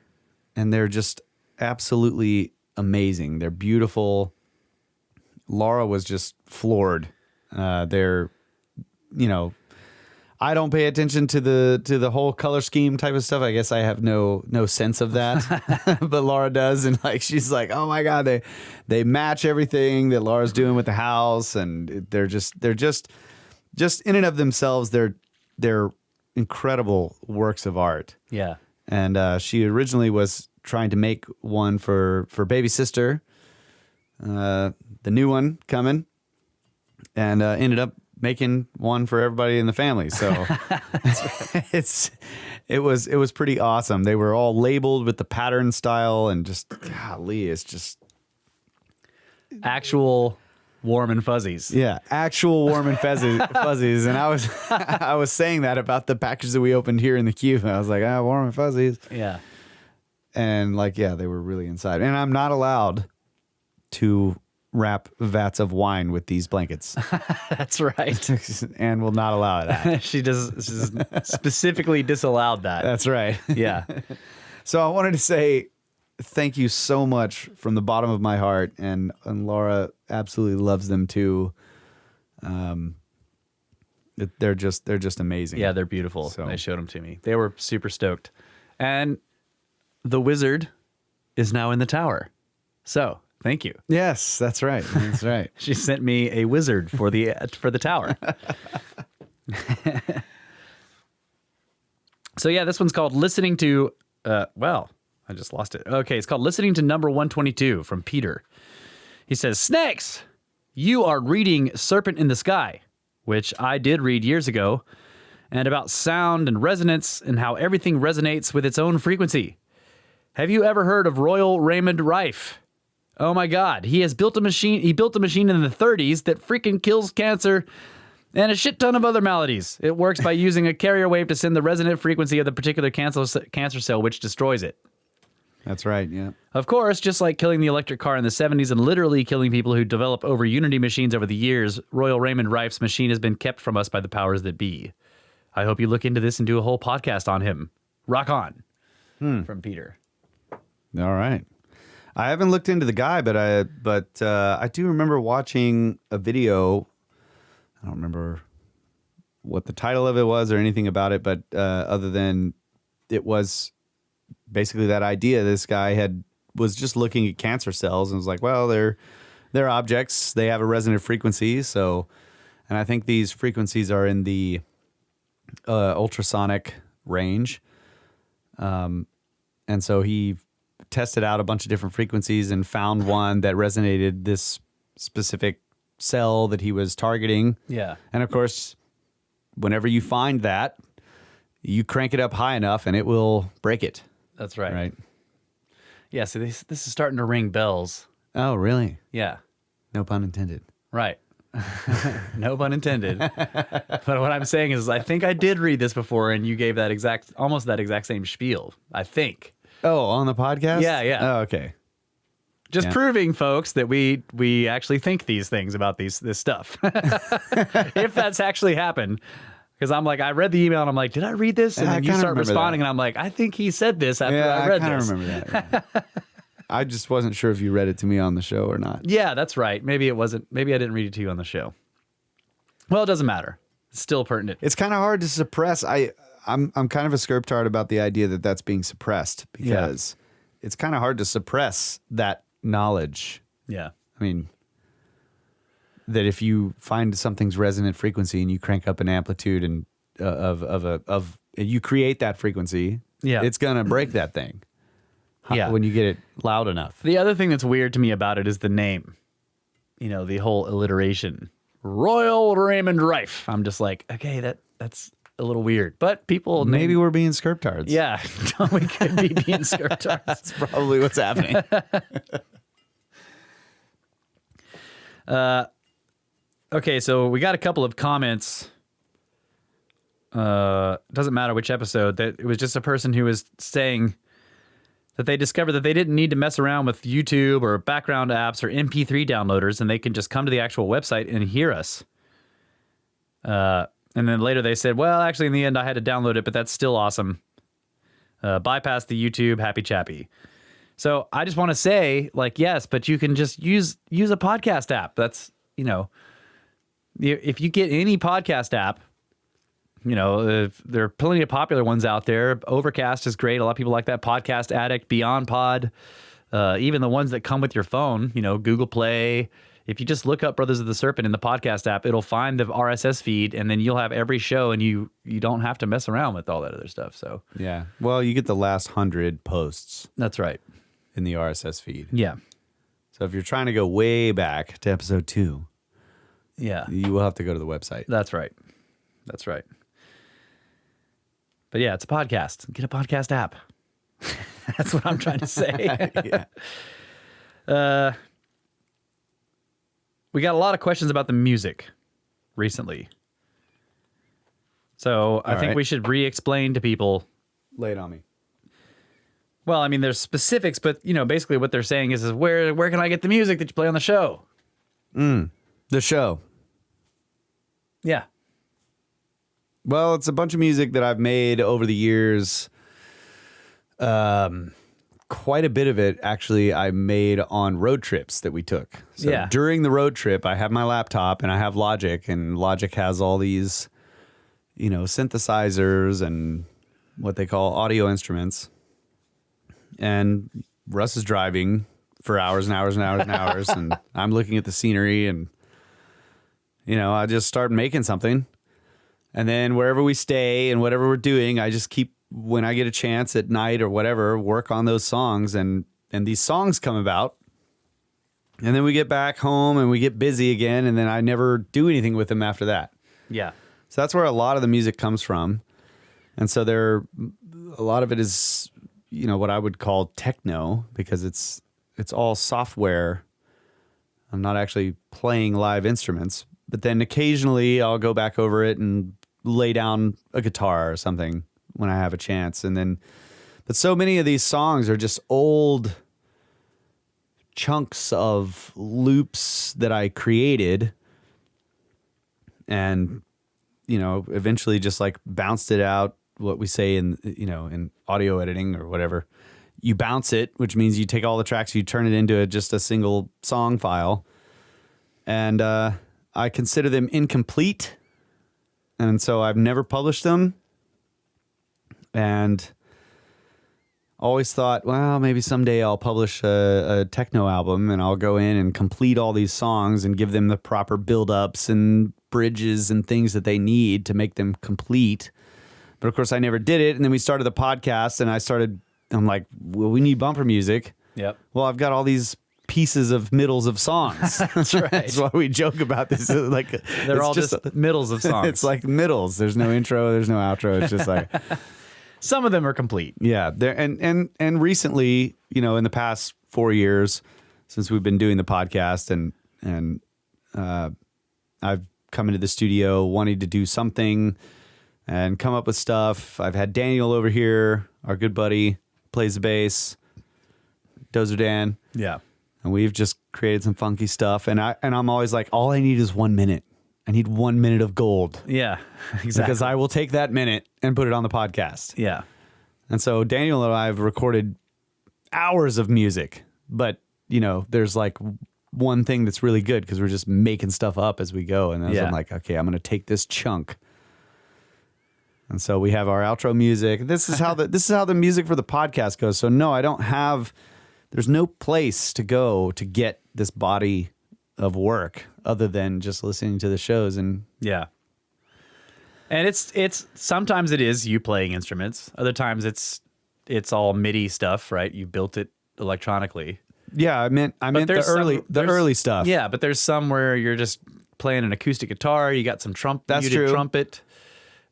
and they're just absolutely amazing. They're beautiful. Laura was just floored. They're, you know, I don't pay attention to the whole color scheme type of stuff. I guess I have no sense of that, but Laura does, and like she's like, oh my god, they match everything that Laura's doing with the house, and they're just in and of themselves, they're incredible works of art. Yeah. And she originally was trying to make one for baby sister, the new one coming, and ended up making one for everybody in the family. So it was pretty awesome. They were all labeled with the pattern style, and just golly, it's just Actual warm and fuzzies. yeah, actual warm and fuzzies. And I was saying that about the package that we opened here in the cube. I was like, warm and fuzzies. Yeah. And like, yeah, they were really inside. And I'm not allowed to wrap vats of wine with these blankets. That's right. And will not allow that. She's specifically disallowed that. That's right. Yeah. So I wanted to say thank you so much from the bottom of my heart. And Laura absolutely loves them too. They're just amazing. Yeah, they're beautiful. So. They showed them to me. They were super stoked. And the wizard is now in the tower. So thank you. Yes, that's right. That's right. She sent me a wizard for the tower. So yeah, this one's called Listening to, I just lost it. Okay, it's called Listening to Number 122 from Peter. He says, Snakes, you are reading Serpent in the Sky, which I did read years ago, and about sound and resonance and how everything resonates with its own frequency. Have you ever heard of Royal Raymond Rife? Oh my God, he built a machine in the 30s that freaking kills cancer and a shit ton of other maladies. It works by using a carrier wave to send the resonant frequency of the particular cancer cell, which destroys it. That's right, yeah. Of course, just like killing the electric car in the 70s and literally killing people who develop over Unity machines over the years, Royal Raymond Rife's machine has been kept from us by the powers that be. I hope you look into this and do a whole podcast on him. Rock on. From Peter. All right. I haven't looked into the guy, but I do remember watching a video. I don't remember what the title of it was or anything about it, but other than it was basically that idea. This guy was just looking at cancer cells and was like, well, they're objects. They have a resonant frequency. So, and I think these frequencies are in the ultrasonic range. And so he tested out a bunch of different frequencies and found one that resonated this specific cell that he was targeting. Yeah. And of course, whenever you find that, you crank it up high enough and it will break it. That's right. Right. Yeah, so this is starting to ring bells. Oh, really? Yeah. No pun intended. Right. No pun intended. But what I'm saying is I think I did read this before and you gave almost that exact same spiel. I think. Oh, on the podcast? Yeah, yeah. Oh, okay. Just Yeah. proving, folks, that we actually think these things about this stuff. If that's actually happened. Because I'm like, I read the email and I'm like, did I read this? And Yeah, I then you kinda start remember responding that. and I'm like, I think he said this after Yeah, I read kind of this. remember that. Yeah. I just wasn't sure if you read it to me on the show or not. Yeah, that's right. Maybe it wasn't. Maybe I didn't read it to you on the show. Well, it doesn't matter. It's still pertinent. It's kind of hard to suppress. I'm kind of a scriptard about the idea that that's being suppressed because it's kind of hard to suppress that knowledge. Yeah. I mean, that if you find something's resonant frequency and you crank up an amplitude and of you create that frequency, it's gonna break that thing. Yeah. When you get it loud enough. The other thing that's weird to me about it is the name. You know, the whole alliteration. Royal Raymond Rife. I'm just like, okay, that's a little weird. But people Maybe we're being scriptards. Yeah, we could be being scriptards. That's probably what's happening. Okay, so we got a couple of comments. Doesn't matter which episode. That it was just a person who was saying that they discovered that they didn't need to mess around with YouTube or background apps or MP3 downloaders, and they can just come to the actual website and hear us. And then later they said, well, actually, in the end, I had to download it, but that's still awesome. Bypass the YouTube, happy chappy. So I just want to say, like, yes, but you can just use a podcast app. That's, if you get any podcast app, there are plenty of popular ones out there. Overcast is great. A lot of people like that. Podcast Addict, Beyond Pod, even the ones that come with your phone, Google Play. If you just look up Brothers of the Serpent in the podcast app, it'll find the RSS feed, and then you'll have every show, and you don't have to mess around with all that other stuff. So yeah, well, you get the last 100 posts. That's right. In the RSS feed. Yeah. So if you're trying to go way back to episode 2, yeah, you will have to go to the website. That's right. That's right. But yeah, it's a podcast. Get a podcast app. That's what I'm trying to say. Yeah. We got a lot of questions about the music recently. So I think we should re-explain to people. Lay it on me. Well, I mean, there's specifics, but, basically what they're saying is where can I get the music that you play on the show? The show. Yeah. Well, it's a bunch of music that I've made over the years. Quite a bit of it, actually, I made on road trips that we took. So during the road trip, I have my laptop and I have Logic, and Logic has all these, synthesizers and what they call audio instruments. And Russ is driving for hours and hours and hours and hours, and I'm looking at the scenery, and, I just start making something. And then wherever we stay and whatever we're doing, I just keep, when I get a chance at night or whatever, work on those songs, and these songs come about. And then we get back home and we get busy again, and then I never do anything with them after that. Yeah. So that's where a lot of the music comes from. And so a lot of it is, what I would call techno, because it's all software. I'm not actually playing live instruments, but then occasionally I'll go back over it and lay down a guitar or something when I have a chance. But so many of these songs are just old chunks of loops that I created and, eventually just like bounced it out, what we say in audio editing or whatever. You bounce it, which means you take all the tracks, you turn it into just a single song file. And I consider them incomplete. And so I've never published them. And always thought, well, maybe someday I'll publish a techno album, and I'll go in and complete all these songs and give them the proper build-ups and bridges and things that they need to make them complete. But of course, I never did it. And then we started the podcast, and I'm like, well, we need bumper music. Yep. Well, I've got all these pieces of middles of songs. That's right. That's why we joke about this. Like they're all just middles of songs. It's like middles. There's no intro. There's no outro. It's just like some of them are complete. Yeah. There and recently, in the past 4 years since we've been doing the podcast, and I've come into the studio wanting to do something and come up with stuff. I've had Daniel over here, our good buddy, plays the bass. Dozer Dan. Yeah. And we've just created some funky stuff. And I'm always like, all I need is 1 minute. I need 1 minute of gold. Yeah, exactly. Because I will take that minute and put it on the podcast. Yeah. And so Daniel and I have recorded hours of music. But, there's like one thing that's really good because we're just making stuff up as we go. And I'm like, okay, I'm going to take this chunk. And so we have our outro music. This is how the music for the podcast goes. So no, I don't have... There's no place to go to get this body of work other than just listening to the shows. And yeah. And it's sometimes it is you playing instruments. Other times it's all MIDI stuff, right? You built it electronically. Yeah, I meant the early stuff. Yeah, but there's some where you're just playing an acoustic guitar. You got some That's true. Trumpet.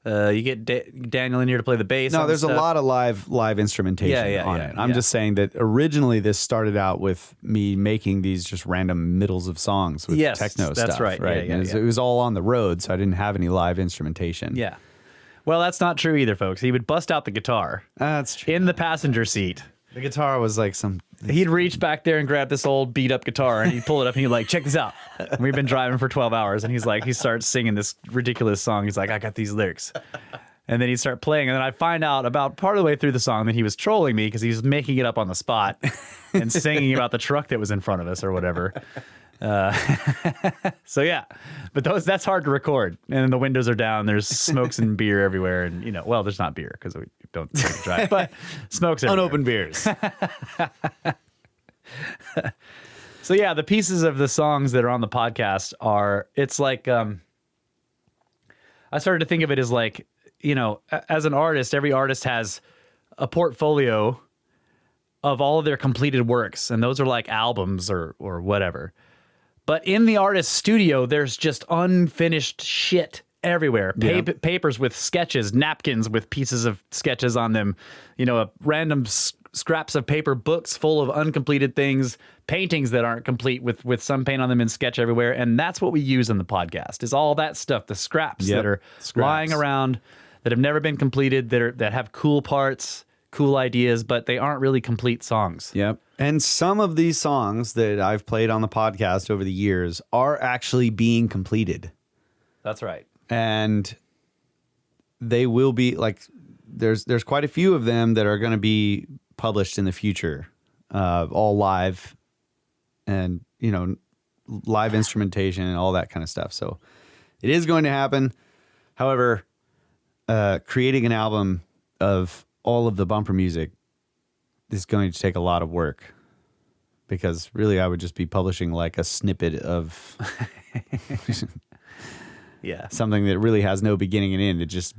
You get Daniel in here to play the bass. No, there's a lot of live instrumentation on it. I'm just saying that originally this started out with me making these just random middles of songs with techno stuff. That's right. Right. It was all on the road, so I didn't have any live instrumentation. Yeah. Well, that's not true either, folks. He would bust out the guitar. That's true. In the passenger seat. The guitar was like He'd reach back there and grab this old beat up guitar and he'd pull it up and he'd like, check this out. And we've been driving for 12 hours and he starts singing this ridiculous song. He's like, I got these lyrics. And then he'd start playing. And then I find out about part of the way through the song that he was trolling me because he was making it up on the spot and singing about the truck that was in front of us or whatever. So yeah, but that's hard to record. And the windows are down. There's smokes and beer everywhere. And, well, there's not beer because we don't drive, but smokes everywhere. unopened beers. So yeah, the pieces of the songs that are on the podcast it's like, I started to think of it as like, as an artist, every artist has a portfolio of all of their completed works. And those are like albums or whatever. But in the artist's studio, there's just unfinished shit everywhere. Papers with sketches, napkins with pieces of sketches on them, random scraps of paper, books full of uncompleted things, paintings that aren't complete with some paint on them and sketch everywhere. And that's what we use in the podcast is all that stuff, the scraps that are lying around that have never been completed, that have cool parts, cool ideas, but they aren't really complete songs. Yep. And some of these songs that I've played on the podcast over the years are actually being completed. That's right. And they will be like, there's quite a few of them that are going to be published in the future, all live and, live instrumentation and all that kind of stuff. So it is going to happen. However, creating an album of all of the bumper music is going to take a lot of work because really I would just be publishing like a snippet of something that really has no beginning and end. It just,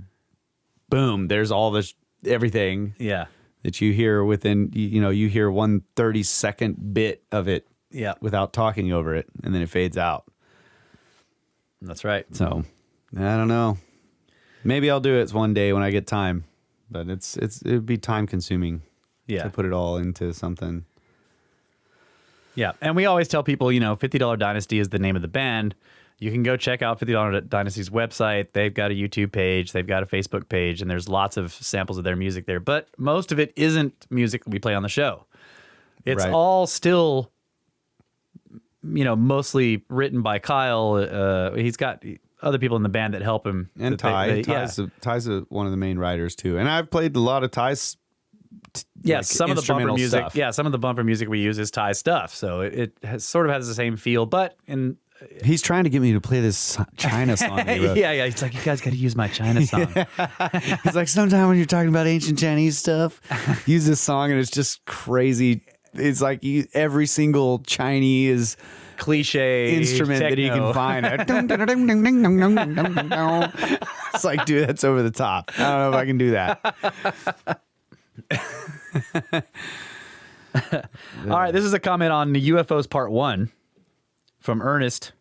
boom, there's all this, everything that you hear within, you hear 1 30-second bit of it without talking over it, and then it fades out. That's right. So, I don't know. Maybe I'll do it one day when I get time, but it'd be time consuming to put it all into something. Yeah, and we always tell people, $50 Dynasty is the name of the band. You can go check out $50 Dynasty's website. They've got a YouTube page. They've got a Facebook page, and there's lots of samples of their music there. But most of it isn't music that we play on the show. It's all still, mostly written by Kyle. He's got other people in the band that help him. And Ty's one of the main writers, too. And I've played a lot of Ty's some of the bumper music. Stuff. Yeah, some of the bumper music we use is Ty stuff. So it sort of has the same feel, but he's trying to get me to play this China song. Yeah. He's like, you guys got to use my China song. He's like, sometime when you're talking about ancient Chinese stuff, use this song, and it's just crazy. It's like every single Chinese cliche instrument techno that he can find. It's like, dude, that's over the top. I don't know if I can do that. All right, this is a comment on the UFOs Part 1 from Ernest.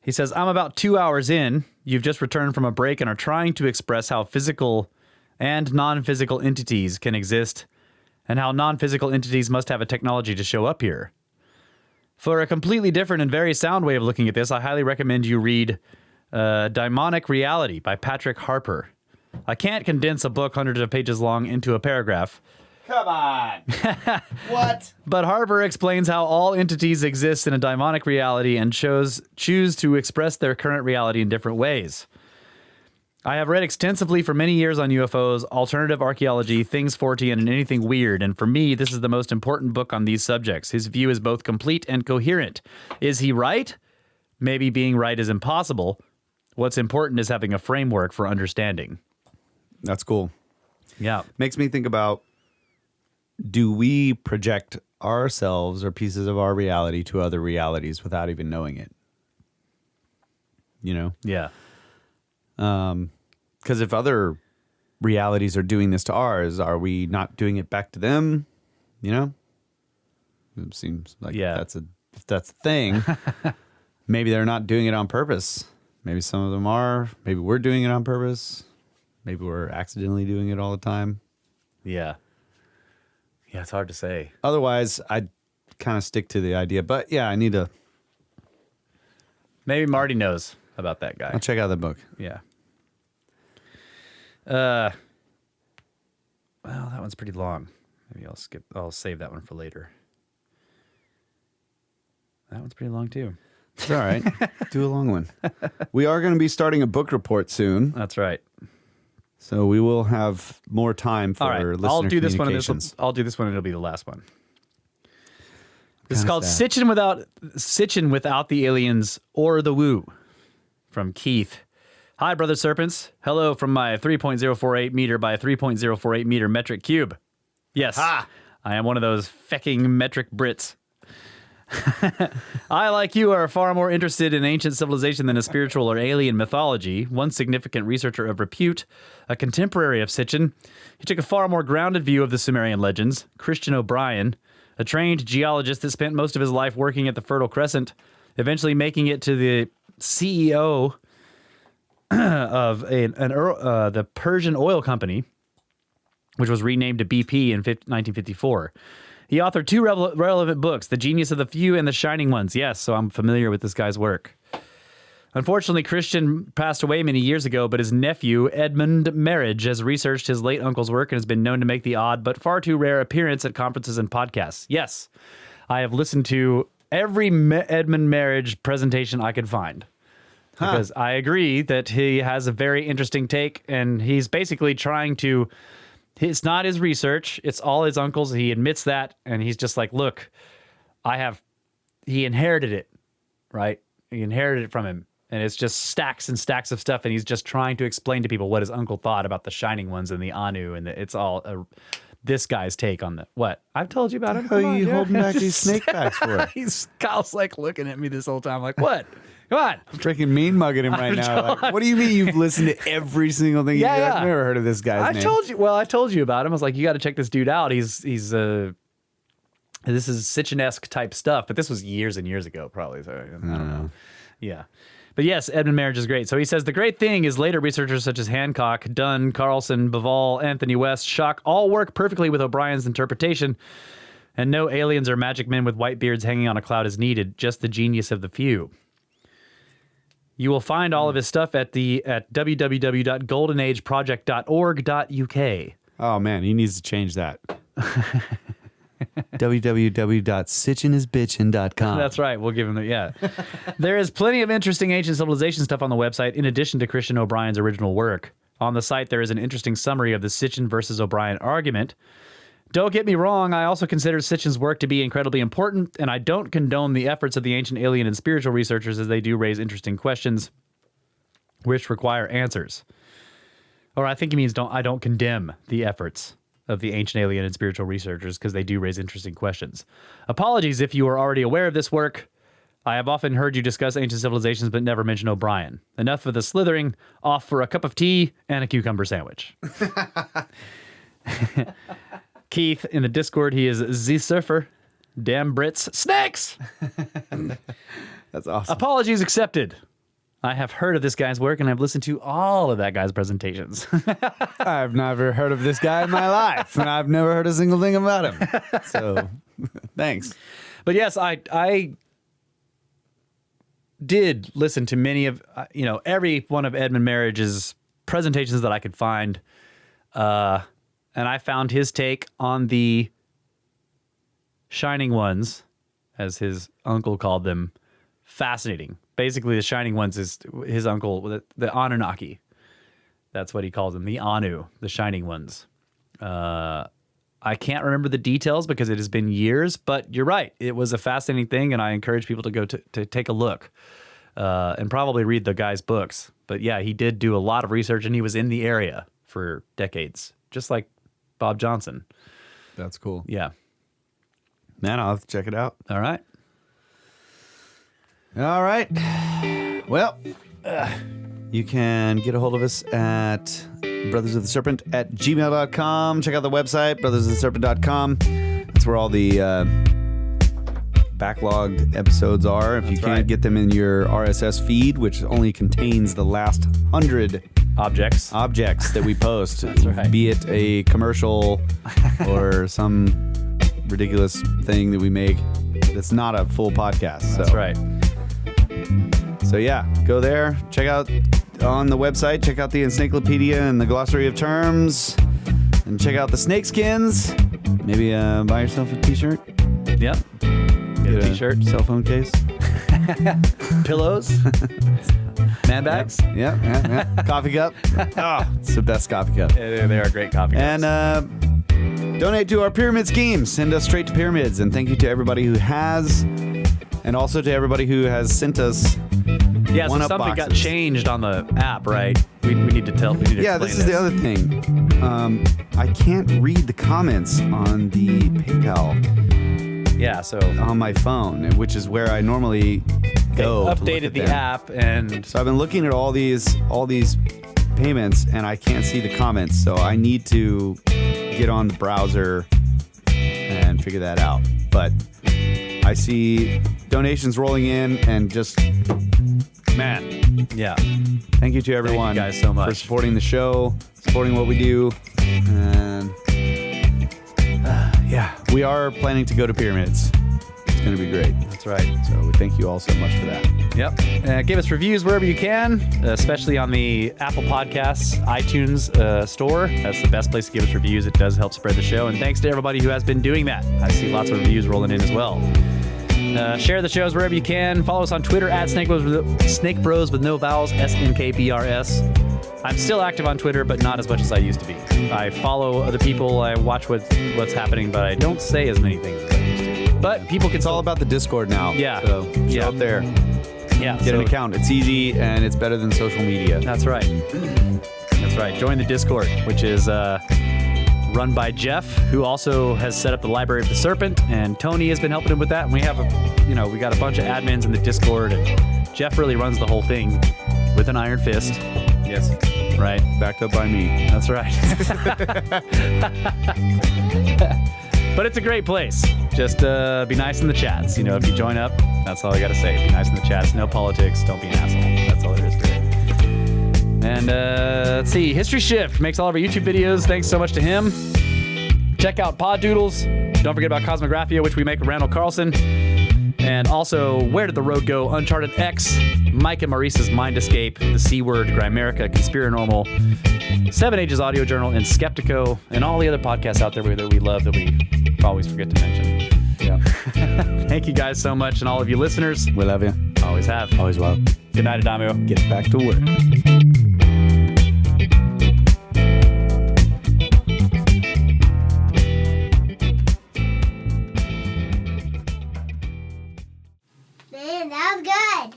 He says, I'm about 2 hours in. You've just returned from a break and are trying to express how physical and non-physical entities can exist and how non-physical entities must have a technology to show up here. For a completely different and very sound way of looking at this, I highly recommend you read Daimonic Reality by Patrick Harper. I can't condense a book hundreds of pages long into a paragraph. Come on. What? But Harper explains how all entities exist in a daimonic reality and choose to express their current reality in different ways. I have read extensively for many years on UFOs, alternative archaeology, things Fortean, and anything weird, and for me, this is the most important book on these subjects. His view is both complete and coherent. Is he right? Maybe being right is impossible. What's important is having a framework for understanding. That's cool. Yeah. Makes me think about, do we project ourselves or pieces of our reality to other realities without even knowing it? Yeah. Because if other realities are doing this to ours, are we not doing it back to them? It seems like if that's a thing. Maybe they're not doing it on purpose. Maybe some of them are. Maybe we're doing it on purpose. Maybe we're accidentally doing it all the time. Yeah. Yeah, it's hard to say. Otherwise, I'd kind of stick to the idea. But yeah, I need to. Maybe Marty knows about that guy. I'll check out the book. Yeah. Well, that one's pretty long. Maybe I'll save that one for later. That one's pretty long too. It's all right. Do a long one. We are going to be starting a book report soon, That's right. so we will have more time for All right. listener I'll do this one. communications. I'll do this one, and it'll be the last one. This is kind called of Sitchin without the aliens or the woo, from Keith. Hi, brother serpents. Hello from my 3.048 meter by 3.048 meter metric cube. Yes, I am one of those fecking metric Brits. I, like you, are far more interested in ancient civilization than a spiritual or alien mythology. One significant researcher of repute, a contemporary of Sitchin, he took a far more grounded view of the Sumerian legends, Christian O'Brien, a trained geologist that spent most of his life working at the Fertile Crescent, eventually making it to the CEO of the Persian oil company, which was renamed to BP in 1954. He authored two relevant books, The Genius of the Few and The Shining Ones. Yes, so I'm familiar with this guy's work. Unfortunately, Christian passed away many years ago, but his nephew, Edmund Marriage, has researched his late uncle's work and has been known to make the odd but far too rare appearance at conferences and podcasts. Yes, I have listened to every Edmund Marriage presentation I could find. Because I agree that he has a very interesting take, and he's basically trying to... It's not his research. It's all his uncle's. He admits that. And he's just like, look, he inherited it, right? He inherited it from him. And it's just stacks and stacks of stuff. And he's just trying to explain to people what his uncle thought about the Shining Ones and the Anu. And it's all this guy's take on the, what? I've told you about it. How are you holding back these snake facts for? Kyle's like looking at me this whole time like, what? Come on. I'm freaking mean mugging him right now. Like, what do you mean you've listened to every single thing? Yeah, I've never heard of this guy's name. I told you about him. I was like, you got to check this dude out. This is Sitchin-esque type stuff, but this was years and years ago, probably. So I don't know. Yeah. But yes, Edmund Marriage is great. So he says, the great thing is later researchers such as Hancock, Dunn, Carlson, Bavall, Anthony West, Schock all work perfectly with O'Brien's interpretation, and no aliens or magic men with white beards hanging on a cloud is needed, just the genius of the few. You will find all of his stuff at www.goldenageproject.org.uk. Oh, man, he needs to change that. www.sitchinisbitchin.com. That's right. We'll give him the, There is plenty of interesting ancient civilization stuff on the website, in addition to Christian O'Brien's original work. On the site, there is an interesting summary of the Sitchin versus O'Brien argument. Don't get me wrong, I also consider Sitchin's work to be incredibly important, and I don't condone the efforts of the ancient alien and spiritual researchers, as they do raise interesting questions which require answers. Or I think he means I don't condemn the efforts of the ancient alien and spiritual researchers, because they do raise interesting questions. Apologies if you are already aware of this work. I have often heard you discuss ancient civilizations but never mention O'Brien. Enough of the slithering, off for a cup of tea and a cucumber sandwich. Keith, in the Discord, he is Z-Surfer. Damn Brits. Snakes! That's awesome. Apologies accepted. I have heard of this guy's work, and I've listened to all of that guy's presentations. I've never heard of this guy in my life, and I've never heard a single thing about him. So, thanks. But yes, I did listen to many of, every one of Edmund Marriage's presentations that I could find. And I found his take on the Shining Ones, as his uncle called them, fascinating. Basically, the Shining Ones is his uncle, the Anunnaki. That's what he calls them, the Anu, the Shining Ones. I can't remember the details because it has been years, but you're right. It was a fascinating thing, and I encourage people to go to take a look and probably read the guy's books. But yeah, he did do a lot of research, and he was in the area for decades, just like Bob Johnson. That's cool. Yeah. Man, I'll have to check it out. All right. All right. Well, you can get a hold of us at brothersoftheserpent@gmail.com. Check out the website, brothersoftheserpent.com. That's where all the backlogged episodes are. If you can't get them in your RSS feed, which only contains the last 100 objects that we post. That's right. Be it a commercial or some ridiculous thing that we make that's not a full podcast. That's right. So yeah, go there, check out on the website, check out the encyclopedia and the glossary of terms, and check out the snake skins. Maybe buy yourself a t-shirt. Yep. Get a t-shirt. Cell phone case. Pillows. Man bags. Yeah. Coffee cup. Oh, it's the best coffee cup. Yeah, they are great coffee cups. And donate to our pyramid scheme. Send us straight to pyramids. And thank you to everybody who has, and also to everybody who has sent us yeah, so one-up something got boxes. changed on the app, right? We need to tell. We need to Yeah, explain this is the other thing. I can't read the comments on the PayPal Yeah, so on my phone, which is where I normally they go. to look updated at the them. app, and So I've been looking at all these payments, and I can't see the comments. So I need to get on the browser and figure that out. But I see donations rolling in, and just man, yeah, thank you to everyone guys so much for supporting the show, supporting what we do, and yeah, we are planning to go to pyramids. It's going to be great. that's right. So we thank you all so much for that. Yep. Give us reviews wherever you can, especially on the Apple Podcasts, iTunes store. That's the best place to give us reviews. It does help spread the show. And thanks to everybody who has been doing that. I see lots of reviews rolling in as well. Share the shows wherever you can. Follow us on Twitter at Snake Bros with no vowels, SNKBRS. I'm still active on Twitter, but not as much as I used to be. I follow other people. I watch what's happening, but I don't say as many things as I used to. But people can It's all about the Discord now. Yeah. So show up there. yeah, Get an so- account. It's easy, and it's better than social media. That's right. That's right. Join the Discord, which is run by Jeff, who also has set up the Library of the Serpent, and Tony has been helping him with that. And we have we got a bunch of admins in the Discord, and Jeff really runs the whole thing with an iron fist. Yes. Right. Backed up by me. That's right. But it's a great place. Just be nice in the chats. If you join up, that's all I got to say. Be nice in the chats. No politics. Don't be an asshole. That's all there is to it. And let's see. History Shift makes all of our YouTube videos. Thanks so much to him. Check out Pod Doodles. Don't forget about Cosmographia, which we make with Randall Carlson. And also, Where Did the Road Go? Uncharted X, Mike and Maurice's Mind Escape, The C Word, Grimerica, Conspiranormal, 7 Ages Audio Journal, and Skeptico, and all the other podcasts out there that we love that we always forget to mention. Yeah. Thank you guys so much, and all of you listeners. We love you. Always have. Always will. Good night, Adamio. Get back to work. Man, that was good.